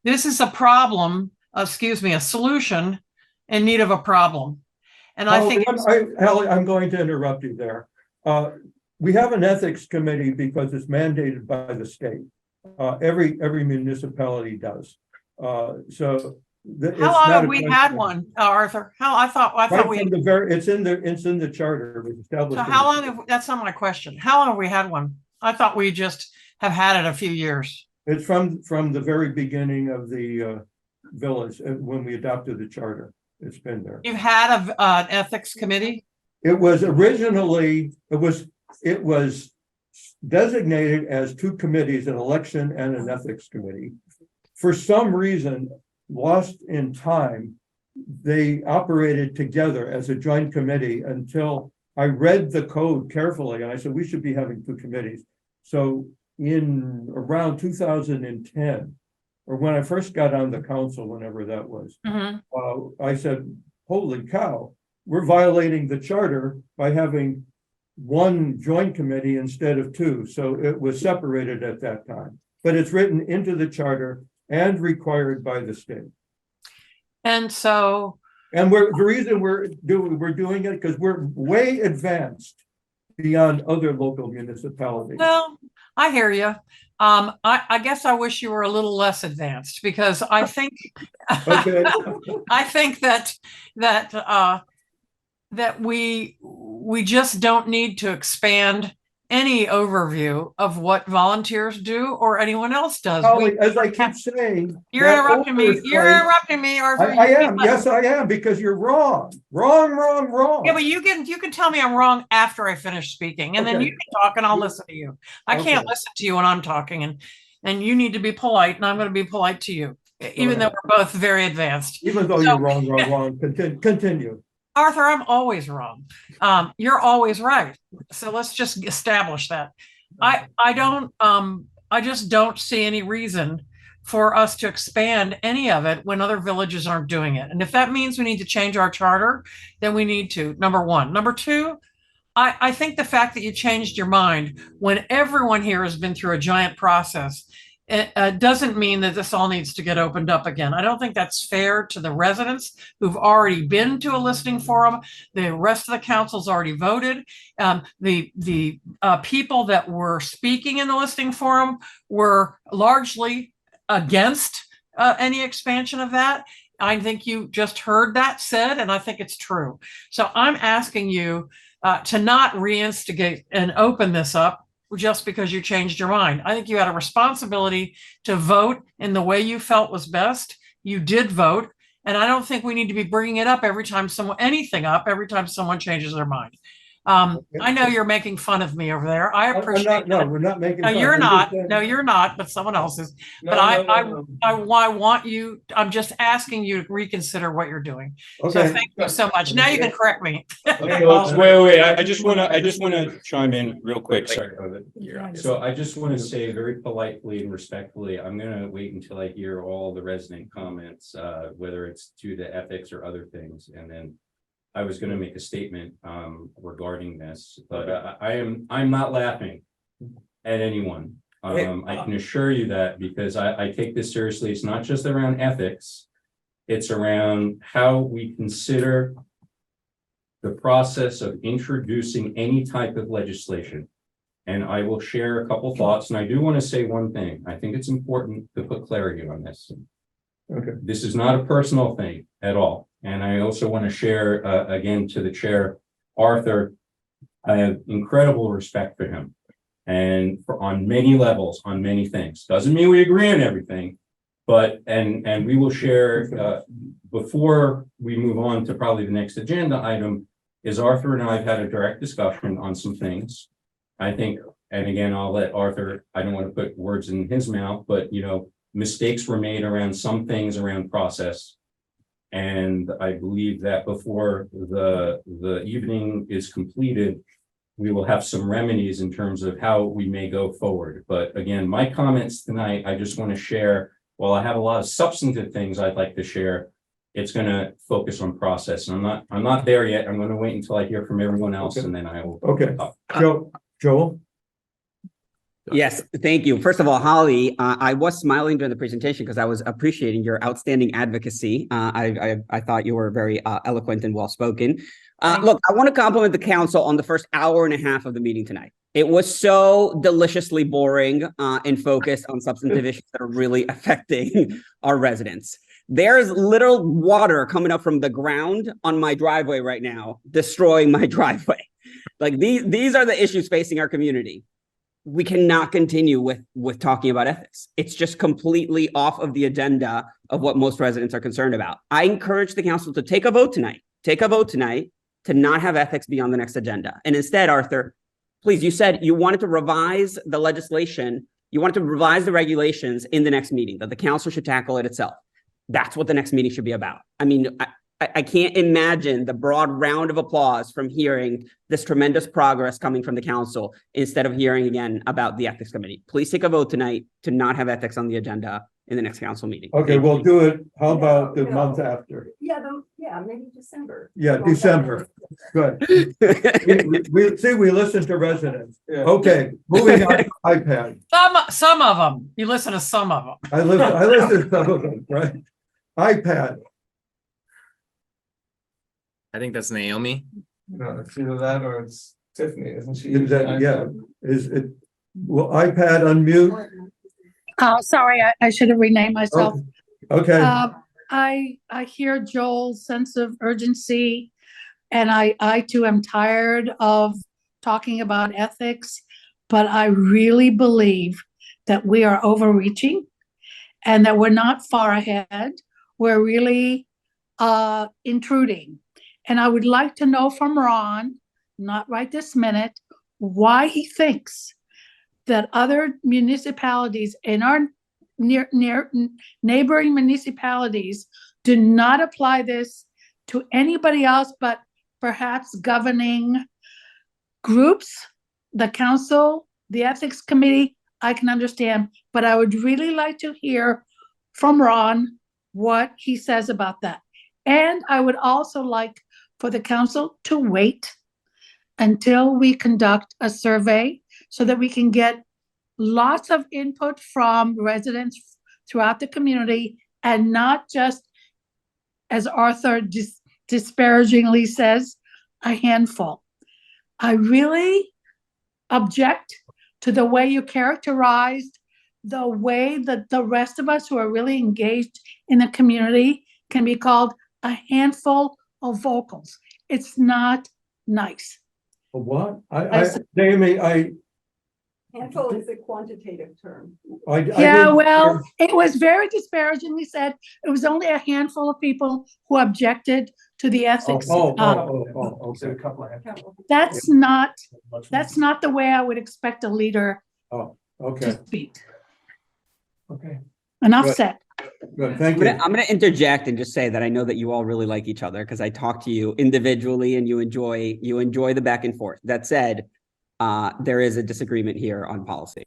D: This is a problem, a solution in need of a problem. And I think
A: Hallie, I'm going to interrupt you there. We have an ethics committee because it's mandated by the state. Every municipality does.
D: How long have we had one, Arthur?
A: It's in the charter. It was established.
D: So how long that's not my question. How long have we had one? I thought we just have had it a few years.
A: It's from the very beginning of the village, when we adopted the charter. It's been there.
D: You've had an ethics committee?
A: It was originally, it was designated as two committees, an election and an ethics committee. For some reason, lost in time, they operated together as a joint committee until I read the code carefully, and I said we should be having two committees. So in around 2010, or when I first got on the council, whenever that was, I said, holy cow, we're violating the charter by having one joint committee instead of two. So it was separated at that time, but it's written into the charter and required by the state.
D: And so
A: And the reason we're doing it, because we're way advanced beyond other local municipalities.
D: Well, I hear you. I guess I wish you were a little less advanced because I think
A: Okay.
D: I think that we just don't need to expand any overview of what volunteers do or anyone else does.
A: Holly, as I keep saying.
D: You're
A: that
D: interrupting me. You're
A: oversight-
D: interrupting me, Arthur.
A: I am. Yes, I am, because you're wrong. Wrong.
D: Yeah, but you can tell me I'm wrong after I finish speaking, and then
A: Okay.
D: you can talk, and I'll listen to you. I can't
A: Okay.
D: listen to you when I'm talking, and you need to be polite, and I'm going to be polite to you, even though we're both very advanced.
A: Even though
D: So-
A: you're wrong. Continue.
D: Arthur, I'm always wrong. You're always right. So let's just establish that. I just don't see any reason for us to expand any of it when other villages aren't doing it. And if that means we need to change our charter, then we need to, number one. Number two, I think the fact that you changed your mind when everyone here has been through a giant process, it doesn't mean that this all needs to get opened up again. I don't think that's fair to the residents who've already been to a listening forum. The rest of the council's already voted. The people that were speaking in the listening forum were largely against any expansion of that. I think you just heard that said, and I think it's true. So I'm asking you to not reinstigate and open this up just because you changed your mind. I think you had a responsibility to vote in the way you felt was best. You did vote. And I don't think we need to be bringing it up every time someone changes their mind. I know you're making fun of me over there. I appreciate
A: No, we're not making.
D: No,
A: fun.
D: you're
A: I'm
D: not.
A: just saying-
D: No, you're not, but someone else is.
A: No,
D: But
A: no.
D: I want you, I'm just asking you to reconsider what you're doing. So
A: Okay.
D: thank you so much. Now you can correct me.
L: Wait, I just wanna chime in real quick, sorry. So I just want to say very politely and respectfully, I'm gonna wait until I hear all the resident comments, whether it's to the ethics or other things, and then I was gonna make a statement regarding this, but I'm not laughing at anyone. I can assure you that because I take this seriously. It's not just around ethics. It's around how we consider the process of introducing any type of legislation. And I will share a couple thoughts, and I do want to say one thing. I think it's important to put clarity on this.
A: Okay.
L: This is not a personal thing at all. And I also want to share, again, to the chair, Arthur, I have incredible respect for him. And on many levels, on many things. Doesn't mean we agree on everything, but, and we will share, before we move on to probably the next agenda item, is Arthur and I have had a direct discussion on some things. I think, and again, I'll let Arthur, I don't want to put words in his mouth, but mistakes were made around some things around process. And I believe that before the evening is completed, we will have some remedies in terms of how we may go forward. But again, my comments tonight, I just want to share, while I have a lot of substantive things I'd like to share, it's going to focus on process. And I'm not there yet. I'm going to wait until I hear from everyone else, and then I will.
A: Okay, Joel?
P: Yes, thank you. First of all, Holly, I was smiling during the presentation because I was appreciating your outstanding advocacy. I thought you were very eloquent and well-spoken. Look, I want to compliment the council on the first hour and a half of the meeting tonight. It was so deliciously boring and focused on substantive issues that are really affecting our residents. There's little water coming up from the ground on my driveway right now, destroying my driveway. Like these are the issues facing our community. We cannot continue with talking about ethics. It's just completely off of the agenda of what most residents are concerned about. I encourage the council to take a vote tonight to not have ethics be on the next agenda. And instead, Arthur, please, you said you wanted to revise the legislation. You wanted to revise the regulations in the next meeting, that the council should tackle it itself. That's what the next meeting should be about. I mean, I can't imagine the broad round of applause from hearing this tremendous progress coming from the council instead of hearing again about the ethics committee. Please take a vote tonight to not have ethics on the agenda in the next council meeting.
A: Okay, we'll do it. How about the month after?
J: Yeah, maybe December.
A: Yeah, December. Good. We listen to residents. Okay, moving on to iPad.
D: Some of them. You listen to some of them.
A: I listen to some of them, right? iPad.
N: I think that's Naomi.
H: No, it's either that or it's Tiffany, isn't she?
A: Is that, yeah, is it, will iPad unmute?
T: Oh, sorry, I should have renamed myself.
A: Okay,
T: I hear Joel's sense of urgency, and I too am tired of talking about ethics, but I really believe that we are overreaching and that we're not far ahead. We're really intruding. And I would like to know from Ron, not right this minute, why he thinks that other municipalities in our near neighboring municipalities do not apply this to anybody else but perhaps governing groups, the council, the ethics committee. I can understand, but I would really like to hear from Ron what he says about that. And I would also like for the council to wait until we conduct a survey so that we can get lots of input from residents throughout the community and not just, as Arthur disparagingly says, a handful. I really object to the way you characterized the way that the rest of us who are really engaged in the community can be called a handful of vocals. It's not nice.
A: what?
T: Naomi,
J: Handful is a quantitative term.
T: yeah, well, it was very disparagingly said. It was only a handful of people who objected to the ethics.
A: Okay.
H: A couple of.
T: That's not the way I would expect a leader
A: Oh, okay,
T: to speak.
H: Okay.
T: Enough
A: Good.
T: said.
A: good, thank you.
P: I'm gonna interject and just say that I know that you all really like each other because I talk to you individually and you enjoy the back and forth. That said, there is a disagreement here on policy.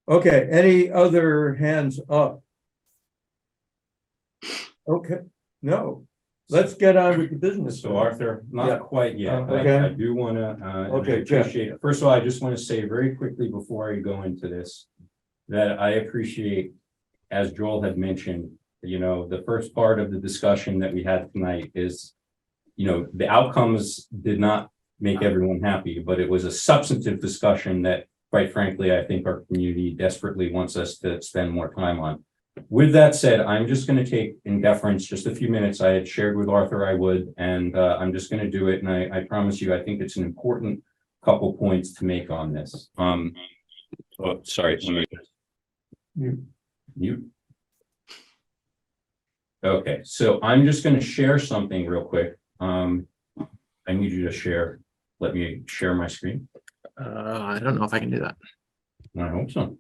A: Okay, any other hands up? Okay, no, let's get on with the business.
L: So Arthur,
A: Yeah.
L: not quite yet.
A: Okay.
L: I do want to,
A: Okay, Jeff.
L: appreciate it. First of all, I just want to say very quickly before I go into this, that I appreciate, as Joel had mentioned, the first part of the discussion that we had tonight is, the outcomes did not make everyone happy, but it was a substantive discussion that, quite frankly, I think our community desperately wants us to spend more time on. With that said, I'm just going to take in deference just a few minutes. I had shared with Arthur I would, and I'm just going to do it. And I promise you, I think it's an important couple points to make on this. Oh, sorry. Mute. Okay, so I'm just going to share something real quick. I need you to share. Let me share my screen.
N: I don't know if I can do that.
L: I hope so.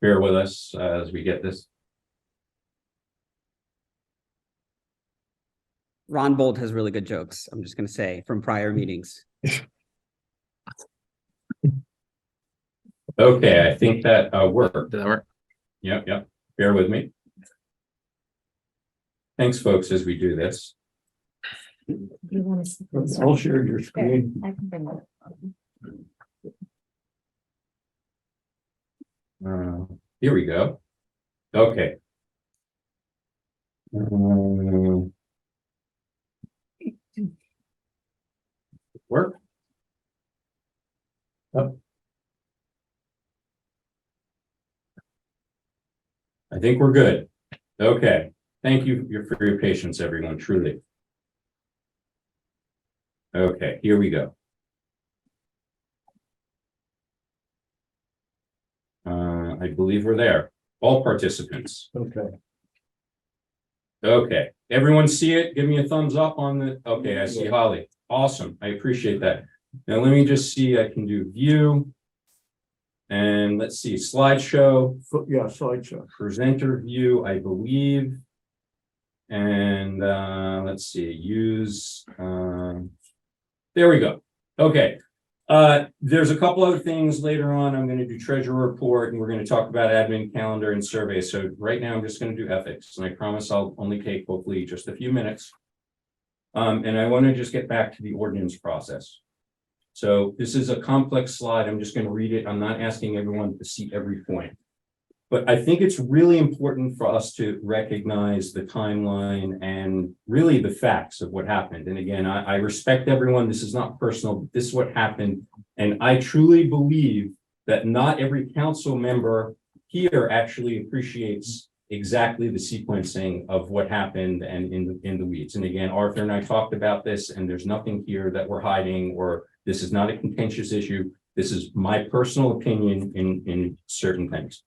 L: Bear with us as we get this.
P: Ron Bolt has really good jokes, I'm just gonna say, from prior meetings.
L: Okay, I think that worked.
N: Did that work?
L: Yep. Bear with me. Thanks, folks, as we do this.
A: I'll share your screen.
U: I can bring that up.
L: Here we go. Okay. Work. Yep. I think we're good. Okay. Thank you for your patience, everyone, truly. Okay, here we go. I believe we're there. All participants.
A: Okay.
L: Okay, everyone see it? Give me a thumbs up on the, okay, I see Holly. Awesome, I appreciate that. Now let me just see, I can do view. And let's see, slideshow.
A: Yeah, slideshow.
L: Presenter view, I believe. And let's see, use, there we go. Okay. There's a couple other things later on. I'm going to do treasurer report and we're going to talk about admin calendar and survey. So right now I'm just going to do ethics and I promise I'll only take hopefully just a few minutes. And I want to just get back to the ordinance process. So this is a complex slide. I'm just going to read it. I'm not asking everyone to see every point. But I think it's really important for us to recognize the timeline and really the facts of what happened. And again, I respect everyone. This is not personal, but this is what happened. And I truly believe that not every council member here actually appreciates exactly the sequencing of what happened and in the weeds. And again, Arthur and I talked about this, and there's nothing here that we're hiding, or this is not a contentious issue. This is my personal opinion in certain things.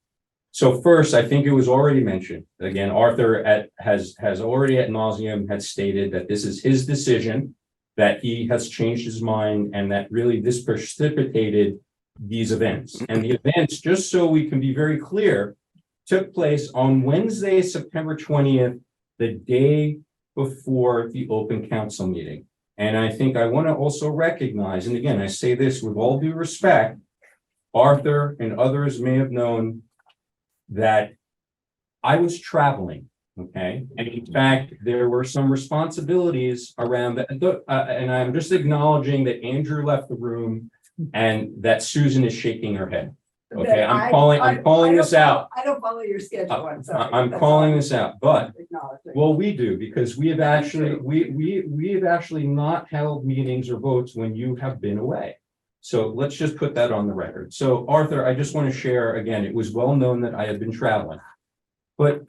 L: So first, I think it was already mentioned, again, Arthur has already ad nauseum had stated that this is his decision, that he has changed his mind, and that really this precipitated these events. And the events, just so we can be very clear, took place on Wednesday, September 20th, the day before the open council meeting. And I think I want to also recognize, and again, I say this with all due respect, Arthur and others may have known that I was traveling, okay? And in fact, there were some responsibilities around that. And I'm just acknowledging that Andrew left the room and that Susan is shaking her head. Okay, I'm calling this out.
J: I don't follow your schedule, I'm sorry.
L: I'm calling this out, but well, we do, because we have actually, we have actually not held meetings or votes when you have been away. So let's just put that on the record. So Arthur, I just want to share, again, it was well known that I had been traveling. But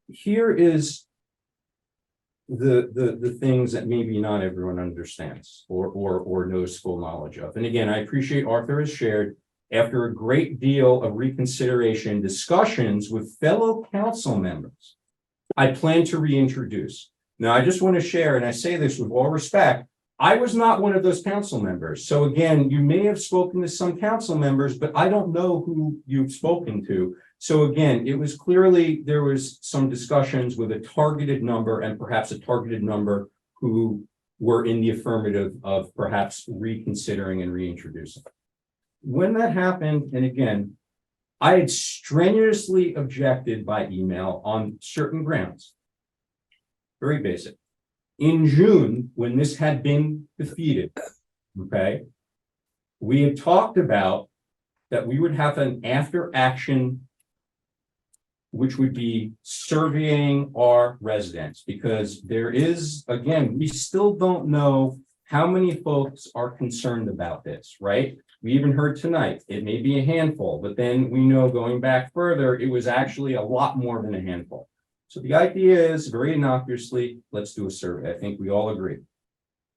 L: here is the things that maybe not everyone understands or knows full knowledge of. And again, I appreciate Arthur has shared, after a great deal of reconsideration, discussions with fellow council members, I plan to reintroduce. Now, I just want to share, and I say this with all respect, I was not one of those council members. So again, you may have spoken to some council members, but I don't know who you've spoken to. So again, it was clearly, there was some discussions with a targeted number, and perhaps a targeted number who were in the affirmative of perhaps reconsidering and reintroducing. When that happened, and again, I had strenuously objected by email on certain grounds. Very basic. In June, when this had been defeated, okay, we had talked about that we would have an after action, which would be surveying our residents, because there is, again, we still don't know how many folks are concerned about this, right? We even heard tonight, it may be a handful, but then we know going back further, it was actually a lot more than a handful. So the idea is, very innocuously, let's do a survey. I think we all agree.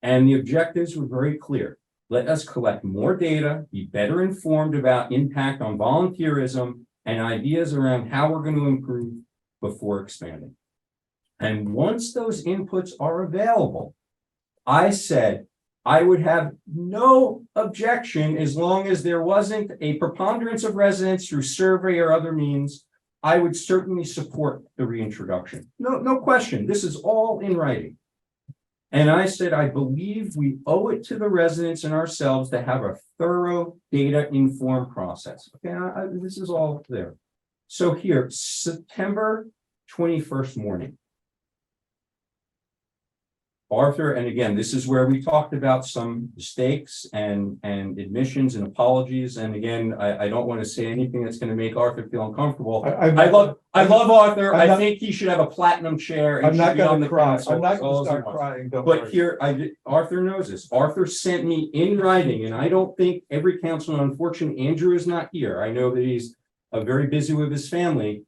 L: And the objectives were very clear. Let us collect more data, be better informed about impact on volunteerism, and ideas around how we're going to improve before expanding. And once those inputs are available, I said I would have no objection, as long as there wasn't a preponderance of residents through survey or other means. I would certainly support the reintroduction. No question. This is all in writing. And I said, I believe we owe it to the residents and ourselves to have a thorough data-informed process. Okay, this is all there. So here, September 21st morning. Arthur, and again, this is where we talked about some mistakes and admissions and apologies. And again, I don't want to say anything that's going to make Arthur feel uncomfortable. I love Arthur. I think he should have a platinum chair.
H: I'm not going to cry. I'm not going to start crying.
L: But here, Arthur knows this. Arthur sent me in writing, and I don't think every councilman, unfortunately, Andrew is not here. I know that he's very busy with his family,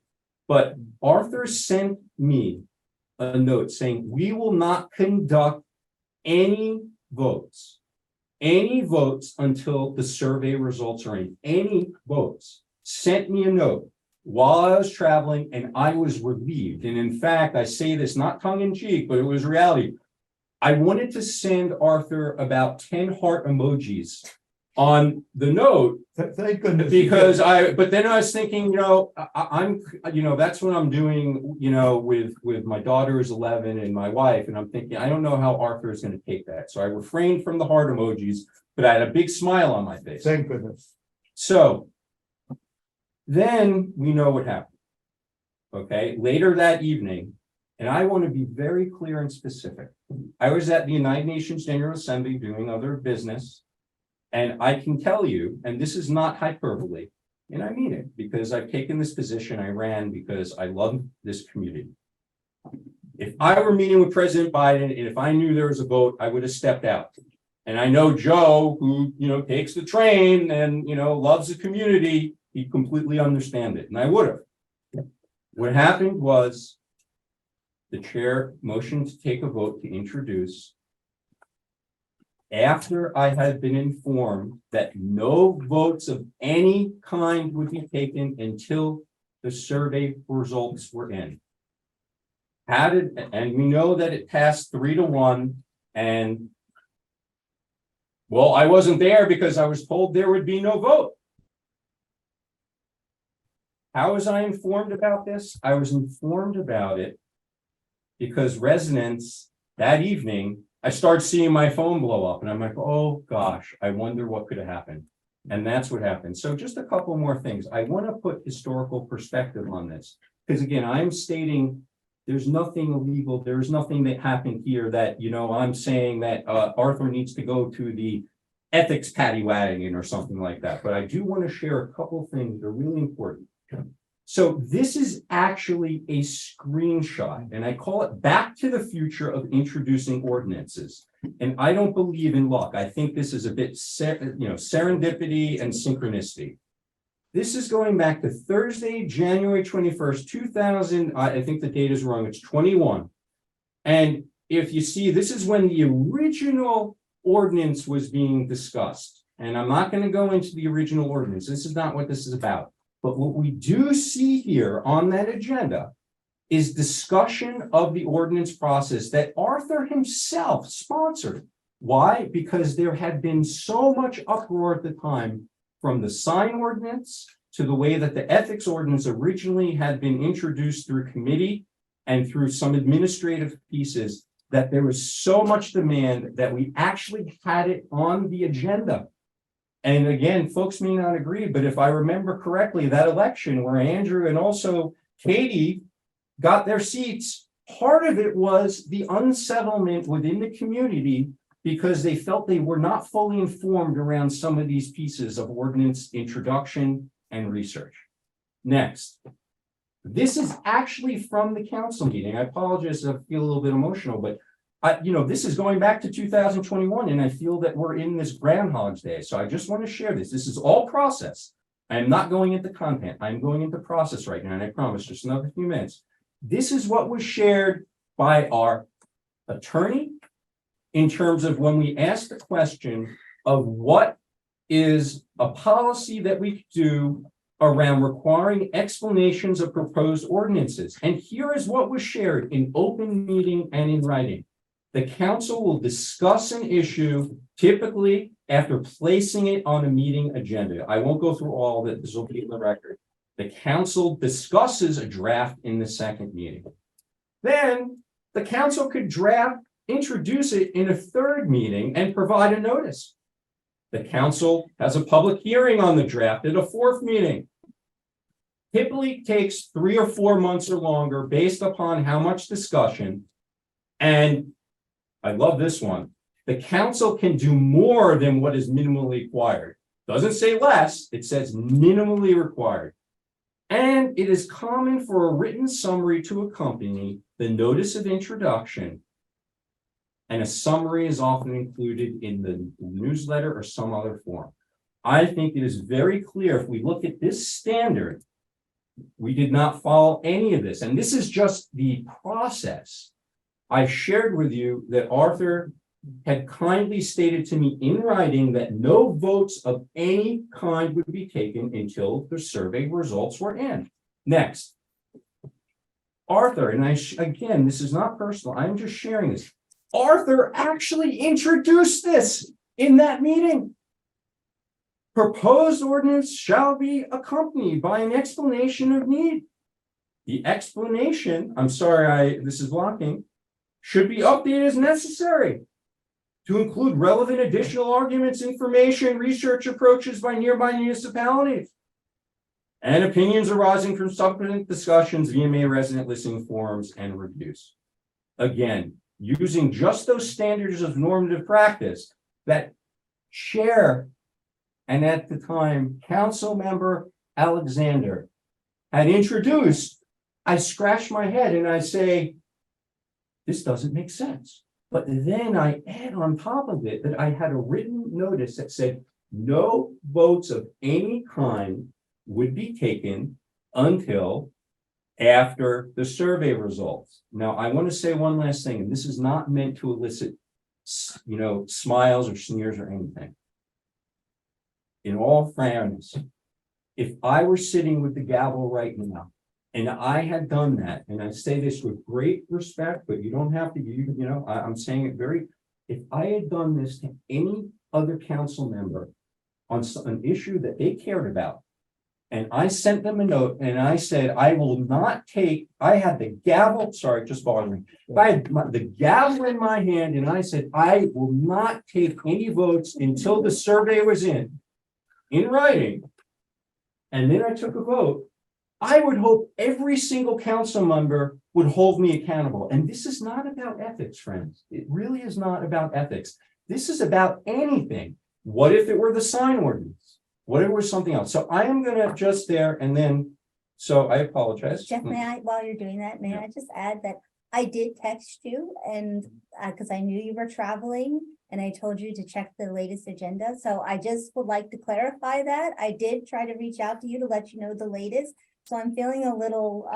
L: but Arthur sent me a note saying, we will not conduct any votes until the survey results are in. Any votes. Sent me a note while I was traveling, and I was relieved. And in fact, I say this not tongue in cheek, but it was reality. I wanted to send Arthur about 10 heart emojis on the note.
H: Thank goodness.
L: Because but then I was thinking, I'm that's what I'm doing, with my daughter is 11 and my wife. And I'm thinking, I don't know how Arthur is going to take that. So I refrained from the heart emojis, but I had a big smile on my face.
H: Thank goodness.
L: So then we know what happened. Okay, later that evening, and I want to be very clear and specific. I was at the United Nations General Assembly doing other business. And I can tell you, and this is not hyperbole, And I mean it, because I've taken this position, I ran because I love this community. If I were meeting with President Biden, and if I knew there was a vote, I would have stepped out. And I know Joe, who, takes the train and, loves the community, he completely understand it, and I would have. What happened was the chair motioned to take a vote to introduce after I had been informed that no votes of any kind would be taken until the survey results were in. And we know that it passed 3-1, and well, I wasn't there because I was told there would be no vote. How was I informed about this? I was informed about it because residents that evening, I started seeing my phone blow up and I'm like, oh gosh, I wonder what could have happened. And that's what happened. So just a couple more things. I want to put historical perspective on this because again, I'm stating there's nothing illegal. There's nothing that happened here that, I'm saying that Arthur needs to go to the ethics patty wagon or something like that. But I do want to share a couple things that are really important. So this is actually a screenshot, and I call it back to the future of introducing ordinances. And I don't believe in luck. I think this is a bit, serendipity and synchronicity. This is going back to Thursday, January 21st, 2000. I think the date is wrong. It's 21. And if you see, this is when the original ordinance was being discussed. And I'm not going to go into the original ordinance. This is not what this is about. But what we do see here on that agenda is discussion of the ordinance process that Arthur himself sponsored. Why? Because there had been so much uproar at the time from the sign ordinance to the way that the ethics ordinance originally had been introduced through committee and through some administrative pieces, that there was so much demand that we actually had it on the agenda. And again, folks may not agree, but if I remember correctly, that election where Andrew and also Katie got their seats, part of it was the unsettlement within the community because they felt they were not fully informed around some of these pieces of ordinance introduction and research. Next, this is actually from the council meeting. I apologize if I feel a little bit emotional, but this is going back to 2021, and I feel that we're in this Groundhog's Day. So I just want to share this. This is all process. I am not going into content. I'm going into process right now, and I promise just another few minutes. This is what was shared by our attorney in terms of when we asked the question of what is a policy that we could do around requiring explanations of proposed ordinances. And here is what was shared in open meeting and in writing. The council will discuss an issue typically after placing it on a meeting agenda. I won't go through all of it. This will be in the record. The council discusses a draft in the second meeting. Then the council could introduce it in a third meeting and provide a notice. The council has a public hearing on the draft at a fourth meeting. Typically takes 3 or 4 months or longer based upon how much discussion. And I love this one. The council can do more than what is minimally required. Doesn't say less, it says minimally required. And it is common for a written summary to accompany the notice of introduction. And a summary is often included in the newsletter or some other form. I think it is very clear if we look at this standard, we did not follow any of this. And this is just the process. I shared with you that Arthur had kindly stated to me in writing that no votes of any kind would be taken until the survey results were in. Next, Arthur, and again, this is not personal, I'm just sharing this. Arthur actually introduced this in that meeting. Proposed ordinance shall be accompanied by an explanation of need. The explanation, I'm sorry, this is blocking, should be updated as necessary to include relevant additional arguments, information, research approaches by nearby municipalities, and opinions arising from subsequent discussions, VMA resident listening forums, and reviews. Again, using just those standards of normative practice that chair and at the time council member Alexander had introduced, I scratch my head and I say, this doesn't make sense. But then I add on top of it that I had a written notice that said no votes of any kind would be taken until after the survey results. Now, I want to say one last thing, and this is not meant to elicit, smiles or sneers or anything. In all fairness, if I were sitting with the gavel right now, and I had done that, and I say this with great respect, but you don't have to, I'm saying it if I had done this to any other council member on an issue that they cared about, and I sent them a note and I said, I will not take, I had the gavel, sorry, just bothering me. I had the gavel in my hand and I said, I will not take any votes until the survey was in writing. And then I took a vote. I would hope every single council member would hold me accountable. And this is not about ethics, friends. It really is not about ethics. This is about anything. What if it were the sign ordinance? What if it was something else? So I am gonna just there and then, so I apologize.
K: Jeff, while you're doing that, may I just add that I did text you and, because I knew you were traveling and I told you to check the latest agenda. So I just would like to clarify that. I did try to reach out to you to let you know the latest. So I'm feeling a little,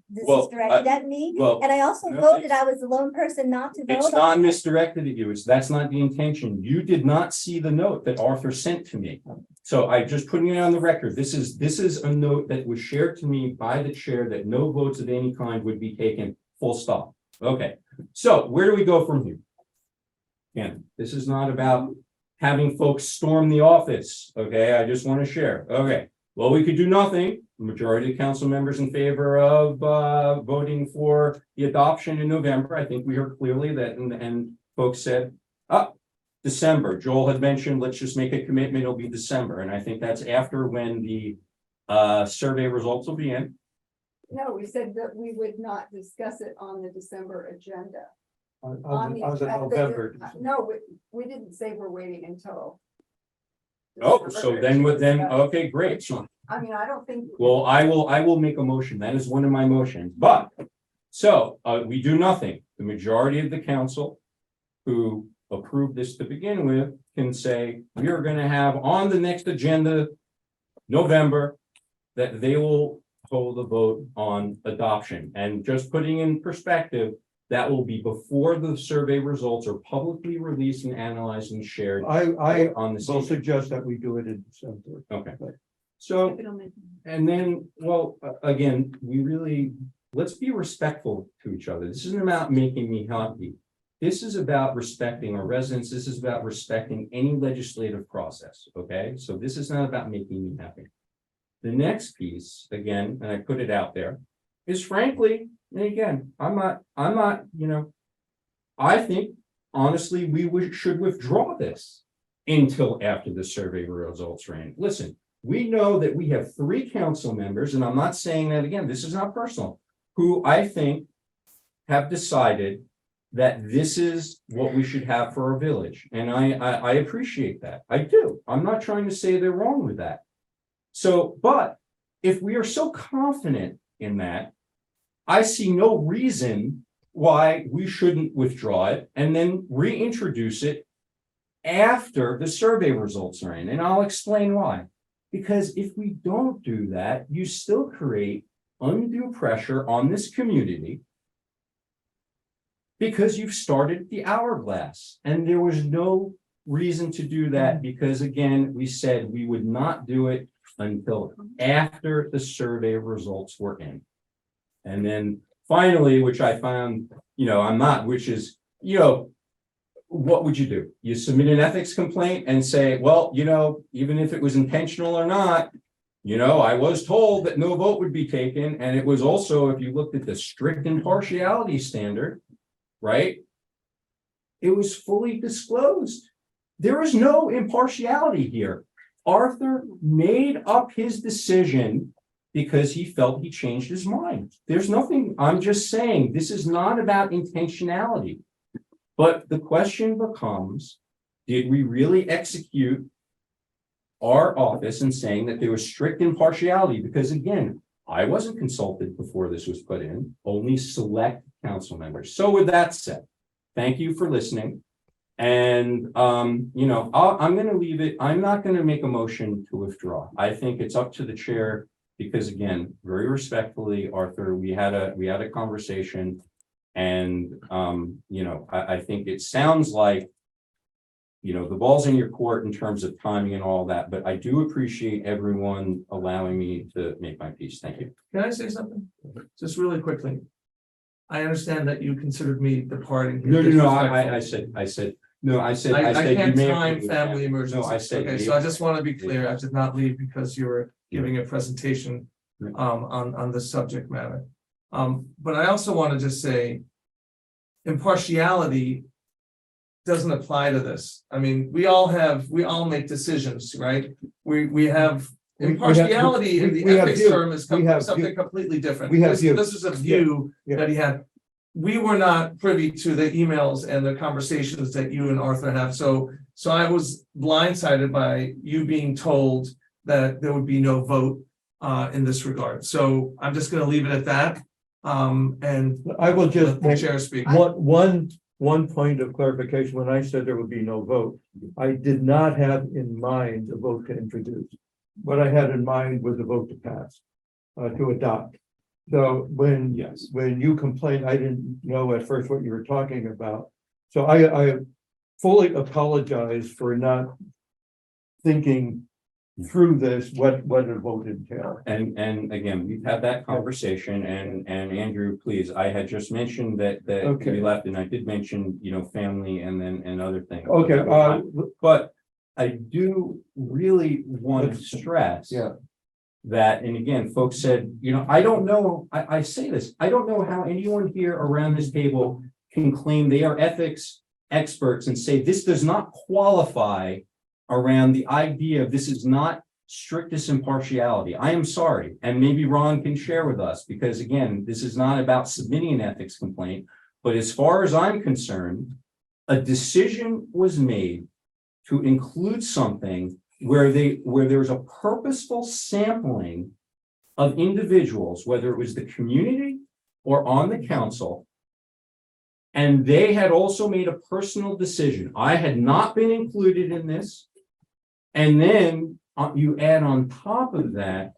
K: this is directed at me. And I also voted, I was the lone person not to vote.
L: It's not misdirected at you. That's not the intention. You did not see the note that Arthur sent to me. So I just putting it on the record. This is a note that was shared to me by the chair that no votes of any kind would be taken, full stop. Okay, so where do we go from here? Again, this is not about having folks storm the office. Okay, I just want to share. Okay, well, we could do nothing. The majority of council members in favor of voting for the adoption in November. I think we heard clearly that, and folks said, December. Joel had mentioned, let's just make a commitment, it'll be December. And I think that's after when the survey results will be in.
J: No, we said that we would not discuss it on the December agenda.
A: On the November.
J: No, we didn't say we're waiting until.
L: Oh, so then okay, great. So,
J: I mean, I don't think.
L: well, I will make a motion. That is one of my motions, but so we do nothing. The majority of the council who approved this to begin with can say, we are going to have on the next agenda, November, that they will hold a vote on adoption. And just putting in perspective, that will be before the survey results are publicly released and analyzed and shared.
A: I
L: on the
A: will suggest that we do it in December.
L: Okay. So, and then, well, again, let's be respectful to each other. This isn't about making me happy. This is about respecting our residents. This is about respecting any legislative process. Okay. So this is not about making me happy. The next piece, again, and I put it out there, is frankly, and again, I'm not, I think honestly, should withdraw this until after the survey results are in. Listen, we know that we have 3 council members, and I'm not saying that again, this is not personal, who I think have decided that this is what we should have for our village. And I appreciate that. I do. I'm not trying to say they're wrong with that. So, but if we are so confident in that, I see no reason why we shouldn't withdraw it and then reintroduce it after the survey results are in. And I'll explain why. Because if we don't do that, you still create undue pressure on this community because you've started the hourglass. And there was no reason to do that because, again, we said we would not do it until after the survey results were in. And then finally, which I found, which is, what would you do? You submit an ethics complaint and say, well, even if it was intentional or not, I was told that no vote would be taken. And it was also, if you looked at the strict impartiality standard, right? It was fully disclosed. There is no impartiality here. Arthur made up his decision because he felt he changed his mind. There's nothing, I'm just saying, this is not about intentionality. But the question becomes, did we really execute our office and saying that there was strict impartiality, because again, I wasn't consulted before this was put in, only select council members. So with that said, thank you for listening. And, you know, I'm going to leave it. I'm not going to make a motion to withdraw. I think it's up to the chair, because again, very respectfully, Arthur, we had a conversation, and, you know, I think it sounds like, you know, the ball's in your court in terms of timing and all that, but I do appreciate everyone allowing me to make my piece. Thank you.
H: Can I say something? Just really quickly. I understand that you considered me departing. here
L: No,
H: disrespectful.
L: I said, no, I said,
H: I
L: you
H: can't
L: may have-
H: time family emergencies.
L: No, I said.
H: Okay, so I just want to be clear, I did not leave because you were giving a presentation on this subject matter. But I also want to just say impartiality doesn't apply to this. I mean, we all make decisions, right? We have impartiality in the
A: we have
H: ethics
A: view.
H: term is
A: We have
H: something
A: view.
H: completely different.
A: We have view.
H: This is a view that he had. We were not privy to the emails and the conversations that you and Arthur have. So I was blindsided by you being told that there would be no vote in this regard. So I'm just going to leave it at that. And
A: I will just
H: let the
A: make
H: chair speak.
A: one point of clarification. When I said there would be no vote, I did not have in mind a vote to introduce. What I had in mind was a vote to pass, to adopt. So when you complained, I didn't know at first what you were talking about. So I fully apologize for not thinking through this, what a vote entails.
L: And again, we've had that conversation, and Andrew, please, I had just mentioned that
A: Okay.
L: we left, and I did mention, you know, family and other things.
A: Okay,
L: But I do really want to stress.
A: Yeah.
L: That, and again, folks said, you know, I don't know, I say this, I don't know how anyone here around this table can claim they are ethics experts and say this does not qualify around the idea of this is not strictest impartiality. I am sorry, and maybe Ron can share with us, because again, this is not about submitting an ethics complaint, but as far as I'm concerned, a decision was made to include something where there was a purposeful sampling of individuals, whether it was the community or on the council. And they had also made a personal decision. I had not been included in this. And then you add on top of that,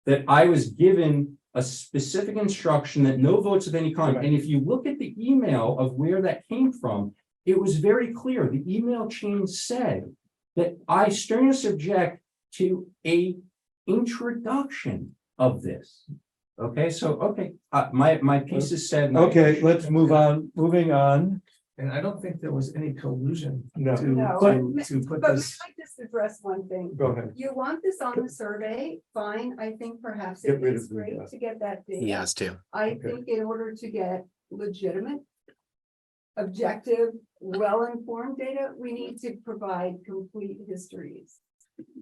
L: that I was given a specific instruction that no votes of any kind. And if you look at the email of where that came from, it was very clear. The email chain said that I strenuously object to a introduction of this. Okay, so, okay, my piece is said.
A: Okay, let's move on, moving on.
H: And I don't think there was any collusion
A: No.
H: to put
J: But
H: this.
J: may I just address one thing?
A: Go ahead.
J: You want this on the survey, fine, I think perhaps
A: Get
J: it
A: rid
J: is
A: of the,
J: great to get that data.
N: He has to.
J: I
A: Okay.
J: think in order to get legitimate, objective, well-informed data, we need to provide complete histories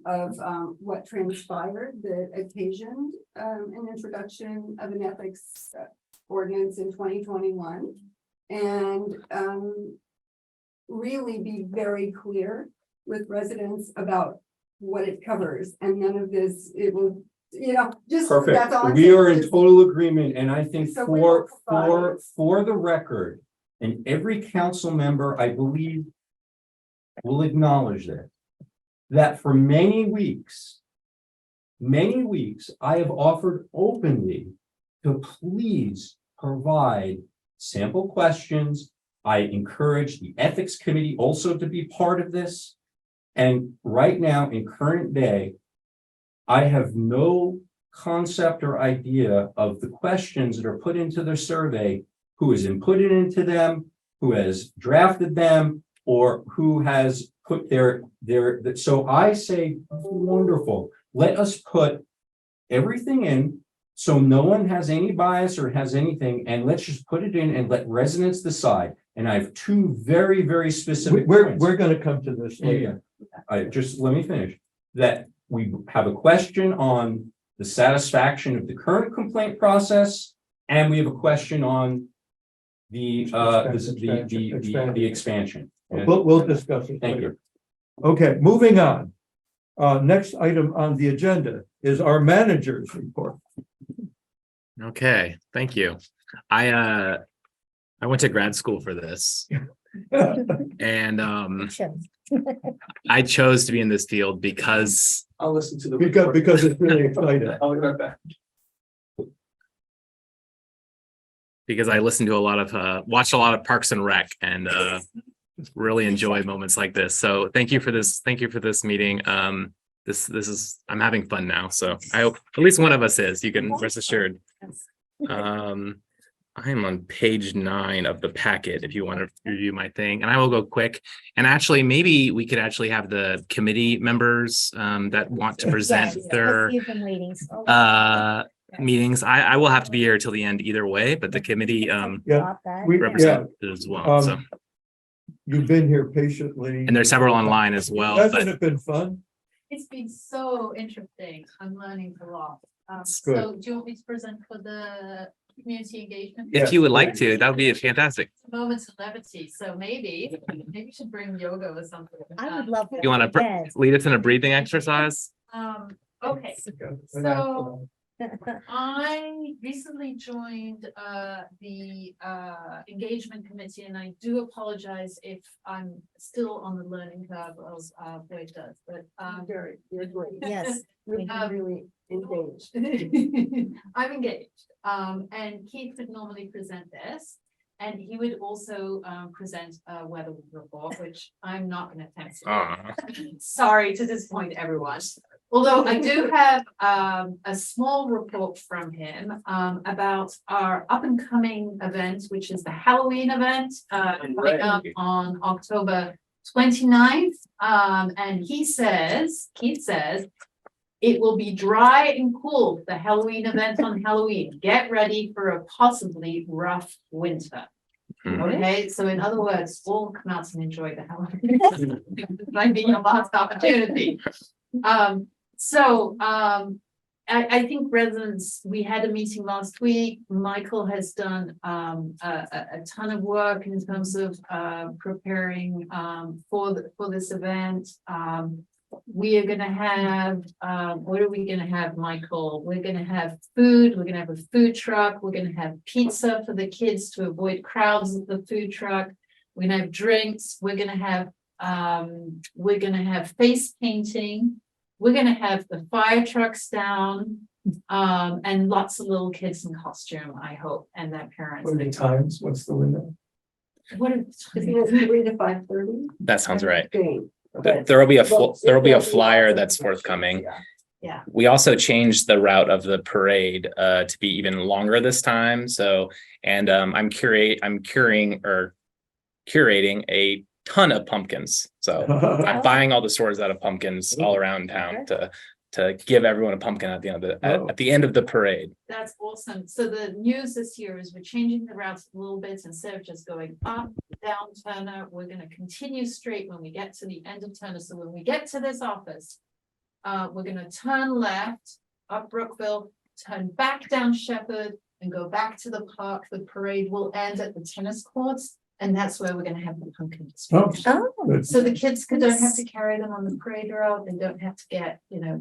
J: of what transpired that occasioned an introduction of an ethics ordinance in 2021. And really be very clear with residents about what it covers, and none of this, it will, you know, just.
L: Perfect.
J: That's all I'm
L: We
J: saying.
L: are in total agreement, and I think
J: So we will
L: for the record, and every council member, I believe, will acknowledge that for many weeks, I have offered openly to please provide sample questions. I encourage the ethics committee also to be part of this. And right now, in current day, I have no concept or idea of the questions that are put into the survey, who has inputted into them, who has drafted them, or who has put their, so I say, wonderful, let us put everything in, so no one has any bias or has anything, and let's just put it in and let residents decide. And I have two very, very specific points.
A: We're gonna come to this later.
L: I just, let me finish. That we have a question on the satisfaction of the current complaint process, and we have a question on the expansion.
A: We'll discuss it
L: Thank
A: later.
L: you.
A: Okay, moving on. Next item on the agenda is our manager's report.
N: Okay, thank you. I went to grad school for this. And I chose to be in this field because
H: I'll listen to the.
A: Because it's really exciting.
H: I'll be right back.
N: I listened to a lot of watched a lot of Parks and Rec and really enjoy moments like this. So thank you for this. Thank you for this meeting. This is I'm having fun now. So I hope at least one of us is. You can rest assured. I am on page 9 of the packet if you want to review my thing, and I will go quick. And actually, maybe we could actually have the committee members that want to present their meetings. I will have to be here till the end either way, but the committee represent as well. So
A: You've been here patiently.
N: and there's several online as well.
A: Hasn't
N: But
A: it been fun?
M: It's been so interesting. I'm learning a lot.
A: Good.
M: So do you want me to present for the community engagement?
N: if you would like to, that would be fantastic.
M: Moments of levity. So maybe you should bring yoga or something.
K: I would love
N: You want to lead us in a breathing exercise?
M: Okay, so I recently joined the engagement committee, and I do apologize if I'm still on the learning curve of Boyd does, but
J: You're great.
K: Yes.
J: You're really engaged.
M: I'm engaged. And Keith would normally present this, and he would also present a weather report, which I'm not going to attempt to do. Sorry to disappoint everyone. Although I do have a small report from him about our up and coming event, which is the Halloween event coming up on October 29th. And Keith says, it will be dry and cool, the Halloween event on Halloween. Get ready for a possibly rough winter. Okay, so in other words, all come out and enjoy the Halloween. This might be your last opportunity. I think residents, we had a meeting last week. Michael has done a ton of work in terms of preparing for this event. We are gonna have, what are we gonna have, Michael? We're gonna have food, we're gonna have a food truck, we're gonna have pizza for the kids to avoid crowds at the food truck. We're gonna have drinks, we're gonna have face painting. We're gonna have the fire trucks down, and lots of little kids in costume, I hope, and their parents.
H: What are the times? What's the window?
M: What are
J: Is it 3 to 5:30?
N: That sounds right.
J: Okay.
N: There will be a flyer that's forthcoming.
M: Yeah.
N: We also changed the route of the parade to be even longer this time. So, and I'm curating a ton of pumpkins. So I'm buying all the stores out of pumpkins all around town to give everyone a pumpkin at the end of the parade.
M: That's awesome. So the news this year is we're changing the routes a little bit. Instead of just going up, down Turner, we're gonna continue straight when we get to the end of Turner. So when we get to this office, we're gonna turn left up Brookville, turn back down Shepherd, and go back to the park. The parade will end at the tennis courts, and that's where we're gonna have the pumpkin distribution.
K: Oh.
M: So the kids don't have to carry them on the parade route. They don't have to get,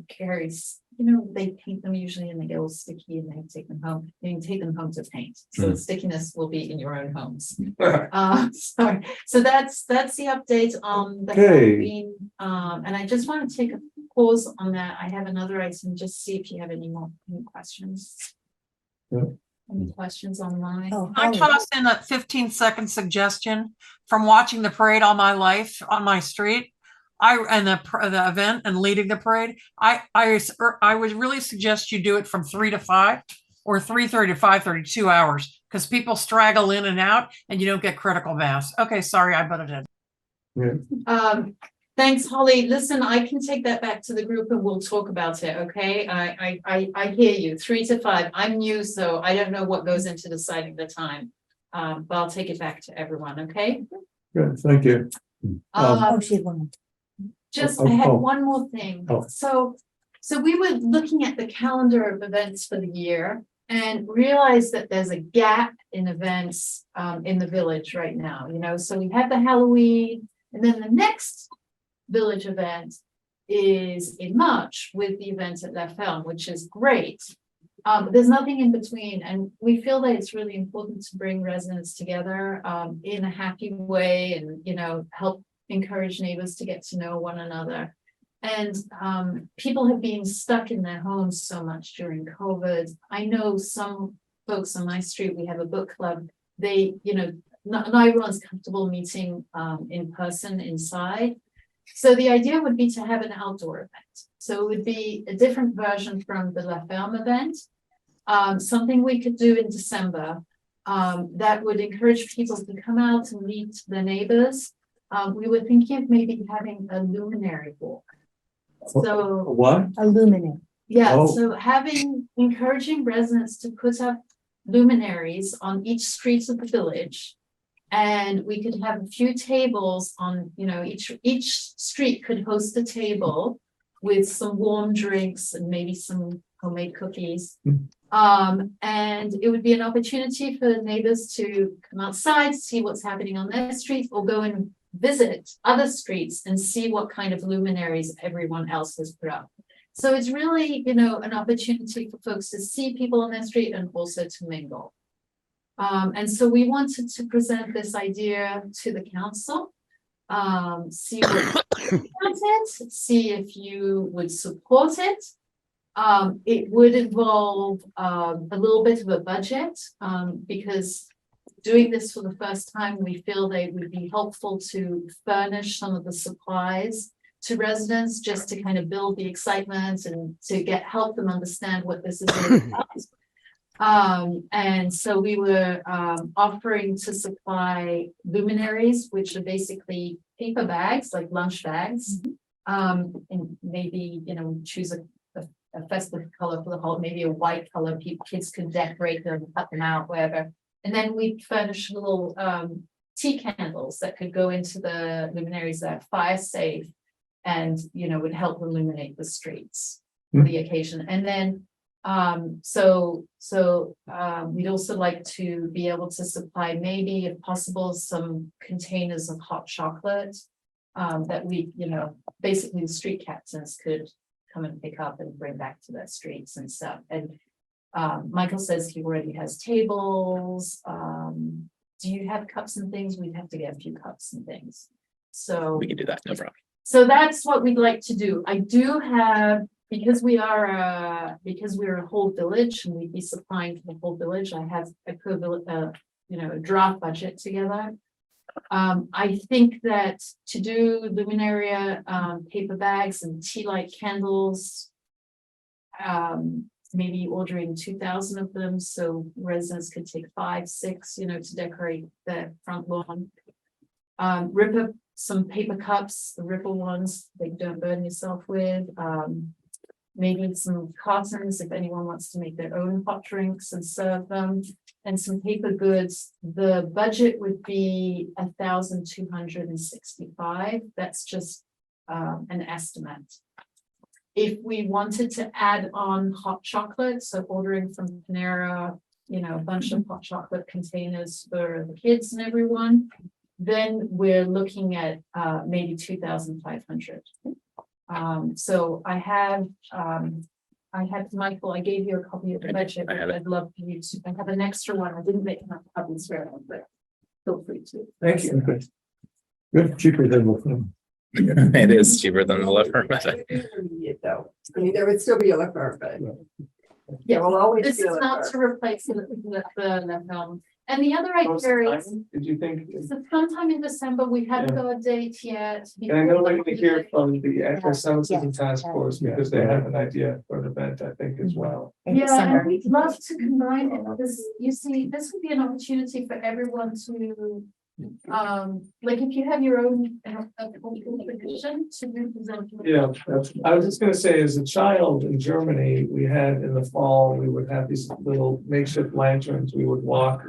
M: carries. They paint them usually and they get all sticky and they have to take them home. You can take them home to paint. So the stickiness will be in your own homes. Sorry. So that's the update on the Halloween. And I just want to take a pause on that. I have another item, just see if you have any questions. Any questions online?
D: I tossed in a 15-second suggestion from watching the parade all my life on my street. The event and leading the parade. I would really suggest you do it from 3 to 5 or 3:30 to 5:30, 2 hours, because people straggle in and out and you don't get critical mass. Okay, sorry, I butted in.
M: Thanks, Holly. Listen, I can take that back to the group and we'll talk about it. Okay, I hear you. 3 to 5. I'm new, so I don't know what goes into deciding the time. But I'll take it back to everyone. Okay.
A: Good, thank you.
M: I had one more thing. So we were looking at the calendar of events for the year and realized that there's a gap in events in the village right now. So we have the Halloween, and then the next village event is in March with the event at La Ferme, which is great. There's nothing in between, and we feel that it's really important to bring residents together in a happy way, and help encourage neighbors to get to know one another. And people have been stuck in their homes so much during COVID. I know some folks on my street, we have a book club. They, not everyone's comfortable meeting in person inside. So the idea would be to have an outdoor event. So it would be a different version from the La Ferme event. Something we could do in December that would encourage people to come out and meet their neighbors. We were thinking of maybe having a luminary walk. So
A: What?
K: A luminary.
M: yeah,
A: Oh.
M: so encouraging residents to put up luminaries on each street of the village. And we could have a few tables on, each street could host a table with some warm drinks and maybe some homemade cookies. And it would be an opportunity for neighbors to come outside, see what's happening on their street, or go and visit other streets and see what kind of luminaries everyone else has put up. So it's really, an opportunity for folks to see people on their street and also to mingle. And so we wanted to present this idea to the council, see what it, see if you would support it. It would involve a little bit of a budget because doing this for the first time, we feel that it would be helpful to furnish some of the supplies to residents just to kind of build the excitement and to help them understand what this is all about. And so we were offering to supply luminaries, which are basically paper bags, like lunch bags. And maybe, choose a festive color for the whole, maybe a white color, kids could decorate them, cut them out, wherever. And then we furnish little tea candles that could go into the luminaries that are fire safe and, would help illuminate the streets for the occasion. And then we'd also like to be able to supply maybe, if possible, some containers of hot chocolate that we, basically the street captains could come and pick up and bring back to their streets and stuff. And Michael says he already has tables. Do you have cups and things? We'd have to get a few cups and things. So
N: We can do that, no problem.
M: so that's what we'd like to do. I do have, because we're a whole village and we'd be supplying to the whole village, I have a draft budget together. I think that to do luminaria, paper bags and tea light candles, maybe ordering 2,000 of them so residents could take 5, 6, to decorate their front lawn. Rip up some paper cups, the ripple ones that you don't burn yourself with. Maybe some cartons if anyone wants to make their own hot drinks and serve them, and some paper goods. The budget would be 1,265. That's just an estimate. If we wanted to add on hot chocolate, so ordering from Panera, a bunch of hot chocolate containers for the kids and everyone, then we're looking at maybe 2,500. So I have Michael, I gave you a copy of the budget. I'd love for you to, I have an extra one. I didn't make enough copies for it, but feel free to.
A: Thank you. Good, cheaper than before.
N: It is cheaper than the La Ferme.
J: There would still be a liquor, but
M: Yeah,
J: will always
M: this
J: be
M: is
J: a
M: not
J: liquor.
M: to replace the film. And the other idea is,
H: Did you think?
M: so sometime in December, we haven't got a date yet.
H: And I know we're gonna hear from the anti-Semitism task force because they have an idea for an event, I think, as well.
M: Yeah, and we'd love to combine it, because you see, this would be an opportunity for everyone to, like, if you have your own tradition to represent.
H: Yeah, I was just gonna say, as a child in Germany, we had in the fall, we would have these little makeshift lanterns, we would walk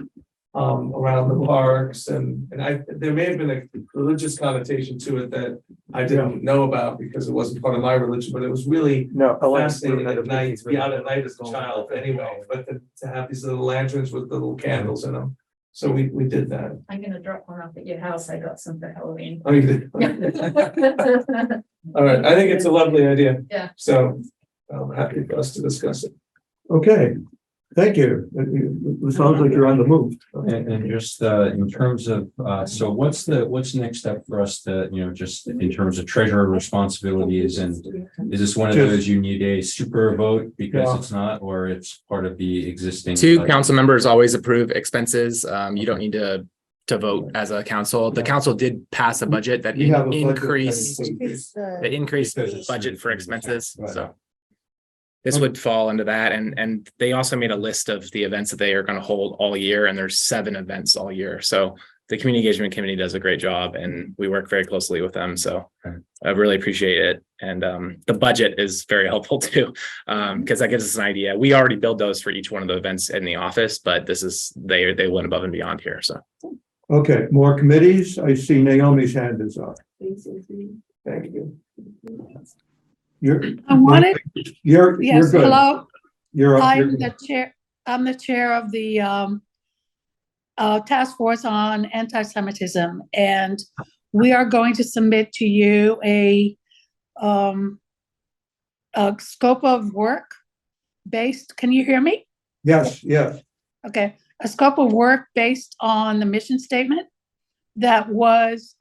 H: around the parks and there may have been a religious connotation to it that I didn't know about because it wasn't part of my religion, but it was really fascinating at night, to be out at night as a child anyway, but to have these little lanterns with little candles in them. So we did that.
M: I'm gonna drop one off at your house. I got some for Halloween.
H: Oh, you did?
M: Yeah.
H: All right, I think it's a lovely idea.
M: Yeah.
H: So I'm happy for us to discuss it.
A: Okay, thank you. It sounds like you're on the move.
L: And just in terms of, so what's next step for us to, just in terms of treasurer responsibilities, and is this one of those you need a super vote because it's not, or it's part of the existing?
N: Two council members always approve expenses. You don't need to vote as a council. The council did pass a budget that
A: We have a budget that
N: increased the budget for expenses, so. This would fall into that, and they also made a list of the events that they are going to hold all year, and there's 7 events all year. So the community engagement committee does a great job, and we work very closely with them. So I really appreciate it, and the budget is very helpful too, because that gives us an idea. We already build those for each one of the events in the office, but this is they went above and beyond here. So
A: Okay, more committees. I see Naomi's hand is up.
H: Thank you.
J: I wanted,
A: You're
J: yes,
A: good.
J: hello.
A: You're up.
J: I'm the chair of the task force on anti-Semitism, and we are going to submit to you a scope of work based. Can you hear me?
A: Yes, yes.
J: Okay, a scope of work based on the mission statement that was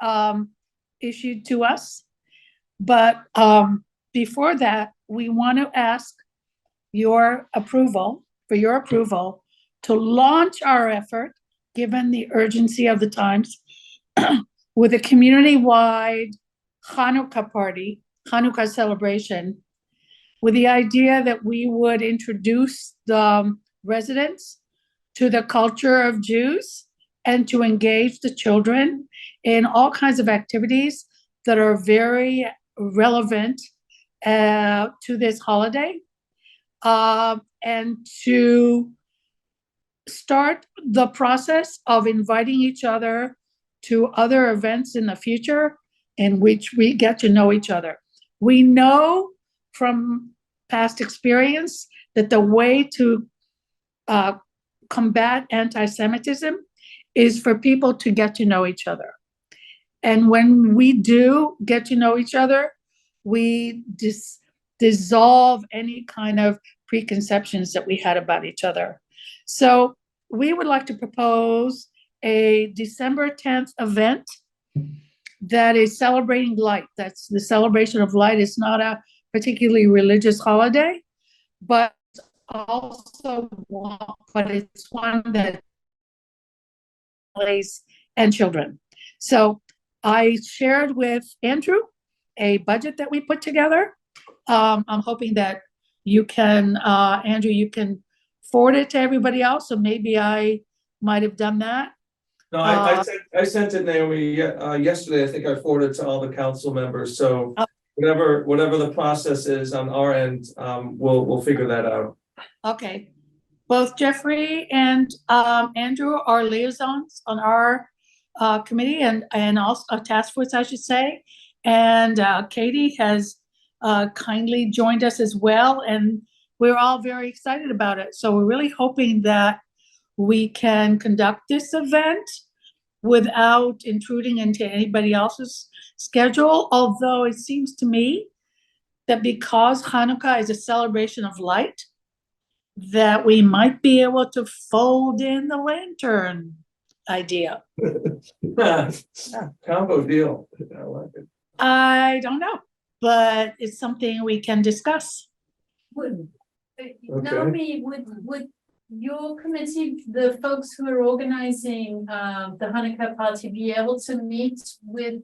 J: issued to us. But before that, we want to ask your approval, to launch our effort, given the urgency of the times, with a community-wide Hanukkah celebration, with the idea that we would introduce the residents to the culture of Jews and to engage the children in all kinds of activities that are very relevant to this holiday, and to start the process of inviting each other to other events in the future in which we get to know each other. We know from past experience that the way to combat anti-Semitism is for people to get to know each other. And when we do get to know each other, we dissolve any kind of preconceptions that we had about each other. So we would like to propose a December 10th event that is celebrating light. That's the celebration of light. It's not a particularly religious holiday, but it's one that families and children. So I shared with Andrew a budget that we put together. I'm hoping that you can, Andrew, you can forward it to everybody else. So maybe I might have done that.
H: No, I sent it, Naomi, yesterday. I think I forwarded it to all the council members. So whatever the process is on our end, we'll figure that out.
J: Okay. Both Jeffrey and Andrew are liaisons on our committee and also a task force, I should say. And Katie has kindly joined us as well. And we're all very excited about it. So we're really hoping that we can conduct this event without intruding into anybody else's schedule. Although it seems to me that because Hanukkah is a celebration of light, that we might be able to fold in the lantern idea.
H: Combo deal. I like it.
J: I don't know, but it's something we can discuss.
M: Naomi, would your committee, the folks who are organizing the Hanukkah party, be able to meet with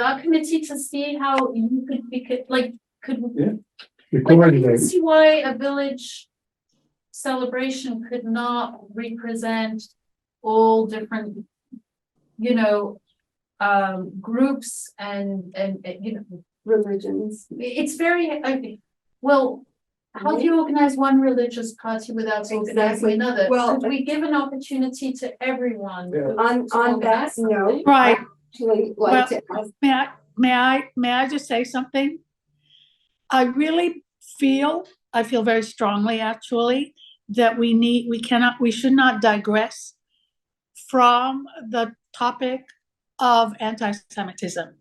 M: our committee to see how you could be I can see why a village celebration could not represent all different, groups and
J: religions.
M: It's very well. How do you organize one religious party without organizing another?
J: Well,
M: could we give an opportunity to everyone?
J: On that note,
M: right?
J: May I just say something? I really feel very strongly, actually, that we should not digress from the topic of anti-Semitism.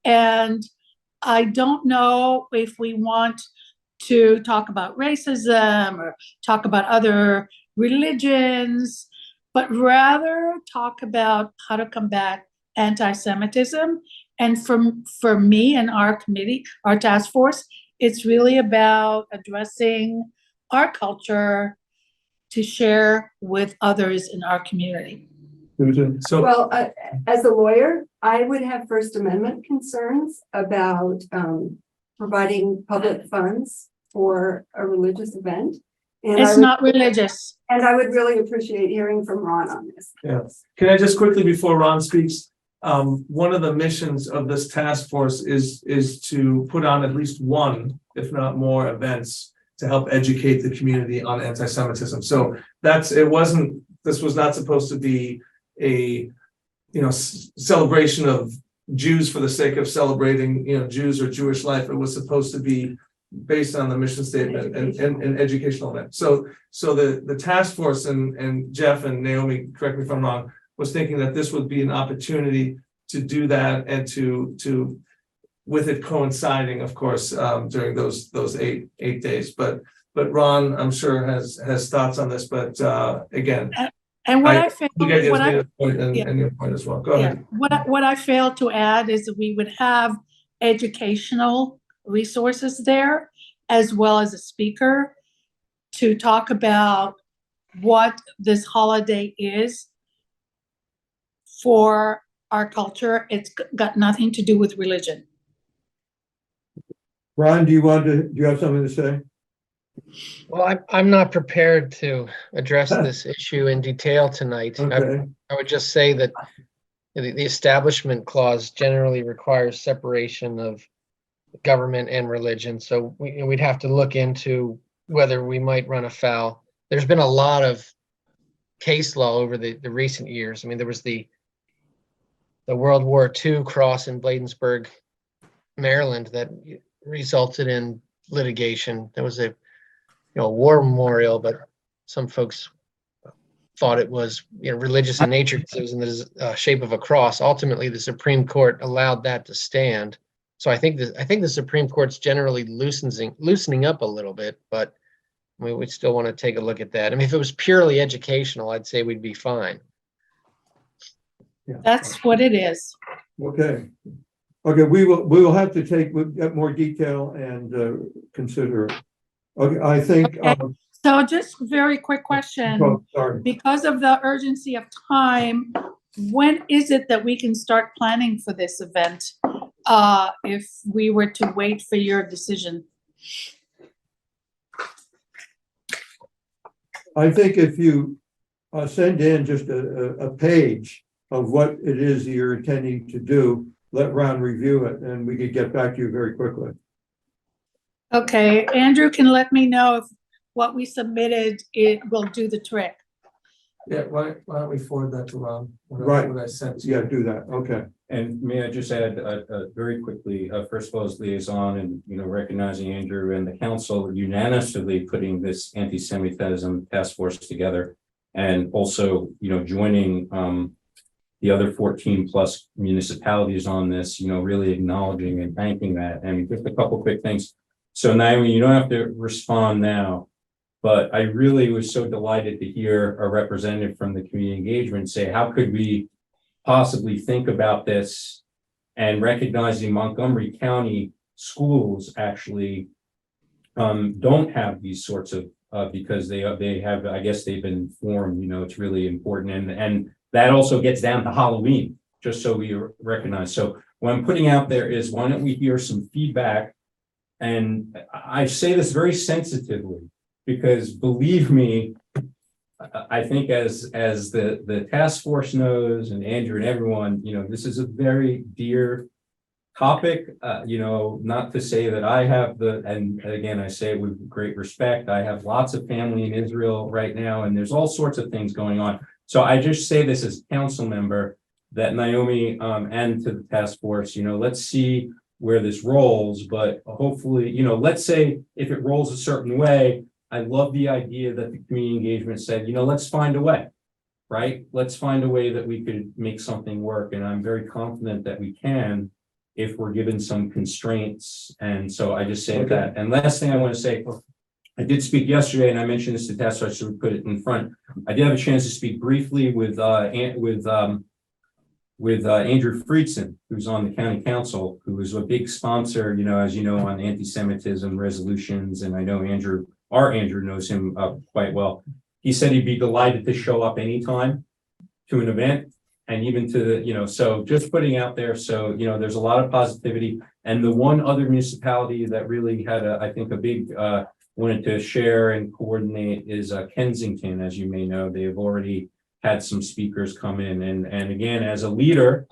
J: And
T: I don't know if we want to talk about racism or talk about other religions, but rather talk about how to combat anti-Semitism. And for me and our committee, our task force, it's really about addressing our culture to share with others in our community.
A: Susan, so
J: Well, as a lawyer, I would have First Amendment concerns about providing public funds for a religious event. And
T: It's not religious.
J: And I would really appreciate hearing from Ron on this.
H: Yes. Can I just quickly, before Ron speaks, one of the missions of this task force is to put on at least one, if not more, events to help educate the community on anti-Semitism. So this was not supposed to be a, celebration of Jews for the sake of celebrating, Jews or Jewish life. It was supposed to be based on the mission statement and educational event. So the task force and Jeff and Naomi, correct me if I'm wrong, was thinking that this would be an opportunity to do that and to with it coinciding, of course, during those 8 days. But Ron, I'm sure has thoughts on this, but again.
T: And what I
H: and your point as well. Go ahead.
T: What I failed to add is that we would have educational resources there, as well as a speaker to talk about what this holiday is for our culture. It's got nothing to do with religion.
A: Ron, do you have something to say?
G: Well, I'm not prepared to address this issue in detail tonight.
A: Okay.
G: I would just say that the Establishment Clause generally requires separation of government and religion. So we'd have to look into whether we might run afoul. There's been a lot of case law over the recent years. I mean, there was the World War II cross in Bladensburg, Maryland, that resulted in litigation. There was a war memorial, but some folks thought it was religious in nature because it was in the shape of a cross. Ultimately, the Supreme Court allowed that to stand. So I think the Supreme Court's generally loosening up a little bit, but we would still want to take a look at that. I mean, if it was purely educational, I'd say we'd be fine.
A: Yeah.
T: That's what it is.
A: Okay. We will have to get more detail and consider. Okay, I think.
T: So just very quick question.
A: Oh, sorry.
T: Because of the urgency of time, when is it that we can start planning for this event? If we were to wait for your decision?
A: I think if you send in just a page of what it is you're intending to do, let Ron review it, and we could get back to you very quickly.
T: Okay, Andrew can let me know if what we submitted, it will do the trick.
H: Yeah, why don't we forward that to Ron?
A: Right.
H: What I sent to
A: Yeah,
H: you.
A: do that. Okay.
L: And may I just add very quickly, first of all, as liaison and, recognizing Andrew and the council unanimously putting this anti-Semitism task force together, and also, joining the other 14 plus municipalities on this, really acknowledging and thanking that. And just a couple quick things. So Naomi, you don't have to respond now, but I really was so delighted to hear a representative from the community engagement say, how could we possibly think about this, and recognizing Montgomery County schools actually don't have these sorts of because they have, I guess they've been informed, it's really important, and that also gets down to Halloween, just so we recognize. So what I'm putting out there is, why don't we hear some feedback? And I say this very sensitively, because believe me, I think as the task force knows, and Andrew and everyone, this is a very dear topic. Not to say that I have and again, I say with great respect, I have lots of family in Israel right now, and there's all sorts of things going on. So I just say this as a council member, that Naomi and to the task force, let's see where this rolls, but hopefully, let's say if it rolls a certain way, I love the idea that the community engagement said, let's find a way, right? Let's find a way that we could make something work. And I'm very confident that we can. if we're given some constraints. And so I just say that. And last thing I want to say, I did speak yesterday, and I mentioned this to Tess, so I should put it in front. I did have a chance to speak briefly with Andrew Friedson, who's on the county council, who is a big sponsor, as you know, on anti-Semitism resolutions. And I know our Andrew knows him quite well. He said he'd be delighted to show up anytime to an event, and even to so just putting out there. So, there's a lot of positivity. And the one other municipality that really had I think a big, wanted to share and coordinate is Kensington. As you may know, they have already had some speakers come in, and again, as a leader,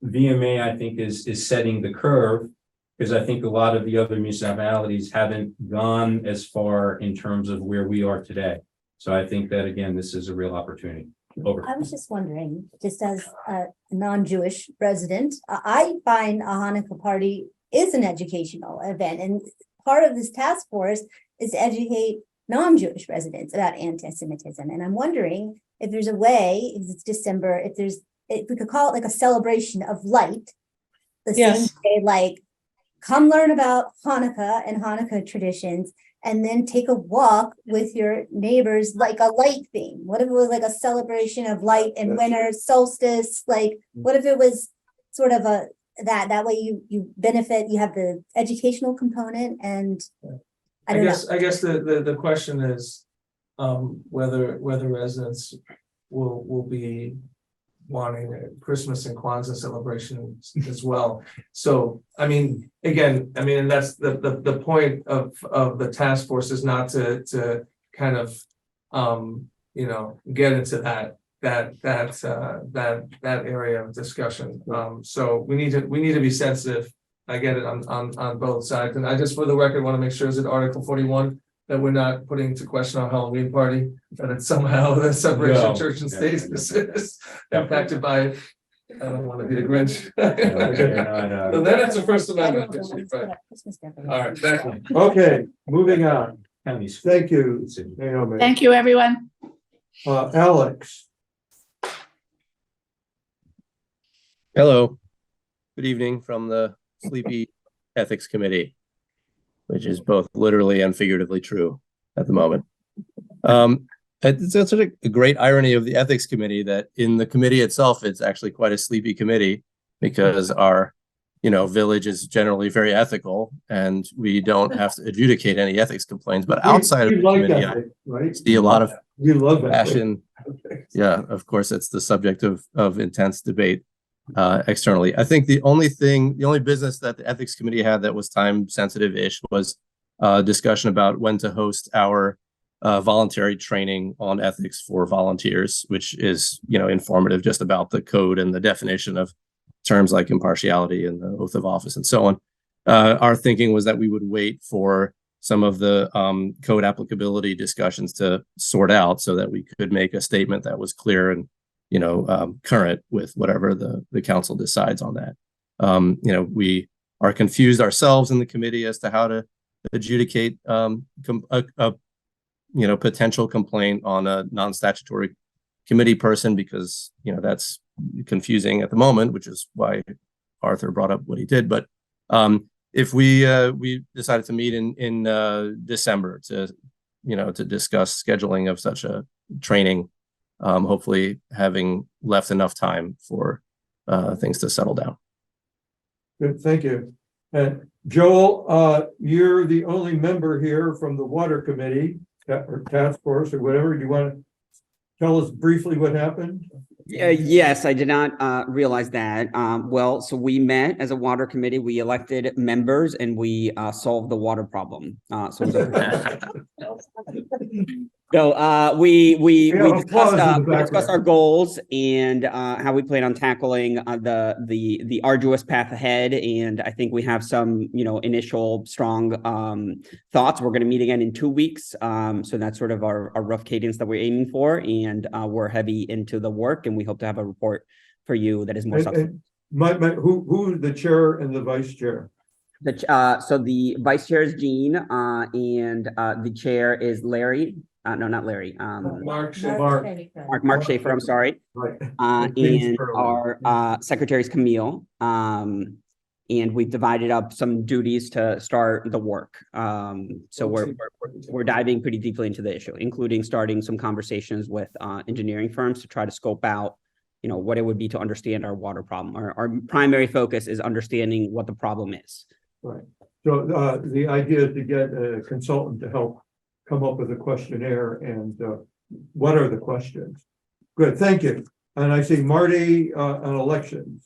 L: VMA I think is setting the curve, because I think a lot of the other municipalities haven't gone as far in terms of where we are today. So I think that again, this is a real opportunity. Over.
K: I was just wondering, just as a non-Jewish resident, I find a Hanukkah party is an educational event, and part of this task force is to educate non-Jewish residents about anti-Semitism. And I'm wondering if there's a way, if it's December, if we could call it like a celebration of light, the same day, like come learn about Hanukkah and Hanukkah traditions, and then take a walk with your neighbors, like a light theme. What if it was like a celebration of light and winter solstice? Like, what if it was sort of that way you benefit, you have the educational component, and I guess
H: the question is whether residents will be wanting a Christmas and Kwanzaa celebration as well. So and that's the point of the task force, is not to kind of get into that area of discussion. So we need to be sensitive. I get it on both sides. And I just, for the record, want to make sure, is it Article 41 that we're not putting to question our Halloween party, that it's somehow the separation of church and state is impacted by it? I don't want to be the Grinch. So then it's a First Amendment issue, right? All right, thank you.
A: Okay, moving on. Thank you, Naomi.
T: Thank you, everyone.
A: Alex.
O: Hello. Good evening from the Sleepy Ethics Committee, which is both literally and figuratively true at the moment. It's such a great irony of the Ethics Committee that in the committee itself, it's actually quite a sleepy committee, because our village is generally very ethical and we don't have to adjudicate any ethics complaints. But outside of the committee, I see a lot of passion. Yeah, of course, it's the subject of intense debate externally. I think the only business that the Ethics Committee had that was time sensitive-ish was a discussion about when to host our voluntary training on ethics for volunteers, which is informative just about the code and the definition of terms like impartiality and the oath of office and so on. Our thinking was that we would wait for some of the code applicability discussions to sort out, so that we could make a statement that was clear and current with whatever the council decides on that. We are confused ourselves in the committee as to how to adjudicate a potential complaint on a non-statutory committee person, because that's confusing at the moment, which is why Arthur brought up what he did. But if we decided to meet in December to discuss scheduling of such a training, hopefully having left enough time for things to settle down.
A: Good, thank you. And Joel, you're the only member here from the Water Committee or Task Force or whatever. Do you want to tell us briefly what happened?
P: Yes, I did not realize that. Well, so we met as a water committee, we elected members, and we solved the water problem. So we discussed our goals and how we plan on tackling the arduous path ahead. And I think we have some initial strong thoughts. We're going to meet again in 2 weeks. So that's sort of our rough cadence that we're aiming for, and we're heavy into the work, and we hope to have a report for you that is more substantive.
A: Who's the chair and the vice chair?
P: So the vice chair is Jean, and the chair is Larry. no, not Larry,
A: Mark,
P: Mark Schaefer, I'm sorry.
A: Right.
P: And our secretaries Camille. And we've divided up some duties to start the work. So we're diving pretty deeply into the issue, including starting some conversations with engineering firms to try to scope out, you know, what it would be to understand our water problem. Our primary focus is understanding what the problem is.
A: Right. So the idea is to get a consultant to help come up with a questionnaire and what are the questions? Good, thank you. And I see Marty on elections.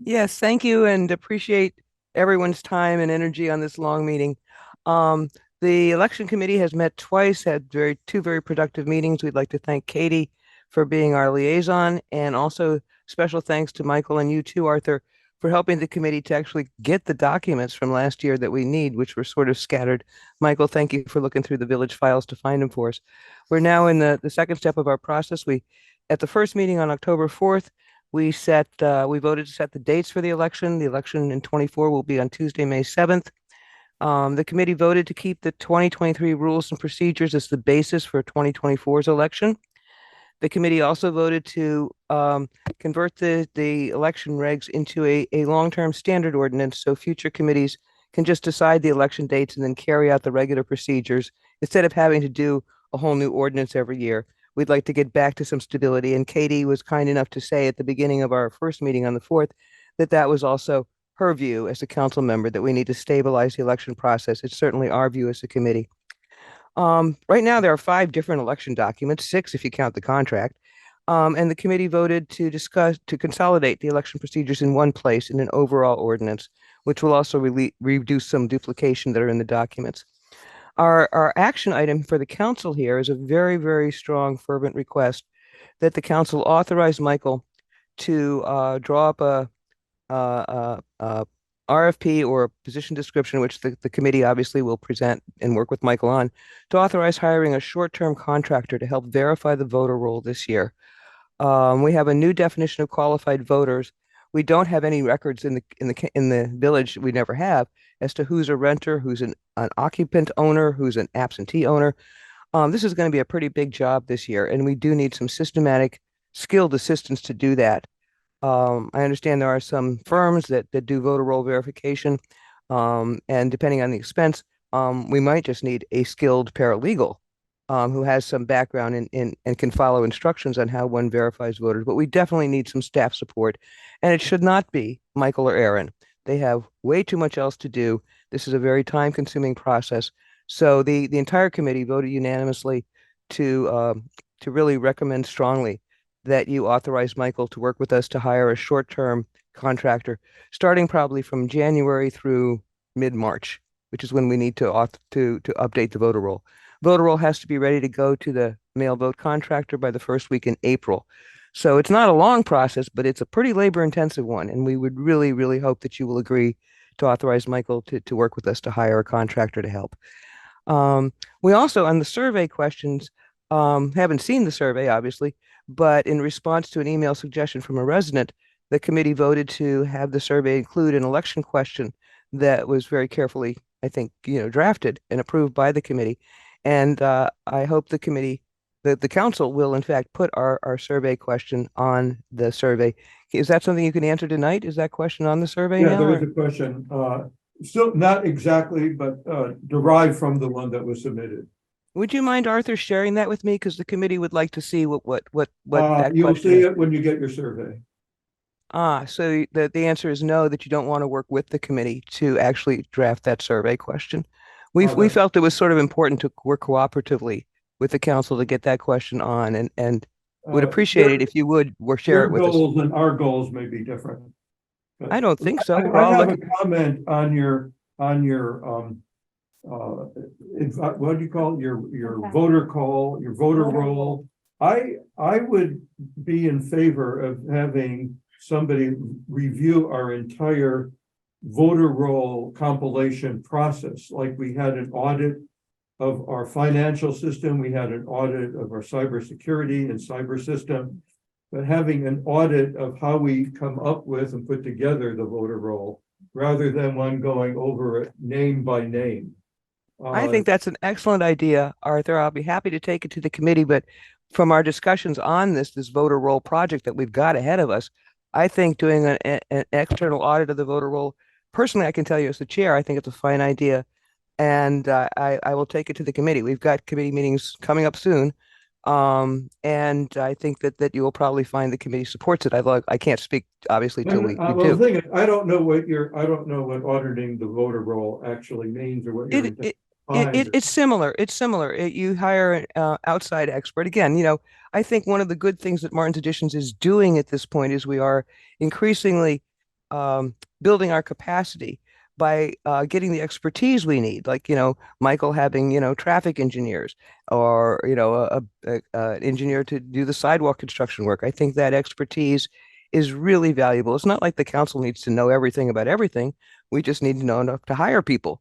R: Yes, thank you and appreciate everyone's time and energy on this long meeting. The election committee has met twice, had two very productive meetings. We'd like to thank Katie for being our liaison, and also special thanks to Michael and you too, Arthur, for helping the committee to actually get the documents from last year that we need, which were sort of scattered. Michael, thank you for looking through the village files to find them for us. We're now in the second step of our process. At the first meeting on October 4th, we voted to set the dates for the election. The election in 24 will be on Tuesday, May 7th. The committee voted to keep the 2023 rules and procedures as the basis for 2024's election. The committee also voted to convert the election regs into a long-term standard ordinance, so future committees can just decide the election dates and then carry out the regular procedures instead of having to do a whole new ordinance every year. We'd like to get back to some stability, and Katie was kind enough to say at the beginning of our first meeting on the 4th that was also her view as a council member, that we need to stabilize the election process. It's certainly our view as a committee. Right now, there are 5 different election documents, 6 if you count the contract, and the committee voted to consolidate the election procedures in one place in an overall ordinance, which will also reduce some duplication that are in the documents. Our action item for the council here is a very, very strong, fervent request that the council authorize Michael to draw up a RFP or a position description, which the committee obviously will present and work with Michael on, to authorize hiring a short-term contractor to help verify the voter roll this year. We have a new definition of qualified voters. We don't have any records in the village. We never have, as to who's a renter, who's an occupant owner, who's an absentee owner. This is going to be a pretty big job this year, and we do need some systematic, skilled assistance to do that. I understand there are some firms that do voter roll verification, and depending on the expense, we might just need a skilled paralegal who has some background and can follow instructions on how one verifies voters. But we definitely need some staff support, and it should not be Michael or Aaron. They have way too much else to do. This is a very time-consuming process. So the entire committee voted unanimously to really recommend strongly that you authorize Michael to work with us to hire a short-term contractor, starting probably from January through mid-March, which is when we need to update the voter roll. Voter roll has to be ready to go to the mail vote contractor by the first week in April. So it's not a long process, but it's a pretty labor-intensive one, and we would really, really hope that you will agree to authorize Michael to work with us to hire a contractor to help. We also, on the survey questions, haven't seen the survey, obviously, but in response to an email suggestion from a resident, the committee voted to have the survey include an election question that was very carefully, I think, drafted and approved by the committee. And I hope the committee, the council will in fact put our survey question on the survey. Is that something you can answer tonight? Is that question on the survey now?
A: Yeah, there is a question, still not exactly, but derived from the one that was submitted.
R: Would you mind, Arthur, sharing that with me? Because the committee would like to see what that
A: You'll
R: question
A: see
R: is.
A: it when you get your survey.
R: So the answer is no, that you don't want to work with the committee to actually draft that survey question. We felt it was sort of important to work cooperatively with the council to get that question on, and would appreciate it if you would share it with us.
A: Your goals and our goals may be different. But
R: I don't think so.
A: I have a comment on your what do you call it? Your voter call, your voter roll. I would be in favor of having somebody review our entire voter roll compilation process. Like we had an audit of our financial system, we had an audit of our cybersecurity and cyber system, but having an audit of how we come up with and put together the voter roll, rather than one going over it name by name.
R: I think that's an excellent idea, Arthur. I'll be happy to take it to the committee, but from our discussions on this voter roll project that we've got ahead of us, I think doing an external audit of the voter roll, personally, I can tell you as the chair, I think it's a fine idea. And I will take it to the committee. We've got committee meetings coming up soon. And I think that you will probably find the committee supports it. I can't speak obviously till we
A: Well, the
R: do.
A: thing is, I don't know what auditing the voter roll actually means or what you're.
R: It's similar. It's similar. You hire an outside expert. Again, I think one of the good things that Martin's Additions is doing at this point is we are increasingly building our capacity by getting the expertise we need, like, Michael having, traffic engineers or, an engineer to do the sidewalk construction work. I think that expertise is really valuable. It's not like the council needs to know everything about everything. We just need to know enough to hire people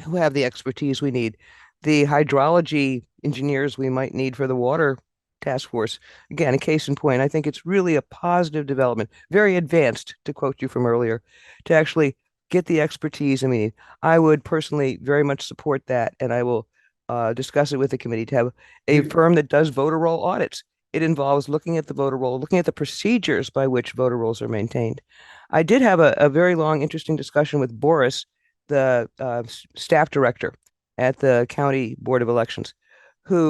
R: who have the expertise we need. The hydrology engineers we might need for the water task force. Again, a case in point, I think it's really a positive development, very advanced, to quote you from earlier, to actually get the expertise. I mean, I would personally very much support that, and I will discuss it with the committee to have a firm that does voter roll audits. It involves looking at the voter roll, looking at the procedures by which voter rolls are maintained. I did have a very long, interesting discussion with Boris, the staff director at the County Board of Elections,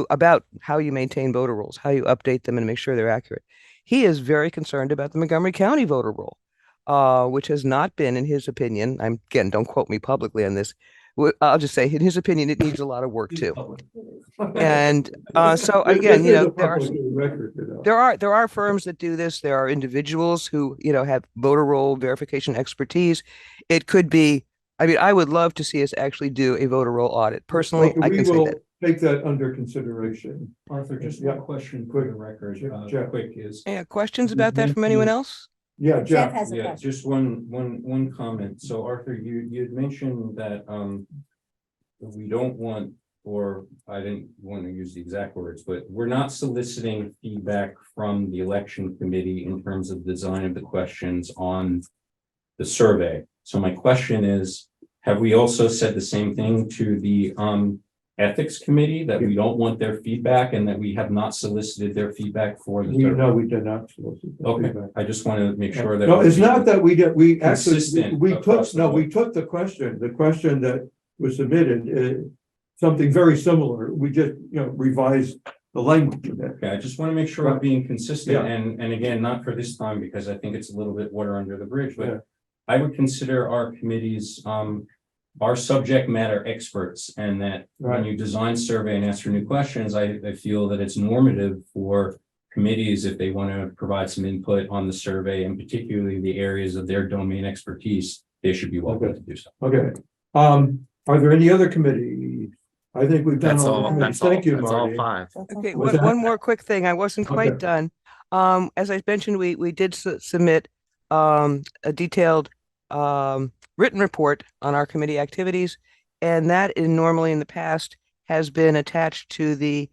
R: about how you maintain voter rolls, how you update them and make sure they're accurate. He is very concerned about the Montgomery County voter roll, which has not been, in his opinion, again, don't quote me publicly on this. I'll just say, in his opinion, it needs a lot of work too. And so again, there are firms that do this. There are individuals who, have voter roll verification expertise. It could be, I would love to see us actually do a voter roll audit. Personally, I can say that.
A: Take that under consideration.
L: Arthur, just one question for the record. Quick is.
R: Yeah, questions about that from anyone else?
A: Yeah,
K: Jeff has a
L: Yeah,
K: question.
L: just one comment. So Arthur, you had mentioned that we don't want, or I didn't want to use the exact words, but we're not soliciting feedback from the election committee in terms of design of the questions on the survey. So my question is, have we also said the same thing to the ethics committee, that we don't want their feedback and that we have not solicited their feedback for the survey?
A: No, we did not solicit their
L: Okay,
A: feedback.
L: I just want to make sure that.
A: No, it's not that we did, we actually,
L: Consistent
A: we
L: across
A: took,
L: the
A: no,
L: board.
A: we took the question that was submitted, something very similar. We just, revised the language of it.
L: Okay, I just want to make sure I'm being consistent,
A: Yeah.
L: and again, not for this time, because I think it's a little bit water under the bridge,
A: Yeah.
L: but I would consider our committees, our subject matter experts, and that when
A: Right.
L: you design survey and ask for new questions, I feel that it's normative for committees, if they want to provide some input on the survey, and particularly the areas of their domain expertise, they should be welcome to do so.
A: Okay, are there any other committees? I think we've done
N: That's
A: all the
N: all,
A: committees.
N: that's all,
A: Thank you,
N: that's all
A: Marty.
N: five.
R: Okay,
A: Was that-
R: one more quick thing. I wasn't quite
A: Okay.
R: done. As I mentioned, we did submit a detailed written report on our committee activities, and that normally in the past has been attached to the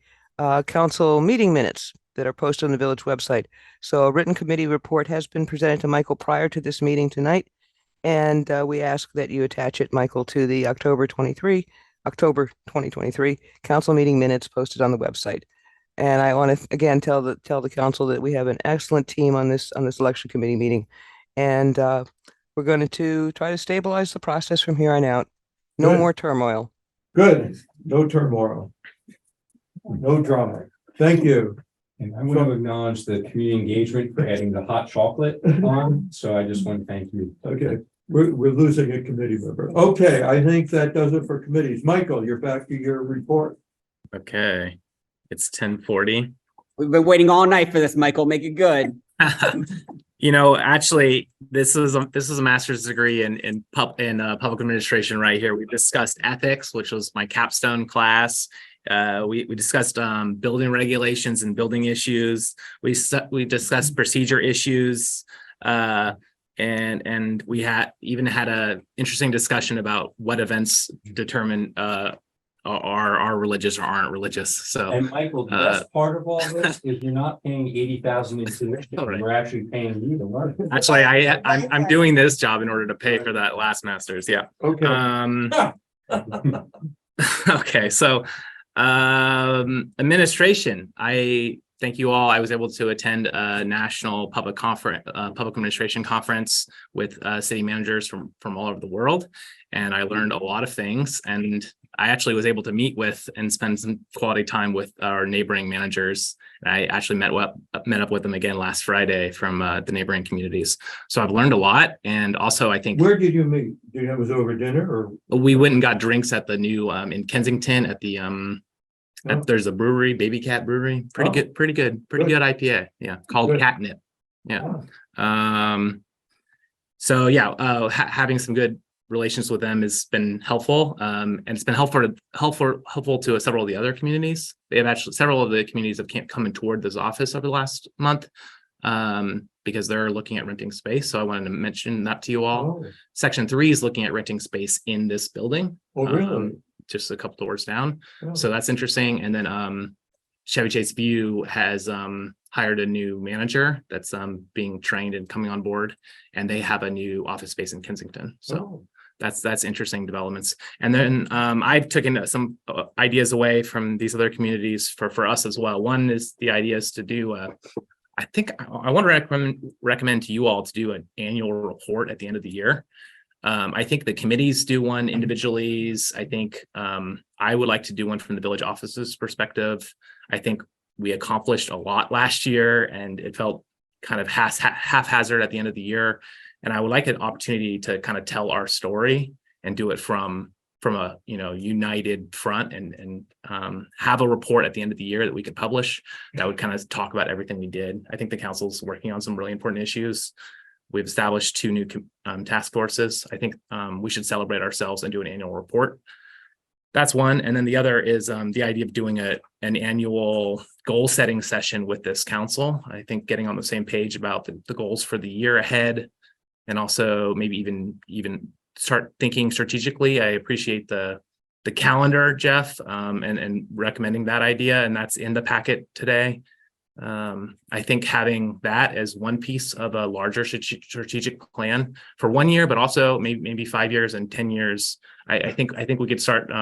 R: council meeting minutes that are posted on the village website. So a written committee report has been presented to Michael prior to this meeting tonight, and we ask that you attach it, Michael, to the October 2023 council meeting minutes posted on the website. And I want to again tell the council that we have an excellent team on this election committee meeting, and we're going to try to stabilize the process from here on out. No
A: Good.
R: more turmoil.
A: Good, no turmoil. No drama. Thank you.
L: And I want to acknowledge the community engagement for adding the hot chocolate on, so I just want to thank you.
A: Okay, we're losing a committee member. Okay, I think that does it for committees. Michael, you're back to your report.
N: Okay, it's 10:40.
P: We've been waiting all night for this, Michael. Make it good.
N: Actually, this is a master's degree in public administration right here. We discussed ethics, which was my capstone class. We discussed building regulations and building issues. We discussed procedure issues, and we had a interesting discussion about what events determine are religious or aren't religious. So,
L: And Michael, the best part of all this is you're not paying 80,000 in tuition.
N: Right.
L: We're actually paying you to learn.
N: actually, I'm doing this job in order to pay for that last master's. Yeah.
A: Okay.
N: Okay, so administration, I thank you all. I was able to attend a national public administration conference with city managers from all over the world, and I learned a lot of things. And I actually was able to meet with and spend some quality time with our neighboring managers. I actually met up with them again last Friday from the neighboring communities. So I've learned a lot, and also I think.
A: Where did you meet? Did you have was over dinner or?
N: We went and got drinks at the new in Kensington at the there's a brewery, Baby Cat Brewery. Pretty good IPA. Yeah, called Catnip. Yeah. So yeah, having some good relations with them has been helpful, and it's been helpful to several of the other communities. They have actually several of the communities have come toward this office over the last month, because they're looking at renting space. So I wanted to mention that to you all. Section 3 is looking at renting space in this building.
A: Oh, really?
N: Just a couple doors down. So that's interesting. And then Chevy Chase View has hired a new manager that's being trained and coming on board, and they have a new office space in Kensington. So that's interesting developments. And then I've taken some ideas away from these other communities for us as well. One is the idea is to do I think I want to recommend to you all to do an annual report at the end of the year. I think the committees do one individually. I think I would like to do one from the village office's perspective. I think we accomplished a lot last year, and it felt kind of haphazard at the end of the year. And I would like an opportunity to kind of tell our story and do it from a united front, and have a report at the end of the year that we could publish that would kind of talk about everything we did. I think the council's working on some really important issues. We've established 2 new task forces. I think we should celebrate ourselves and do an annual report. That's one. And then the other is the idea of doing an annual goal setting session with this council. I think getting on the same page about the goals for the year ahead, and also maybe even start thinking strategically. I appreciate the calendar, Jeff, and recommending that idea, and that's in the packet today. I think having that as one piece of a larger strategic plan for 1 year, but also maybe 5 years and 10 years. I think we could start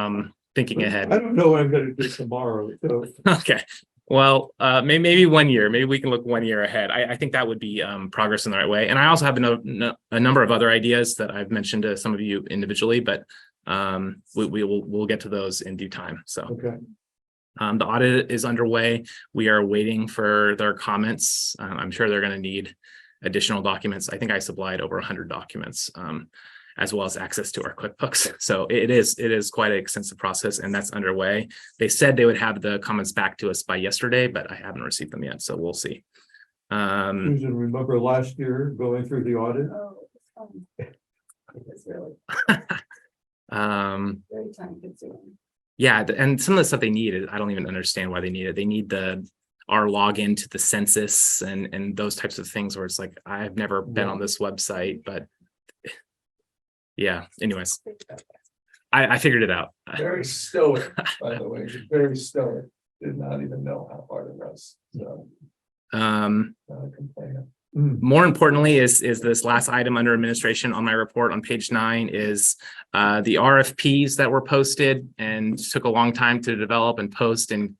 N: thinking ahead.
A: I don't know what I'm going to do tomorrow. So.
N: Okay. Well, maybe 1 year. Maybe we can look 1 year ahead. I think that would be progress in the right way. And I also have a number of other ideas that I've mentioned to some of you individually, but we'll get to those in due time. So.
A: Okay.
N: The audit is underway. We are waiting for their comments. I'm sure they're going to need additional documents. I think I supplied over 100 documents, as well as access to our QuickBooks. So it is quite an extensive process, and that's underway. They said they would have the comments back to us by yesterday, but I haven't received them yet. So we'll see.
A: Susan, remember last year going through the audit?
J: It was really
N: very
J: time consuming.
N: Yeah, and some of the stuff they needed, I don't even understand why they need it. They need our login to the census and those types of things where it's like, I've never been on this website, but yeah, anyways, I figured it out.
H: Very stoic, by the way, very stoic. Did not even know how hard it was. So not a complainer.
N: More importantly is this last item under administration on my report on page 9 is the RFPs that were posted and took a long time to develop and post and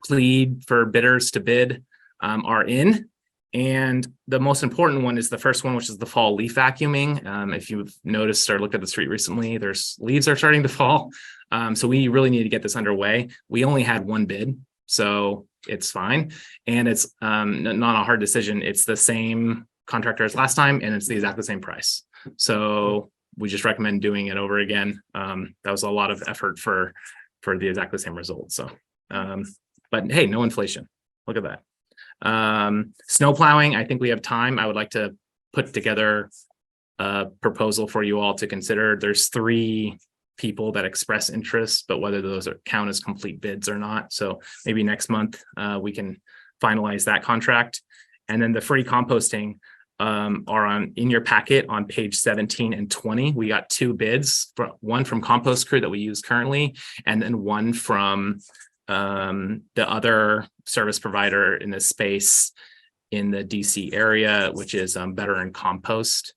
N: plead for bidders to bid are in. And the most important one is the first one, which is the fall leaf vacuuming. If you've noticed or looked at the street recently, leaves are starting to fall. So we really need to get this underway. We only had 1 bid, so it's fine. And it's not a hard decision. It's the same contractor as last time, and it's the exact same price. So we just recommend doing it over again. That was a lot of effort for the exactly same result. So, but hey, no inflation. Look at that. Snow plowing, I think we have time. I would like to put together a proposal for you all to consider. There's 3 people that express interest, but whether those count as complete bids or not. So maybe next month we can finalize that contract. And then the free composting are in your packet on page 17 and 20. We got 2 bids, one from Compost Crew that we use currently, and then one from the other service provider in this space in the DC area, which is Better and Compost.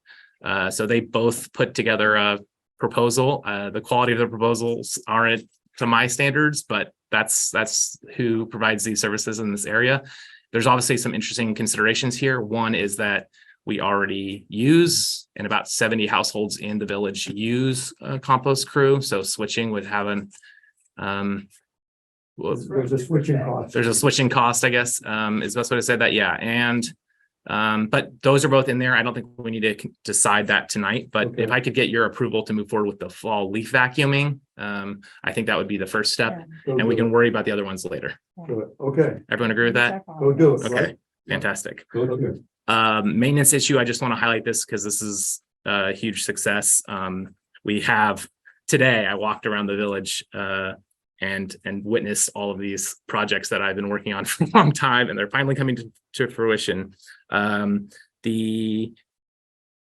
N: So they both put together proposal. The quality of the proposals aren't to my standards, but that's who provides these services in this area. There's obviously some interesting considerations here. One is that we already use, and about 70 households in the village use a compost crew. So switching would have an
A: There's a switching cost.
N: there's a switching cost, I guess, is the best way to say that. Yeah. And but those are both in there. I don't think we need to decide that tonight, but if I could get your approval to move forward with the fall leaf vacuuming, I think that would be the first step, and we can worry about the other ones later.
A: Okay.
N: Everyone agree with that?
A: Go do it.
N: Okay,
A: right?
N: fantastic.
A: Okay.
N: Maintenance issue, I just want to highlight this because this is a huge success. We have today, I walked around the village and witnessed all of these projects that I've been working on for a long time, and they're finally coming to fruition. The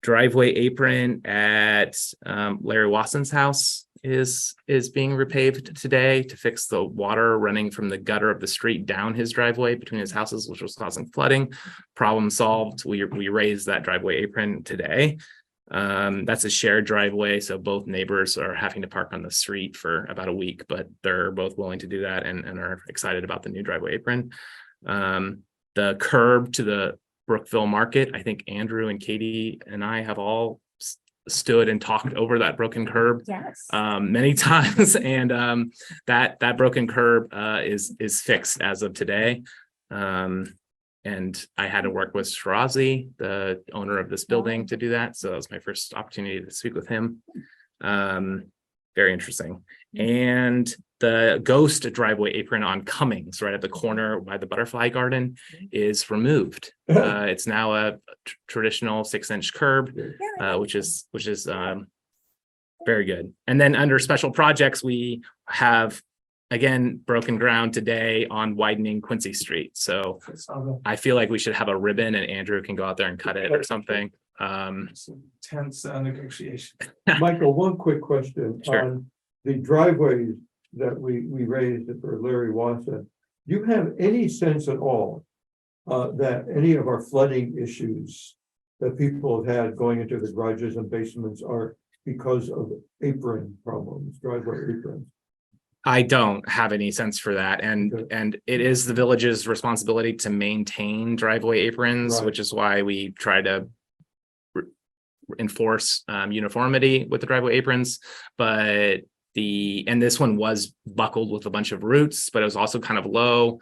N: driveway apron at Larry Watson's house is being repaved today to fix the water running from the gutter of the street down his driveway between his houses, which was causing flooding. Problem solved. We raised that driveway apron today. That's a shared driveway, so both neighbors are having to park on the street for about a week, but they're both willing to do that and are excited about the new driveway apron. The curb to the Brookville Market, I think Andrew and Katie and I have all stood and talked over that broken curb many times, and that broken curb is fixed as of today. And I had to work with Shirazi, the owner of this building, to do that. So that was my first opportunity to speak with him. Very interesting. And the ghost driveway apron on Cummings, right at the corner by the butterfly garden, is removed. It's now a traditional 6-inch curb, which is very good. And then under special projects, we have again broken ground today on widening Quincy Street. So I feel like we should have a ribbon and Andrew can go out there and cut it or something.
H: Tense negotiation.
A: Michael, one quick question.
N: Sure.
A: On the driveways that we raised for Larry Watson, do you have any sense at all that any of our flooding issues that people have had going into the garages and basements are because of apron problems, driveway aprons?
N: I don't have any sense for that. And it is the village's responsibility to maintain driveway aprons,
A: Right.
N: which is why we try to enforce uniformity with the driveway aprons. But this one was buckled with a bunch of roots, but it was also kind of low.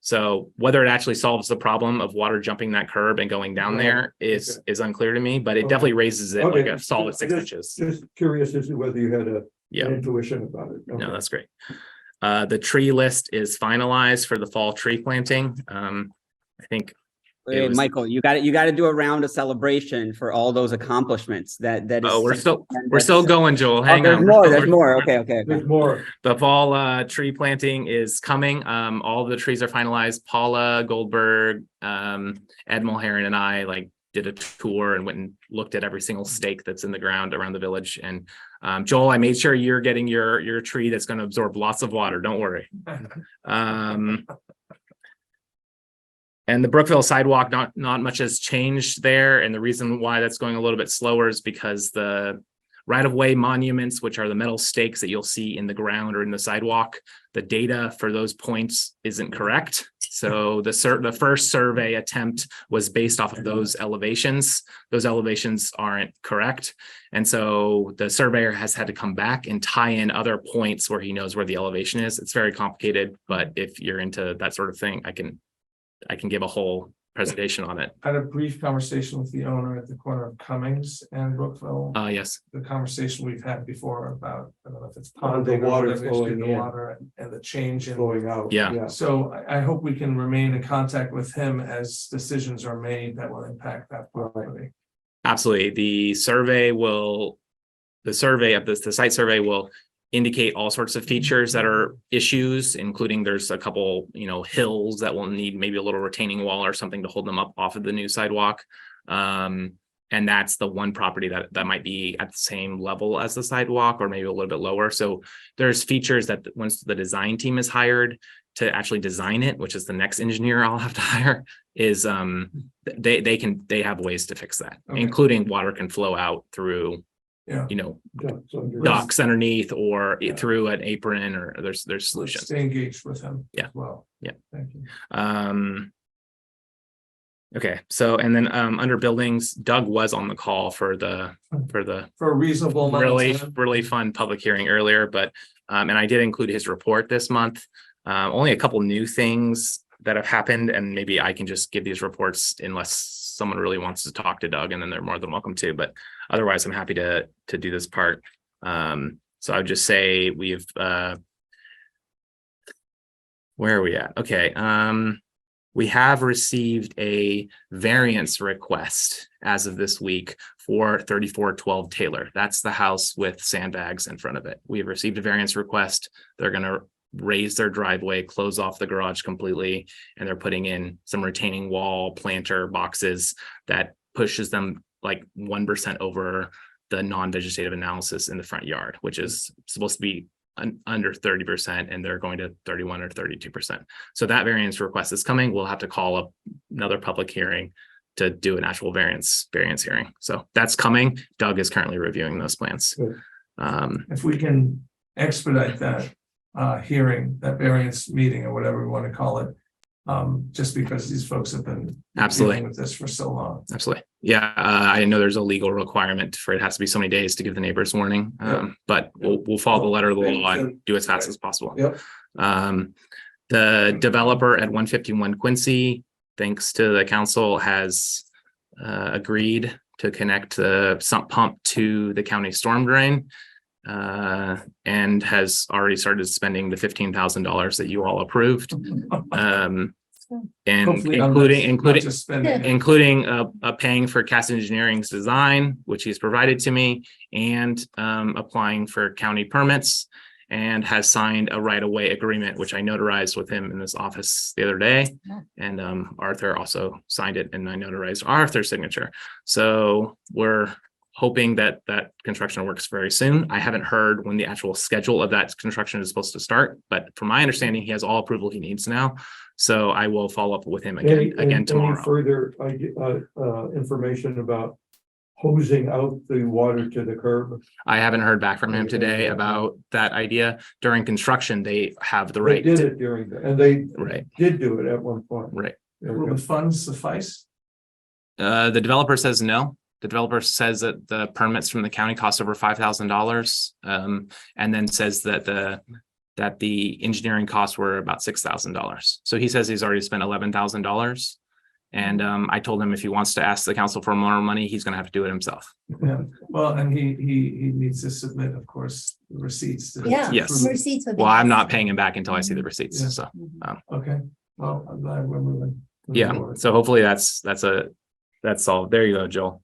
N: So whether it actually solves the problem of water jumping that curb and going down there is unclear to me, but it definitely raises it like a solid 6 inches.
A: Just curious as to whether you had an
N: Yeah.
A: intuition about it.
N: No, that's great. The tree list is finalized for the fall tree planting. I think
P: Hey, Michael, you got to do a round of celebration for all those accomplishments. That is.
N: Oh, we're still going, Joel. Hang
P: there's
N: on.
P: more. There's more. Okay.
A: There's more.
N: The fall tree planting is coming. All the trees are finalized. Paula Goldberg, Ed Mulheron, and I did a tour and went and looked at every single stake that's in the ground around the village. And Joel, I made sure you're getting your tree that's going to absorb lots of water. Don't worry. And the Brookville sidewalk, not much has changed there. And the reason why that's going a little bit slower is because the right-of-way monuments, which are the metal stakes that you'll see in the ground or in the sidewalk, the data for those points isn't correct. So the first survey attempt was based off of those elevations. Those elevations aren't correct. And so the surveyor has had to come back and tie in other points where he knows where the elevation is. It's very complicated, but if you're into that sort of thing, I can give a whole presentation on it.
H: I had a brief conversation with the owner at the corner of Cummings and Brookville.
N: Yes.
H: The conversation we've had before about, I don't know if it's
A: The
H: ponding or
A: water
H: whatever,
A: flowing
H: the
A: in.
H: water and the change in.
A: Flowing out.
N: Yeah.
H: So I hope we can remain in contact with him as decisions are made that will impact that property.
N: Absolutely. The site survey will indicate all sorts of features that are issues, including there's a couple, hills that will need maybe a little retaining wall or something to hold them up off of the new sidewalk. And that's the one property that might be at the same level as the sidewalk or maybe a little bit lower. So there's features that once the design team is hired to actually design it, which is the next engineer I'll have to hire, is they have ways to fix that, including water can flow out through
H: Yeah.
N: you know,
A: Ducks under-
N: docks underneath or through an apron, or there's
H: Let's
N: solutions.
H: stay engaged with him.
N: Yeah.
H: As well.
N: Yeah.
H: Thank you.
N: Okay, so and then under buildings, Doug was on the call for the
H: For a reasonable amount of
N: really
H: time.
N: really fun public hearing earlier, but and I did include his report this month. Only a couple new things that have happened, and maybe I can just give these reports unless someone really wants to talk to Doug, and then they're more than welcome to. But otherwise, I'm happy to do this part. So I would just say we've where are we at? Okay. We have received a variance request as of this week for 3412 Taylor. That's the house with sandbags in front of it. We have received a variance request. They're going to raise their driveway, close off the garage completely, and they're putting in some retaining wall planter boxes that pushes them like 1% over the non-vegetative analysis in the front yard, which is supposed to be under 30%, and they're going to 31 or 32%. So that variance request is coming. We'll have to call up another public hearing to do an actual variance hearing. So that's coming. Doug is currently reviewing those plans.
H: If we can expedite that hearing, that variance meeting or whatever we want to call it. Just because these folks have been
N: Absolutely
H: dealing with this for so long.
N: Absolutely. Yeah. I know there's a legal requirement for it has to be so many days to give the neighbors warning. But we'll follow the letter of the law and do as fast as possible.
H: Yep.
N: The developer at 151 Quincy, thanks to the council, has agreed to connect the sump pump to the county storm drain. And has already started spending the $15,000 that you all approved. And
H: Hopefully
N: including paying for Cass Engineering's design, which he's provided to me, and applying for county permits, and has signed a right-of-way agreement, which I notarized with him in this office the other day. And Arthur also signed it, and I notarized Arthur's signature. So we're hoping that construction works very soon. I haven't heard when the actual schedule of that construction is supposed to start, but from my understanding, he has all approval he needs now. So I will follow up with him again tomorrow.
A: Any further information about hosing out the water to the curb?
N: I haven't heard back from him today about that idea. During construction, they have the
A: They
N: right.
A: did it during and they
N: Right.
A: did do it at one point.
N: Right.
H: Will the funds suffice?
N: The developer says no. The developer says that the permits from the county cost over $5,000, and then says that the engineering costs were about $6,000. So he says he's already spent $11,000. And I told him if he wants to ask the council for more money, he's going to have to do it himself.
H: Yeah, well, and he needs to submit, of course, the receipts.
N: Yes.
K: Receipts would be
N: Well, I'm
K: nice.
N: not paying him back until I see the receipts.
H: Yeah.
N: So
H: Okay, well, I'm glad we're moving.
N: yeah. So hopefully that's solved. There you go, Joel.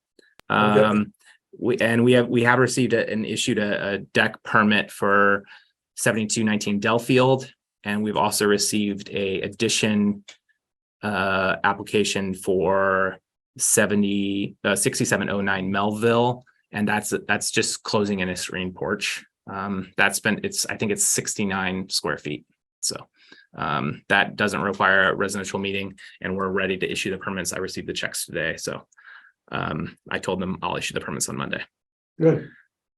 N: We have received and issued a deck permit for 7219 Dellfield, and we've also received a addition application for 6709 Melville, and that's just closing in a screen porch. I think it's 69 square feet. So that doesn't require a residential meeting, and we're ready to issue the permits. I received the checks today, so I told them I'll issue the permits on Monday.
A: Good.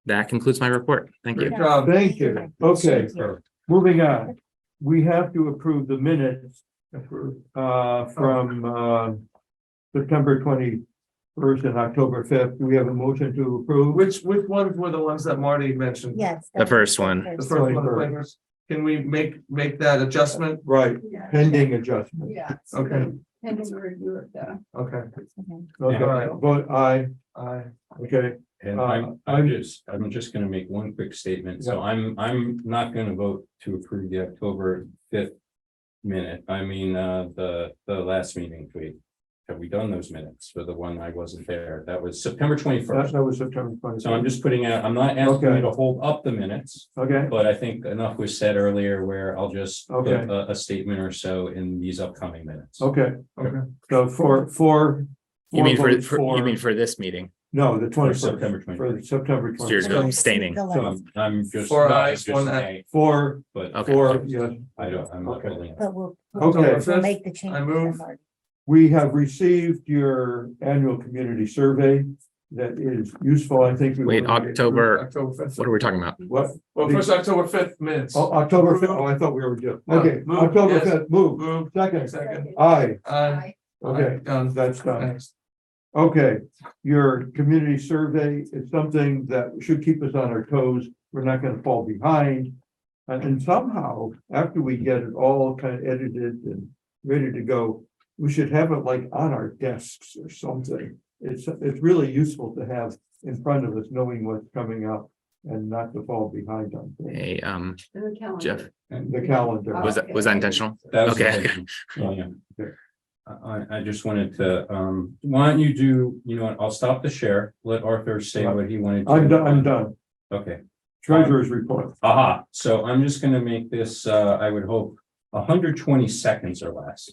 N: That concludes my report. Thank you.
A: Great job. Thank you. Okay, moving on. We have to approve the minutes from September 21st and October 5th. We have a motion to approve.
H: Which ones were the ones that Marty mentioned?
K: Yes.
N: The first one.
H: The first one, the waivers. Can we make that adjustment?
A: Right,
J: Yeah.
A: pending adjustment.
J: Yeah.
H: Okay.
J: Pending review of the.
H: Okay.
A: Okay,
H: Alright.
A: vote aye.
H: Aye.
A: Okay.
L: And I'm just gonna make one quick statement. So I'm not gonna vote to approve the October 5th minute. I mean, the last meeting tweet. Have we done those minutes for the one I wasn't there? That was September 21st.
A: That was September 21st.
L: So I'm just putting out, I'm not asking
A: Okay.
L: you to hold up the minutes,
A: Okay,
L: but I think enough was said earlier where I'll just put
A: Okay.
L: a statement or so in these upcoming minutes.
A: okay. So for
N: You mean
A: votes
N: for this meeting?
A: No, the 21st.
L: September 21st.
A: For September
N: So you're
A: 21st.
N: abstaining.
L: So I'm just.
H: Four
L: no,
H: ayes,
L: just
H: one nay.
L: nay,
A: For,
L: But
N: Okay.
A: for, yes.
L: I'm not
A: Okay.
L: holding it.
K: But we'll
A: Okay.
K: we'll make the change.
H: I move.
A: We have received your annual community survey. that is useful, I think.
N: Wait, October,
H: October 5th.
N: what are we talking about?
A: What?
H: Well, first October 5th minutes.
A: Oh, October 5th, oh, I thought we were just, okay,
H: Move,
A: October
H: yes.
A: 5th, move,
H: Move.
A: second, aye, okay,
H: Done.
A: that's done.
H: Thanks.
A: Okay, your community survey is something that should keep us on our toes. We're not gonna fall behind. And somehow, after we get it all kind of edited and ready to go, we should have it like on our desks or something. It's really useful to have in front of us, knowing what's coming up and not to fall behind on things.
N: Hey, Jeff,
A: And the calendar.
N: was that intentional?
L: That was
N: Okay.
L: yeah. I just wanted to, why don't you do, you know what, I'll stop the share, let Arthur say what he wanted to.
A: I'm done.
L: Okay.
A: Treasurer's report.
L: Aha, so I'm just gonna make this, I would hope, 120 seconds or less.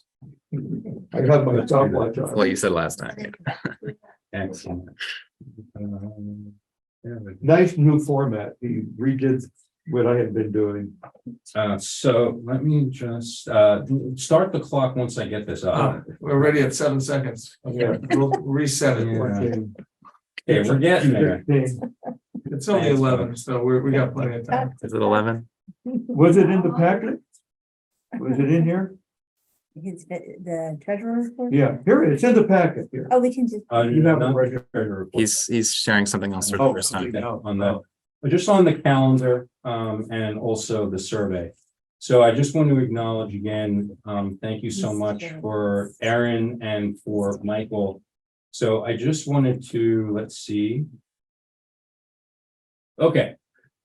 A: I have my stopwatch on.
N: What you said last time.
L: Excellent.
A: Nice new format. He redid what I had been doing.
L: So let me just, start the clock once I get this up.
H: We're ready at 7 seconds.
A: Yeah.
H: We'll reset it.
L: Yeah. Okay, we're getting there.
H: It's only 11, so we got plenty of time.
N: Is it 11?
A: Was it in the packet? Was it in here?
K: It's the treasurer report?
A: Yeah, here it is, in the packet here.
K: Oh, we can just.
A: You have it
L: Not
A: right
L: the
A: here.
L: treasurer report.
N: He's sharing something else for the
A: Oh,
N: first time.
L: On the, but just on the calendar, and also the survey. So I just want to acknowledge again, thank you so much for Aaron and for Michael. So I just wanted to, let's see. Okay,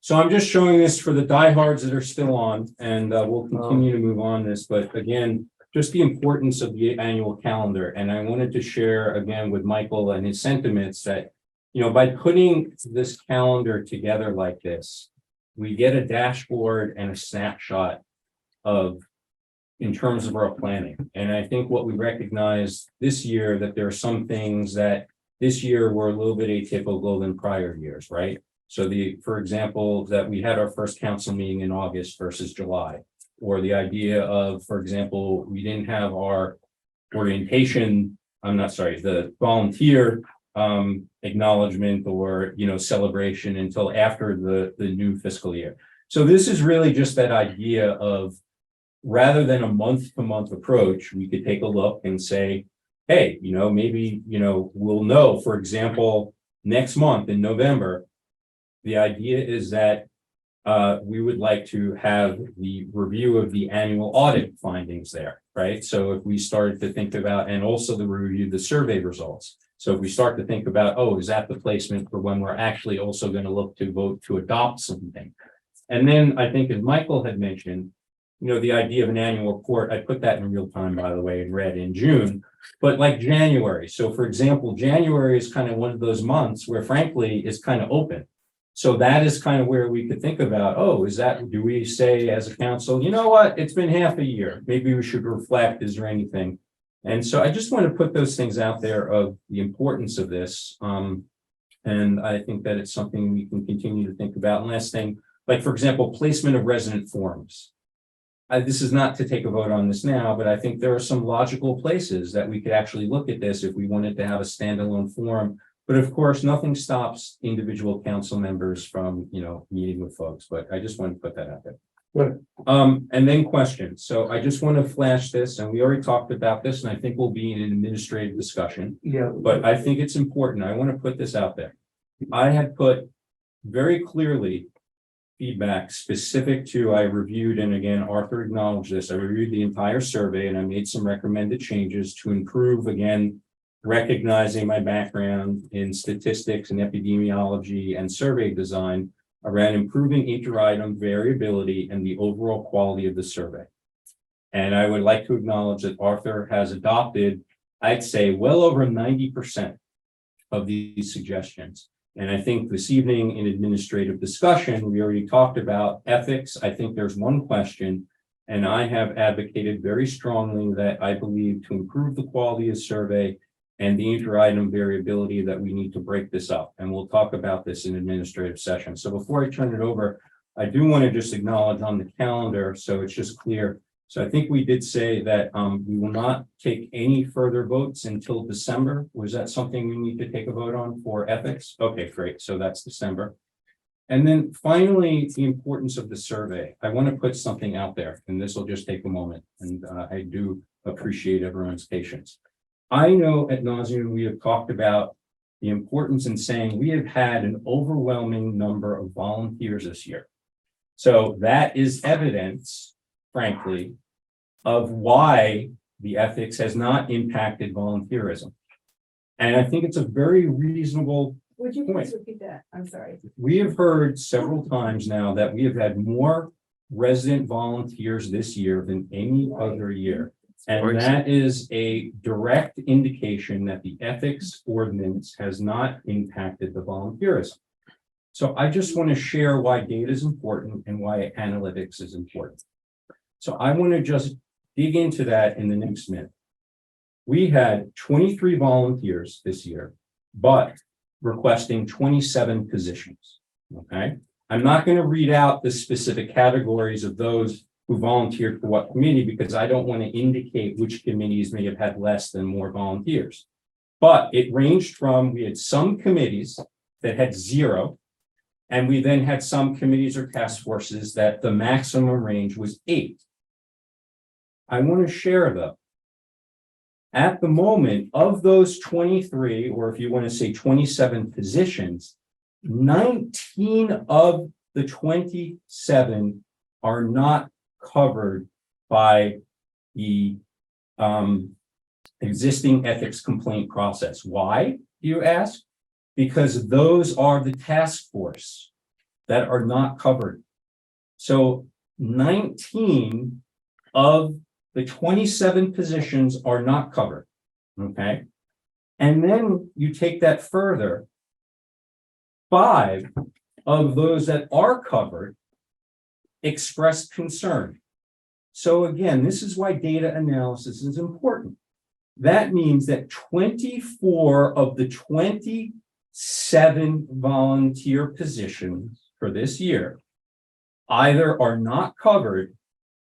L: so I'm just showing this for the diehards that are still on, and we'll continue to move on this, but again, just the importance of the annual calendar. And I wanted to share again with Michael and his sentiments that, you know, by putting this calendar together like this, we get a dashboard and a snapshot of, in terms of our planning. And I think what we recognized this year, that there are some things that this year were a little bit atypical than prior years, right? So for example, that we had our first council meeting in August versus July, or the idea of, for example, we didn't have our orientation, the volunteer acknowledgement or, you know, celebration until after the new fiscal year. So this is really just that idea of, rather than a month-to-month approach, we could take a look and say, hey, you know, maybe, you know, we'll know, for example, next month in November, the idea is that we would like to have the review of the annual audit findings there, right? So if we started to think about, and also the review of the survey results. So if we start to think about, oh, is that the placement for when we're actually also going to look to vote to adopt something? And then I think, as Michael had mentioned, you know, the idea of an annual report, I put that in real time, by the way, in red in June, but like January. So for example, January is kind of one of those months where frankly is kind of open. So that is kind of where we could think about, oh, do we say as a council, you know what, it's been half a year, maybe we should reflect, is there anything? And so I just want to put those things out there of the importance of this. And I think that it's something we can continue to think about. And last thing, like for example, placement of resident forums. This is not to take a vote on this now, but I think there are some logical places that we could actually look at this if we wanted to have a standalone forum. But of course, nothing stops individual council members from, you know, meeting with folks, but I just want to put that out there.
A: Good.
L: And then questions. So I just want to flash this, and we already talked about this, and I think we'll be in an administrative discussion,
A: Yeah.
L: but I think it's important. I want to put this out there. I had put very clearly feedback specific to, I reviewed, and again, Arthur acknowledged this, I reviewed the entire survey and I made some recommended changes to improve, again, recognizing my background in statistics and epidemiology and survey design around improving inter-item variability and the overall quality of the survey. And I would like to acknowledge that Arthur has adopted, I'd say, well over 90% of these suggestions. And I think this evening in administrative discussion, we already talked about ethics. I think there's one question, and I have advocated very strongly that I believe to improve the quality of survey and the inter-item variability that we need to break this up. And we'll talk about this in administrative session. So before I turn it over, I do want to just acknowledge on the calendar, so it's just clear. So I think we did say that we will not take any further votes until December. Was that something we need to take a vote on for ethics? Okay, great. So that's December. And then finally, the importance of the survey. I want to put something out there, and this will just take a moment. And I do appreciate everyone's patience. I know ad nauseam we have talked about the importance in saying we have had an overwhelming number of volunteers this year. So that is evidence, frankly, of why the ethics has not impacted volunteerism. And I think it's a very reasonable
J: Would you
L: point.
J: please repeat that? I'm sorry.
L: We have heard several times now that we have had more resident volunteers this year than any other year. And that is a direct indication that the ethics ordinance has not impacted the volunteerism. So I just want to share why data is important and why analytics is important. So I want to just dig into that in the next minute. We had 23 volunteers this year, but requesting 27 positions, okay? I'm not going to read out the specific categories of those who volunteered for what committee because I don't want to indicate which committees may have had less than more volunteers. But it ranged from, we had some committees that had 0, and we then had some committees or task forces that the maximum range was 8. I want to share though. At the moment of those 23, or if you want to say 27 positions, 19 of the 27 are not covered by the existing ethics complaint process. Why, do you ask? Because those are the task force that are not covered. So 19 of the 27 positions are not covered, okay? And then you take that further. 5 of those that are covered expressed concern. So again, this is why data analysis is important. That means that 24 of the 27 volunteer positions for this year either are not covered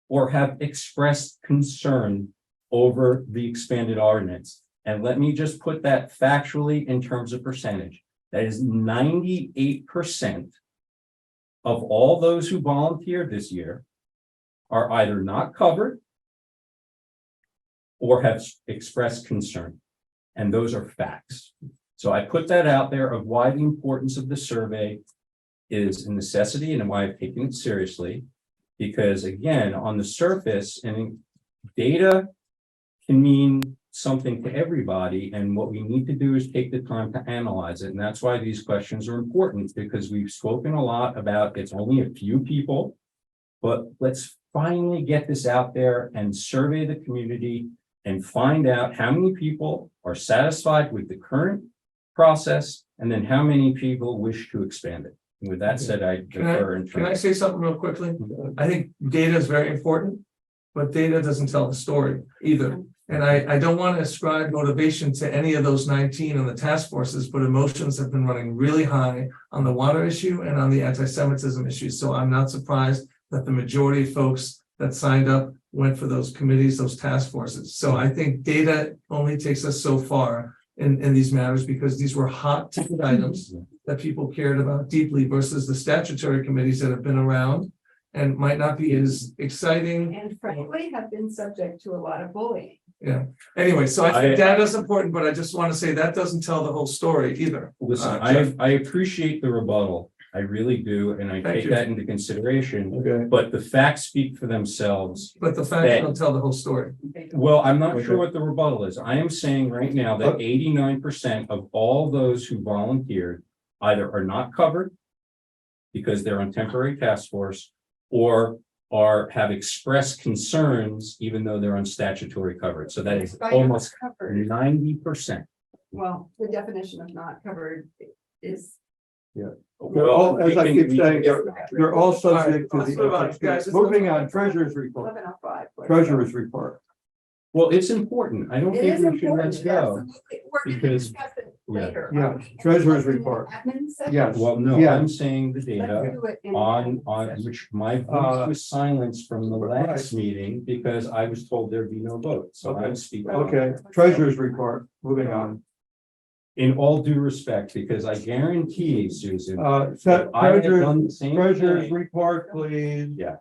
L: or have expressed concern over the expanded ordinance. And let me just put that factually in terms of percentage. That is 98% of all those who volunteered this year are either not covered or have expressed concern. And those are facts. So I put that out there of why the importance of the survey is a necessity and why I've taken it seriously. Because again, on the surface, and data can mean something to everybody, and what we need to do is take the time to analyze it. And that's why these questions are important, because we've spoken a lot about it's only a few people, but let's finally get this out there and survey the community and find out how many people are satisfied with the current process, and then how many people wish to expand it. And with that said, I defer.
H: Can I say something real quickly? I think data is very important, but data doesn't tell the story either. And I don't want to ascribe motivation to any of those 19 on the task forces, but emotions have been running really high on the water issue and on the anti-Semitism issue. So I'm not surprised that the majority of folks that signed up went for those committees, those task forces. So I think data only takes us so far in these matters, because these were hot ticket items that people cared about deeply versus the statutory committees that have been around and might not be as exciting.
J: And frankly, have been subject to a lot of bullying.
H: Yeah. Anyway, so I think data is important, but I just want to say that doesn't tell the whole story either.
L: Listen,
H: Jeff.
L: I appreciate the rebuttal. I really do, and I
H: Thank
L: take
H: you.
L: that into consideration.
H: Okay.
L: But the facts speak for themselves.
H: But the facts don't tell the whole story.
L: Well, I'm not
H: Okay.
L: sure what the rebuttal is. I am saying right now that 89% of all those who volunteered either are not covered because they're on temporary task force, or have expressed concerns even though they're on statutory coverage. So that is
J: By
L: almost
J: not covered.
L: 90%.
J: Well, the definition of not covered is.
A: Yeah. Well, as I keep saying, you're all subject to
H: All right, let's move on,
A: the.
H: guys.
A: Moving on, treasurer's report,
J: 11:05.
A: treasurer's report.
L: Well, it's important. I don't
J: It
L: think
J: is
L: we should let
J: important.
L: it go.
J: Absolutely. We're
L: because
J: discussing-
I: later.
A: Yeah, treasurer's report.
I: Admin section?
A: Yes.
L: Well, no,
A: Yeah.
L: I'm saying the data
I: Let's do it in
L: on
I: admin session.
L: which my voice was silenced from the last meeting because I was told there'd be no vote, so I'm speaking.
A: Okay, treasurer's report, moving on.
L: In all due respect, because I guarantee, Susan.
A: Set
L: I have done the
A: treasurer's,
L: same
A: treasurer's
L: thing.
A: report, please.
L: Yes,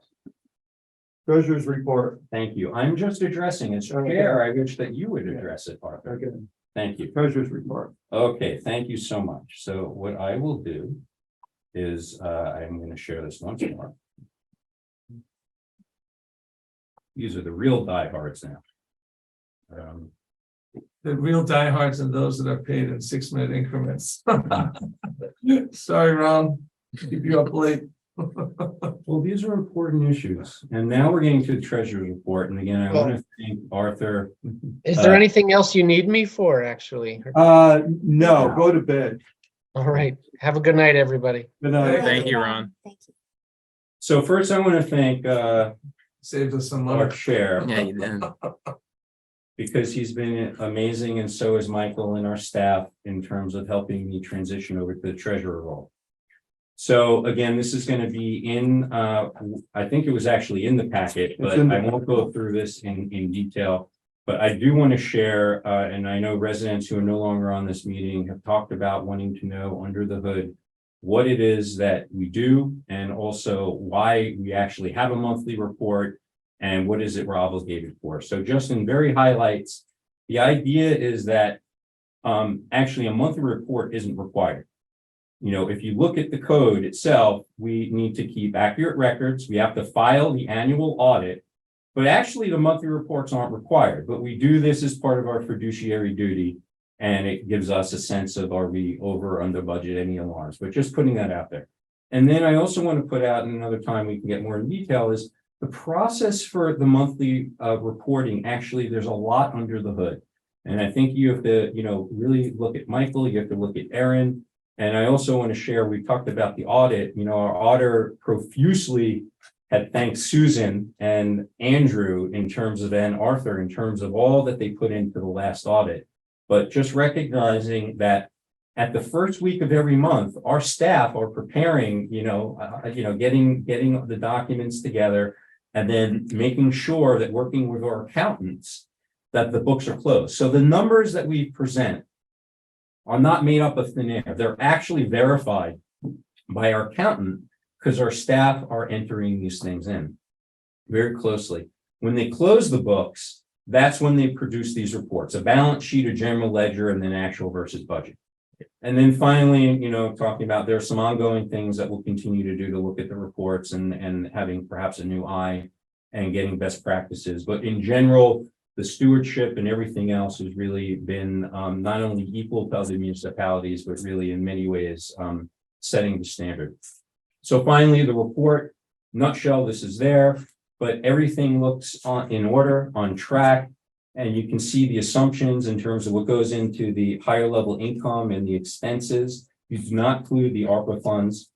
A: Treasurer's report.
L: thank you. I'm just addressing it. Chair, I wish that you would address it, Arthur.
A: Okay,
L: Thank you.
A: treasurer's report.
L: Okay, thank you so much. So what I will do is, I'm gonna share this once more. These are the real diehards now.
H: The real diehards and those that are paid in 6-minute increments. Sorry, Ron, keep you up late.
L: Well, these are important issues, and now we're getting to the treasurer's report, and again, I want to thank Arthur.
G: Is there anything else you need me for, actually?
A: No, go to bed.
G: All right. Have a good night, everybody.
A: Good night.
N: Thank you, Ron.
L: So first, I want to thank
H: Saved us some
L: our
H: money.
L: chair.
N: Yeah, you did.
L: Because he's been amazing, and so is Michael and our staff in terms of helping me transition over to the treasurer role. So again, this is going to be in, I think it was actually in the packet, but I won't go through this in detail. But I do want to share, and I know residents who are no longer on this meeting have talked about wanting to know under the hood what it is that we do, and also why we actually have a monthly report and what is it we're obligated for. So just in very highlights, the idea is that actually a monthly report isn't required. You know, if you look at the code itself, we need to keep accurate records. We have to file the annual audit, but actually the monthly reports aren't required, but we do this as part of our fiduciary duty. And it gives us a sense of, are we over or under budget, any alarms, but just putting that out there. And then I also want to put out, and another time we can get more in detail, is the process for the monthly reporting. Actually, there's a lot under the hood. And I think you have to, you know, really look at Michael, you have to look at Erin. And I also want to share, we talked about the audit, you know, our auditor profusely had thanked Susan and Andrew in terms of, and Arthur, in terms of all that they put into the last audit. But just recognizing that at the first week of every month, our staff are preparing, getting the documents together and then making sure that working with our accountants, that the books are closed. So the numbers that we present are not made up of thin air. They're actually verified by our accountant because our staff are entering these things in very closely. When they close the books, that's when they produce these reports, a balance sheet, a general ledger, and then actual versus budget. And then finally, talking about there are some ongoing things that we'll continue to do to look at the reports and having perhaps a new eye and getting best practices. But in general, the stewardship and everything else has really been not only equal to other municipalities, but really in many ways setting the standard. So finally, the report, nutshell, this is there. But everything looks in order, on track, and you can see the assumptions in terms of what goes into the higher level income and the expenses. You do not include the ARPA funds.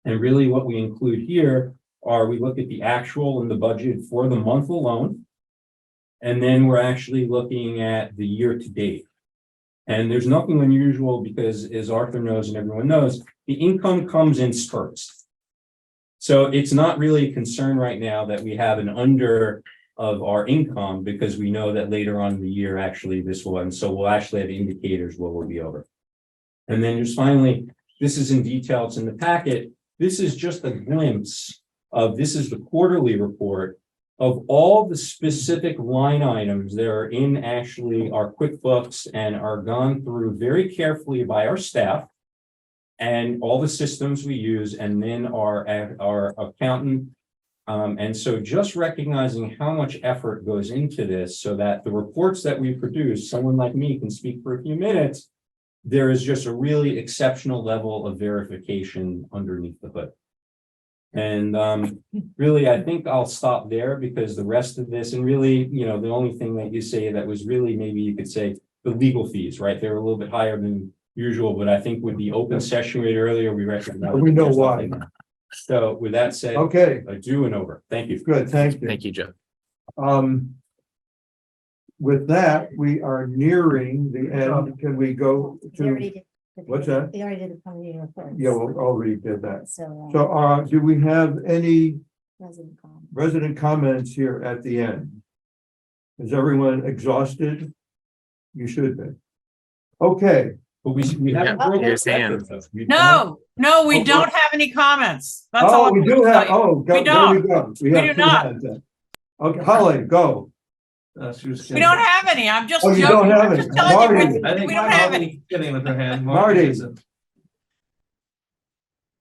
L: And really what we include here are we look at the actual and the budget for the month alone. And then we're actually looking at the year to date. And there's nothing unusual because, as Arthur knows and everyone knows, the income comes in spurts. So it's not really a concern right now that we have an under of our income because we know that later on in the year, actually this will, and so we'll actually have indicators where we'll be over. And then just finally, this is in detail, it's in the packet. This is just a glimpse of, this is the quarterly report of all the specific line items that are in actually our QuickBooks and are gone through very carefully by our staff. And all the systems we use, and then our accountant. And so just recognizing how much effort goes into this so that the reports that we produce, someone like me can speak for a few minutes, there is just a really exceptional level of verification underneath the hood. And really, I think I'll stop there because the rest of this, and really, the only thing that you say that was really, maybe you could say the legal fees, right? They're a little bit higher than usual, but I think with the open session rate earlier, we recognize.
A: We know why.
L: So with that said.
A: Okay.
L: Adieu and over. Thank you.
A: Good, thank you.
N: Thank you, Joe.
A: with that, we are nearing the end. Can we go
K: We
A: to,
K: already did.
A: what's that?
K: We already did the community report.
A: Yeah, we already did that.
K: So.
A: So, do we have any
K: Resident comment.
A: resident comments here at the end? Is everyone exhausted? You should be. Okay.
L: But we haven't.
U: Oh,
L: broken
N: here's
L: the record,
N: hand.
L: though. We
D: No, we
A: Okay.
D: don't have any comments. That's all.
A: Oh,
D: I'm
A: we
D: gonna
A: do
D: tell
A: have,
D: you.
A: oh,
D: We
A: there we
D: don't.
A: go.
D: We
A: have
D: do
A: two
D: not.
A: hands then. Okay, Holly, go.
D: We don't have any. I'm just
A: Oh, you
D: joking.
A: don't have
D: I'm
A: any.
D: just telling you,
A: Marty.
D: we don't have any.
H: Getting with her hand.
A: Marty.
H: isn't.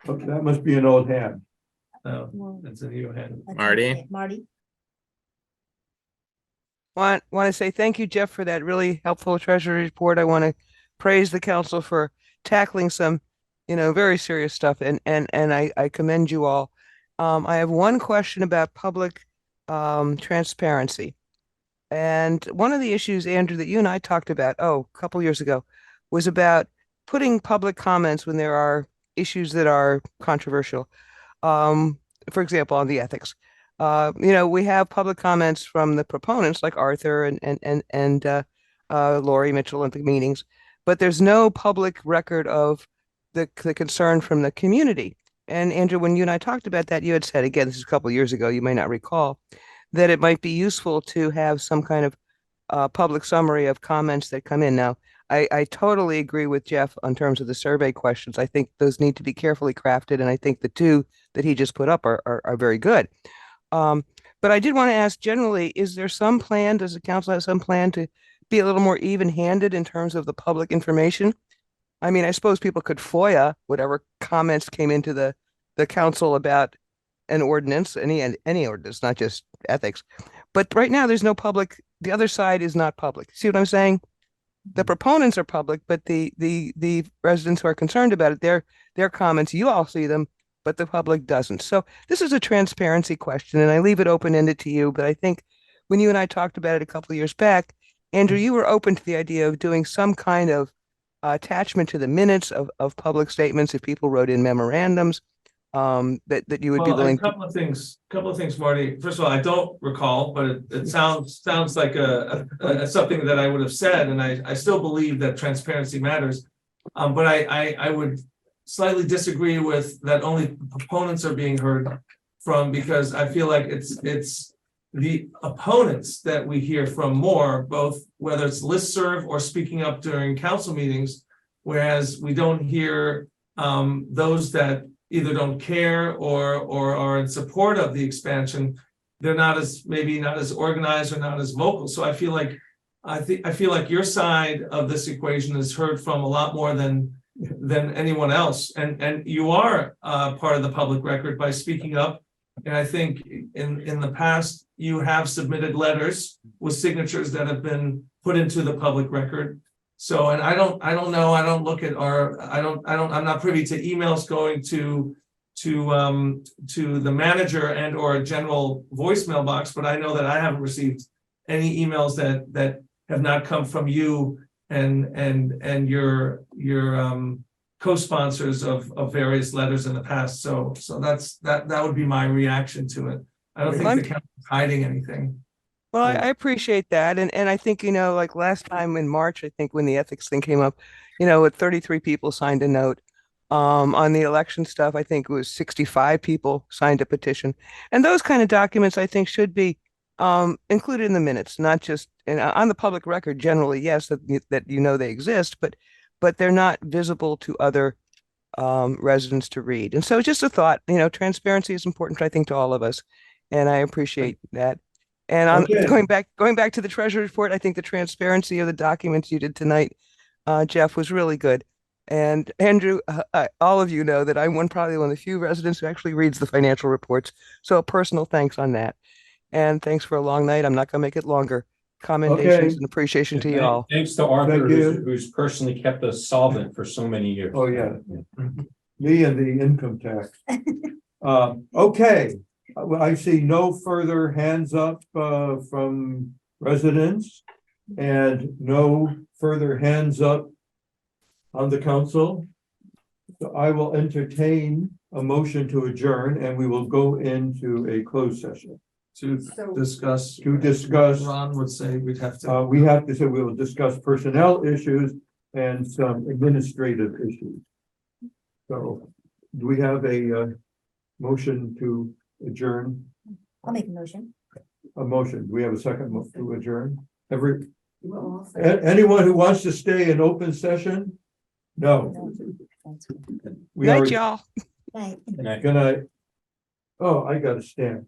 A: Okay, that must be an old hand.
H: No, it's a new hand.
N: Marty?
K: Marty.
R: Want to say thank you, Jeff, for that really helpful treasury report. I want to praise the council for tackling some, very serious stuff, and I commend you all. I have one question about public transparency. And one of the issues, Andrew, that you and I talked about, a couple years ago, was about putting public comments when there are issues that are controversial. For example, on the ethics. We have public comments from the proponents like Arthur and Lori Mitchell at the meetings, but there's no public record of the concern from the community. And Andrew, when you and I talked about that, you had said, again, this is a couple of years ago, you may not recall, that it might be useful to have some kind of public summary of comments that come in. Now, I totally agree with Jeff on terms of the survey questions. I think those need to be carefully crafted, and I think the two that he just put up are very good. But I did want to ask generally, is there some plan, does the council have some plan to be a little more even-handed in terms of the public information? I mean, I suppose people could FOIA whatever comments came into the council about an ordinance, any ordinance, not just ethics. But right now, there's no public, the other side is not public. See what I'm saying? The proponents are public, but the residents who are concerned about it, their comments, you all see them, but the public doesn't. So this is a transparency question, and I leave it open-ended to you. But I think when you and I talked about it a couple of years back, Andrew, you were open to the idea of doing some kind of attachment to the minutes of public statements if people wrote in memorandums, that you would be willing
H: A couple of things, Marty. First of all, I don't recall, but it sounds like a something that I would have said, and I still believe that transparency matters. But I would slightly disagree with that only proponents are being heard from, because I feel like it's the opponents that we hear from more, both whether it's listserv or speaking up during council meetings, whereas we don't hear those that either don't care or are in support of the expansion. They're maybe not as organized or not as vocal. So I feel like your side of this equation is heard from a lot more than anyone else. And you are part of the public record by speaking up. And I think in the past, you have submitted letters with signatures that have been put into the public record. So, and I don't know, I don't look at I'm not privy to emails going to the manager and or a general voicemail box, but I know that I haven't received any emails that have not come from you and your co-sponsors of various letters in the past. So that would be my reaction to it. I don't think the county is hiding anything.
R: Well, I appreciate that. And I think, like last time in March, I think when the ethics thing came up, 33 people signed a note. On the election stuff, I think it was 65 people signed a petition. And those kind of documents, I think, should be included in the minutes, not just on the public record generally, yes, that they exist, but they're not visible to other residents to read. And so just a thought, transparency is important, I think, to all of us. And I appreciate that. And going back to the treasury report, I think the transparency of the documents you did tonight, Jeff, was really good. And Andrew, all of you know that I'm probably one of the few residents who actually reads the financial reports. So a personal thanks on that. And thanks for a long night. I'm not going to make it longer. Commendations and appreciation to you all.
L: Thanks to Arthur, who's personally kept us solvent for so many years.
A: Oh, yeah. Me and the income tax. Okay. I see no further hands up from residents and no further hands up on the council. So I will entertain a motion to adjourn and we will go into a closed session.
H: To discuss.
A: To discuss,
H: Ron would say we'd have to.
A: we have to say we will discuss personnel issues and some administrative issues. So do we have a motion to adjourn?
K: I'll make a motion.
A: A motion. Do we have a second to adjourn?
I: Well,
A: Anyone who wants to stay in open session? No. We
R: Night,
A: already-
R: y'all.
K: Right.
A: Good night. Oh, I got a stamp.